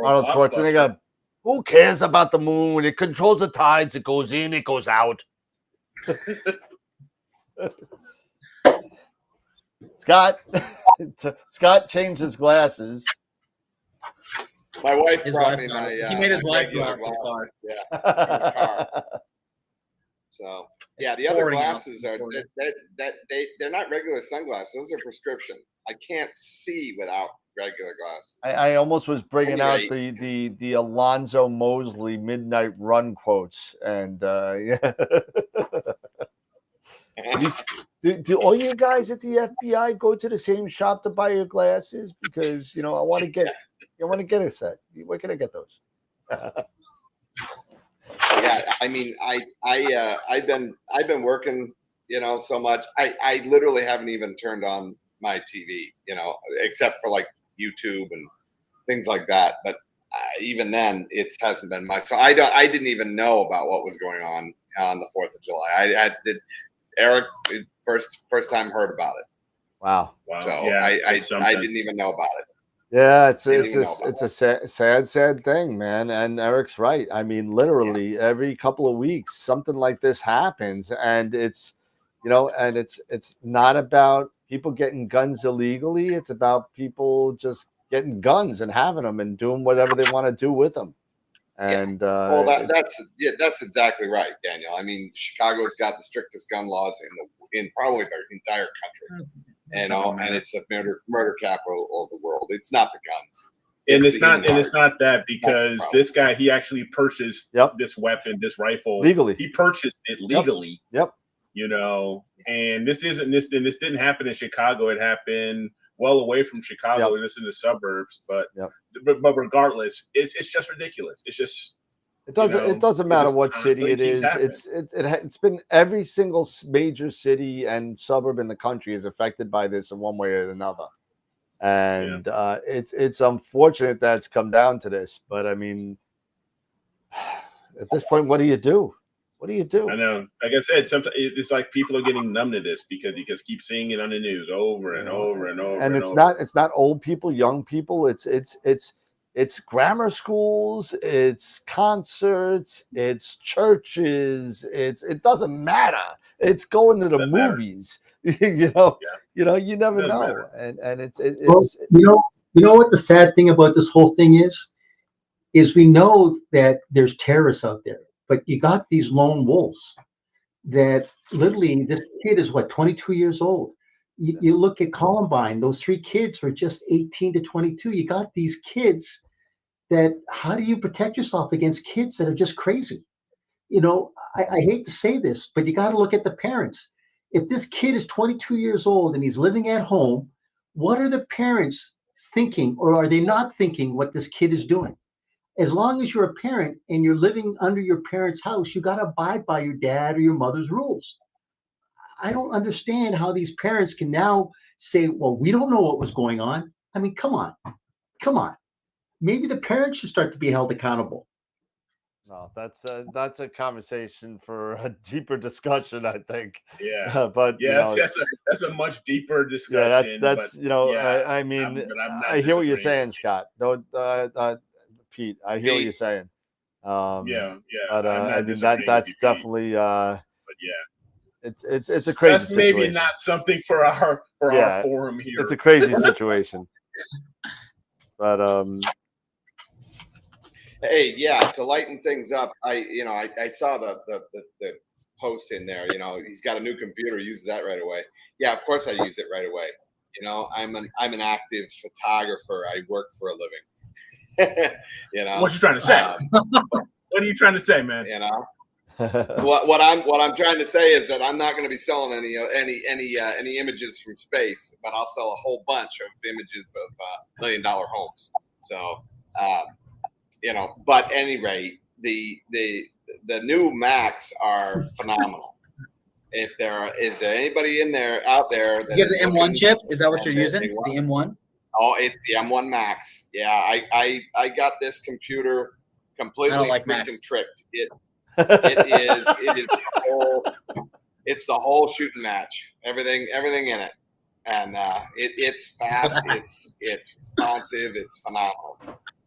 Arnold Schwarzenegger. Who cares about the moon? When it controls the tides, it goes in, it goes out. Scott changed his glasses. My wife His brought wife me got my. it. He made his wife go regular out to the car. Yeah, from the car. So yeah, the other Pouring out. glasses are they're not regular sunglasses. Those are prescription. I can't see without regular glasses. I almost was bringing out the Alonzo Mosley midnight run quotes, and yeah. Do all you guys at the FBI go to the same shop to buy your glasses? Because I want to get a set. Where can I get those? Yeah, I mean, I've been working, so much. I literally haven't even turned on my TV, except for like YouTube and things like that. But even then, it hasn't been much. So I didn't even know about what was going on the 4th of July. Eric first time heard about it. Wow. So yeah, I didn't even know about it. Yeah, it's a sad thing, man. And Eric's right. I mean, literally every couple of weeks, something like this happens, and it's not about people getting guns illegally. It's about people just getting guns and having them and doing whatever they want to do with them. And well, that's exactly right, Daniel. I mean, Chicago's got the strictest gun laws in probably the entire country, and it's the murder capital of the world. It's not the guns, it's not that, because this guy, he actually purchased this weapon, this rifle legally. He purchased it legally. Yep. And this didn't happen in Chicago. It happened well away from Chicago, and it's in the suburbs. But regardless, it's just ridiculous. It's just it doesn't matter what city it is. It's been every single major city and suburb in the country is affected by this in one way or another. And it's unfortunate that it's come down to this. But I mean, at this point, what do you do? What do you do? I know. Like I said, sometimes it's like people are getting numb to this because you just keep seeing it on the news over and over and over. And it's not old people, young people. It's grammar schools, it's concerts, it's churches. It doesn't matter. It's going to the movies. You never know. Matter. And it's you know what the sad thing about this whole thing is we know that there's terrorists out there. But you got these lone wolves that literally, this kid is 22 years old. You look at Columbine; those 3 kids were just 18 to 22. You got these kids that. How do you protect yourself against kids that are just crazy? I hate to say this, but you got to look at the parents. If this kid is 22 years old and he's living at home, what are the parents thinking, or are they not thinking what this kid is doing? As long as you're a parent and you're living under your parents' house, you got to abide by your dad or your mother's rules. I don't understand how these parents can now say, well, we don't know what was going on. I mean, come on. Maybe the parents should start to be held accountable. No, that's a conversation for a deeper discussion, I think. Yeah, but yeah, that's a much deeper discussion. Yeah, that's but, I mean, I hear what you're saying, Scott. Don't Pete. I hear what you're saying. Yeah. But I mean that's definitely. But yeah, it's a crazy. That's maybe situation. not something for our forum here. It's a crazy situation. But Hey, yeah, to lighten things up, I saw the post in there. He's got a new computer, uses that right away. Yeah, of course I use it right away. I'm an active photographer. I work for a living. What you trying to say? What are you trying to say, man? What I'm trying to say is that I'm not going to be selling any images from space, but I'll sell a whole bunch of images of $1 million homes. So. But at any rate, the new Macs are phenomenal. If is there anybody out there that you have the M1 chip? Is that what you're using? The M1? Oh, it's the M1 Max. Yeah, I got this computer completely tricked. It's the whole shooting match. Everything in it, and it's fast. it's responsive. It's phenomenal.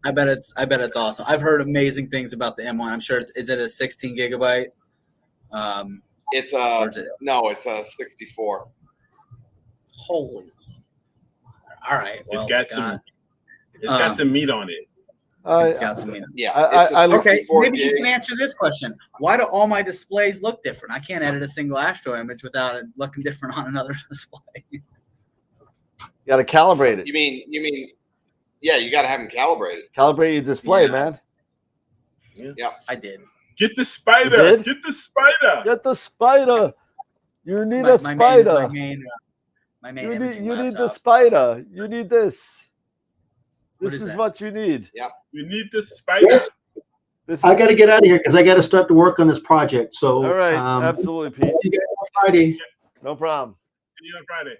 I bet it's awesome. I've heard amazing things about the M1. I'm sure is it a 16 gigabyte? It's a 64. Holy. All right. Well, it's got some meat on it. It's got some meat. Yeah. Okay. Maybe you can answer this question. Why do all my displays look different? I can't edit a single Astro image without it looking different on another display. You got to calibrate it. You mean? Yeah, you got to have them calibrated. Calibrate your display, man. Yeah, I did. Get the spider. Get the spider. Get the spider. You need a spider. My main you need the spider. You need this. This is what you need. Yeah, you need the spider. Yes. I got to get out of here because I got to start to work on this project. So, all right, absolutely, Pete. See you guys on Friday. No problem. See you on Friday.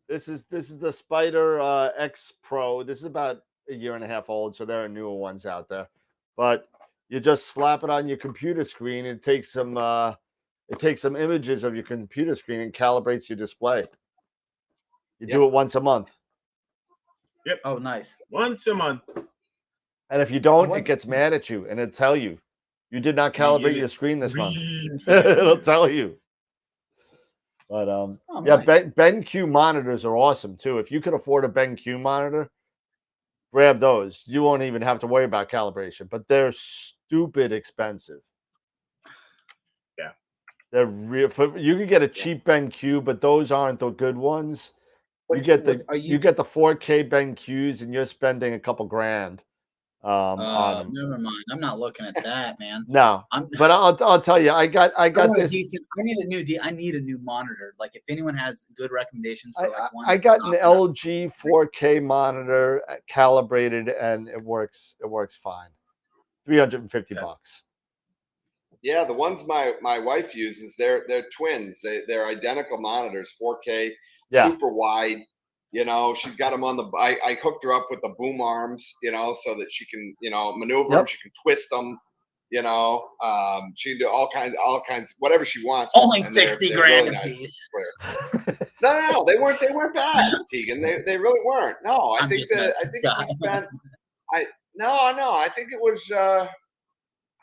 This is the Spider X Pro. This is about a year and a half old, so there are newer ones out there. But you just slap it on your computer screen. It takes some images of your computer screen and calibrates your display. You do it once a month. Yep. Oh, nice. Once a month. And if you don't, it gets mad at you and it'll tell you did not calibrate your screen this month. It'll tell you. But nice. BenQ monitors are awesome too. If you could afford a BenQ monitor, grab those. You won't even have to worry about calibration. But they're stupid expensive. Yeah, they're real. You can get a cheap BenQ, but those aren't the good ones. You get the 4K BenQs, and you're spending a couple grand. On them. Never mind. I'm not looking at that, man. No, but I'll tell you, I got this. I need a new monitor. Like if anyone has good recommendations for one. I got an LG 4K monitor calibrated, and it works fine. $350. Yeah, the ones my wife uses, they're twins. They're identical monitors, 4K, super wide. She's got them on I hooked her up with the boom arms, so that she can, maneuver them. She can twist them, she can do all kinds, whatever she wants. Only 60 grand a piece. No, they weren't bad, Tegan. They really weren't. No, I think we spent. I think it was.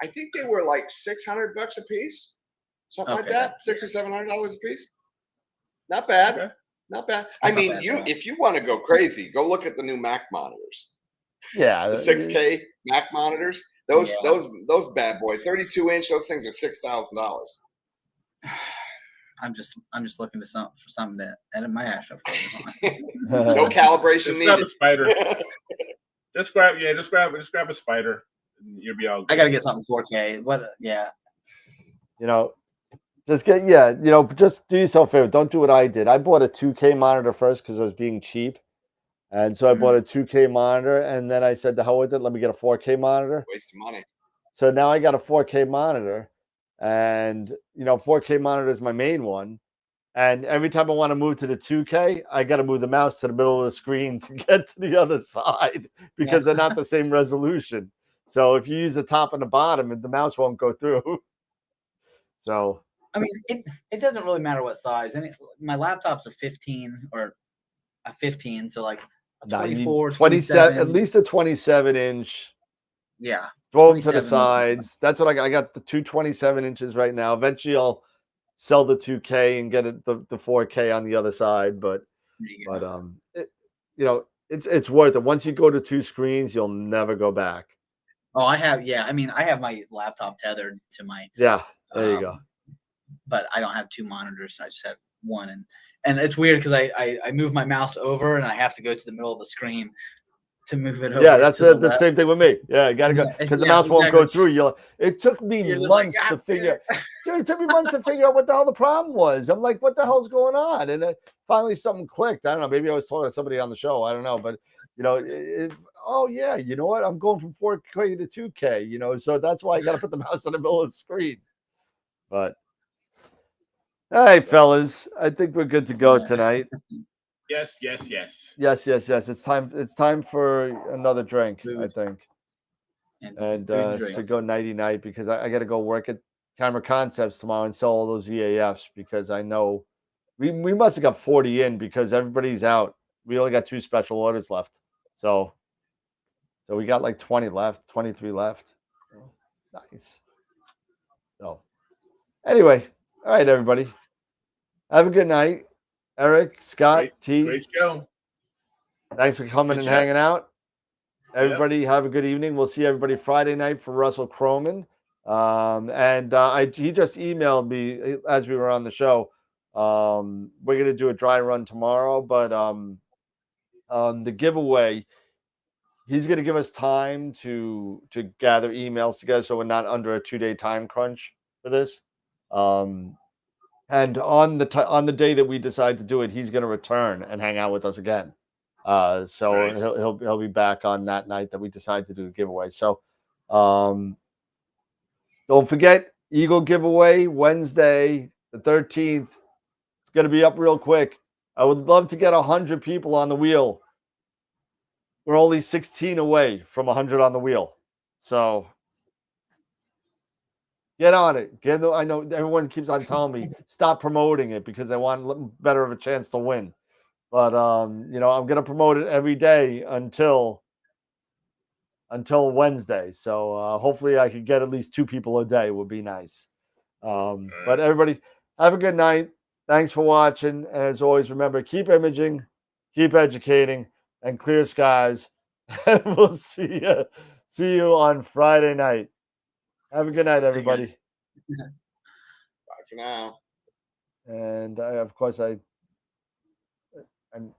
I think they were like $600 a piece, something like that. $600 or $700 a piece. Not bad. Okay. Not bad. If you want to go crazy, go look at the new Mac monitors. Yeah, the 6K Mac monitors. Those bad boy, 32-inch. Those things are $6,000. I'm just looking for something to edit my Astro photos on. No calibration Just needed. grab a spider. just grab a spider. You'll be all good. I gotta get something 4K. Yeah. You know, just just do yourself a favor. Don't do what I did. I bought a 2K monitor first because I was being cheap. And so I bought a 2K monitor, and then I said, the hell with it, let me get a 4K monitor. Waste of money. So now I got a 4K monitor, and 4K monitor is my main one. And every time I want to move to the 2K, I got to move the mouse to the middle of the screen to get to the other side because they're not the same resolution. So if you use the top and the bottom, the mouse won't go through. So I mean, it doesn't really matter what size. My laptop's a 15 or a 15, so like a 24, 27, at least a 27-inch. Yeah. Throw them to the sides. That's what I got the two 27 inches right now. Eventually I'll sell the 2K and get the 4K on the other side. But it's worth it. Once you go to 2 screens, you'll never go back. Oh, I have my laptop tethered to my. Yeah, there you go. But I don't have 2 monitors. I just have one, and it's weird because I move my mouse over and I have to go to the middle of the screen to move it over. Yeah, that's the same thing with me. Yeah, you gotta go because the mouse won't go through. It took me months to figure. Dude, it took me months to figure out what the hell the problem was. I'm like, what the hell's going on? And then finally something clicked. I don't know. Maybe I was talking to somebody on the show. I don't know, but oh yeah, you know what? I'm going from 4K to 2K. So that's why I got to put the mouse in the middle of the screen. But all right, fellas, I think we're good to go tonight. Yes. Yes. It's time for another drink, I think, and to go nighty night because I got to go work at Camera Concepts tomorrow and sell all those EAFs because I know we must have got 40 in because everybody's out. We only got 2 special orders left, so we got like 20 left, 23 left. Nice. So anyway, all right, everybody, have a good night. Eric, Scott, T. Great show. Thanks for coming and hanging out. Everybody have a good evening. We'll see everybody Friday night for Russell Croman. He just emailed me as we were on the show. We're going to do a dry run tomorrow, but the giveaway, he's going to give us time to gather emails together so we're not under a 2-day time crunch for this. And on the day that we decide to do it, he's going to return and hang out with us again. So nice. he'll be back on that night that we decide to do a giveaway. So don't forget Eagle giveaway Wednesday the 13th. It's going to be up real quick. I would love to get 100 people on the wheel. We're only 16 away from 100 on the wheel. So get on it. I know everyone keeps on telling me stop promoting it because I want better of a chance to win. But I'm going to promote it every day until Wednesday. So hopefully I could get at least 2 people a day would be nice. But everybody have a good night. Thanks for watching. And as always, remember, keep imaging, keep educating, and clear skies. And we'll see you on Friday night. Have a good night, everybody. Bye for now. And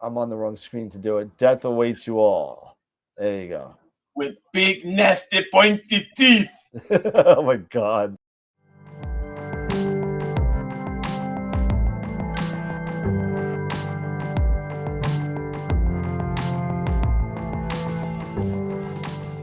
I'm on the wrong screen to do it. Death awaits you all. There you go. With big, nasty, pointy teeth. Oh, my God.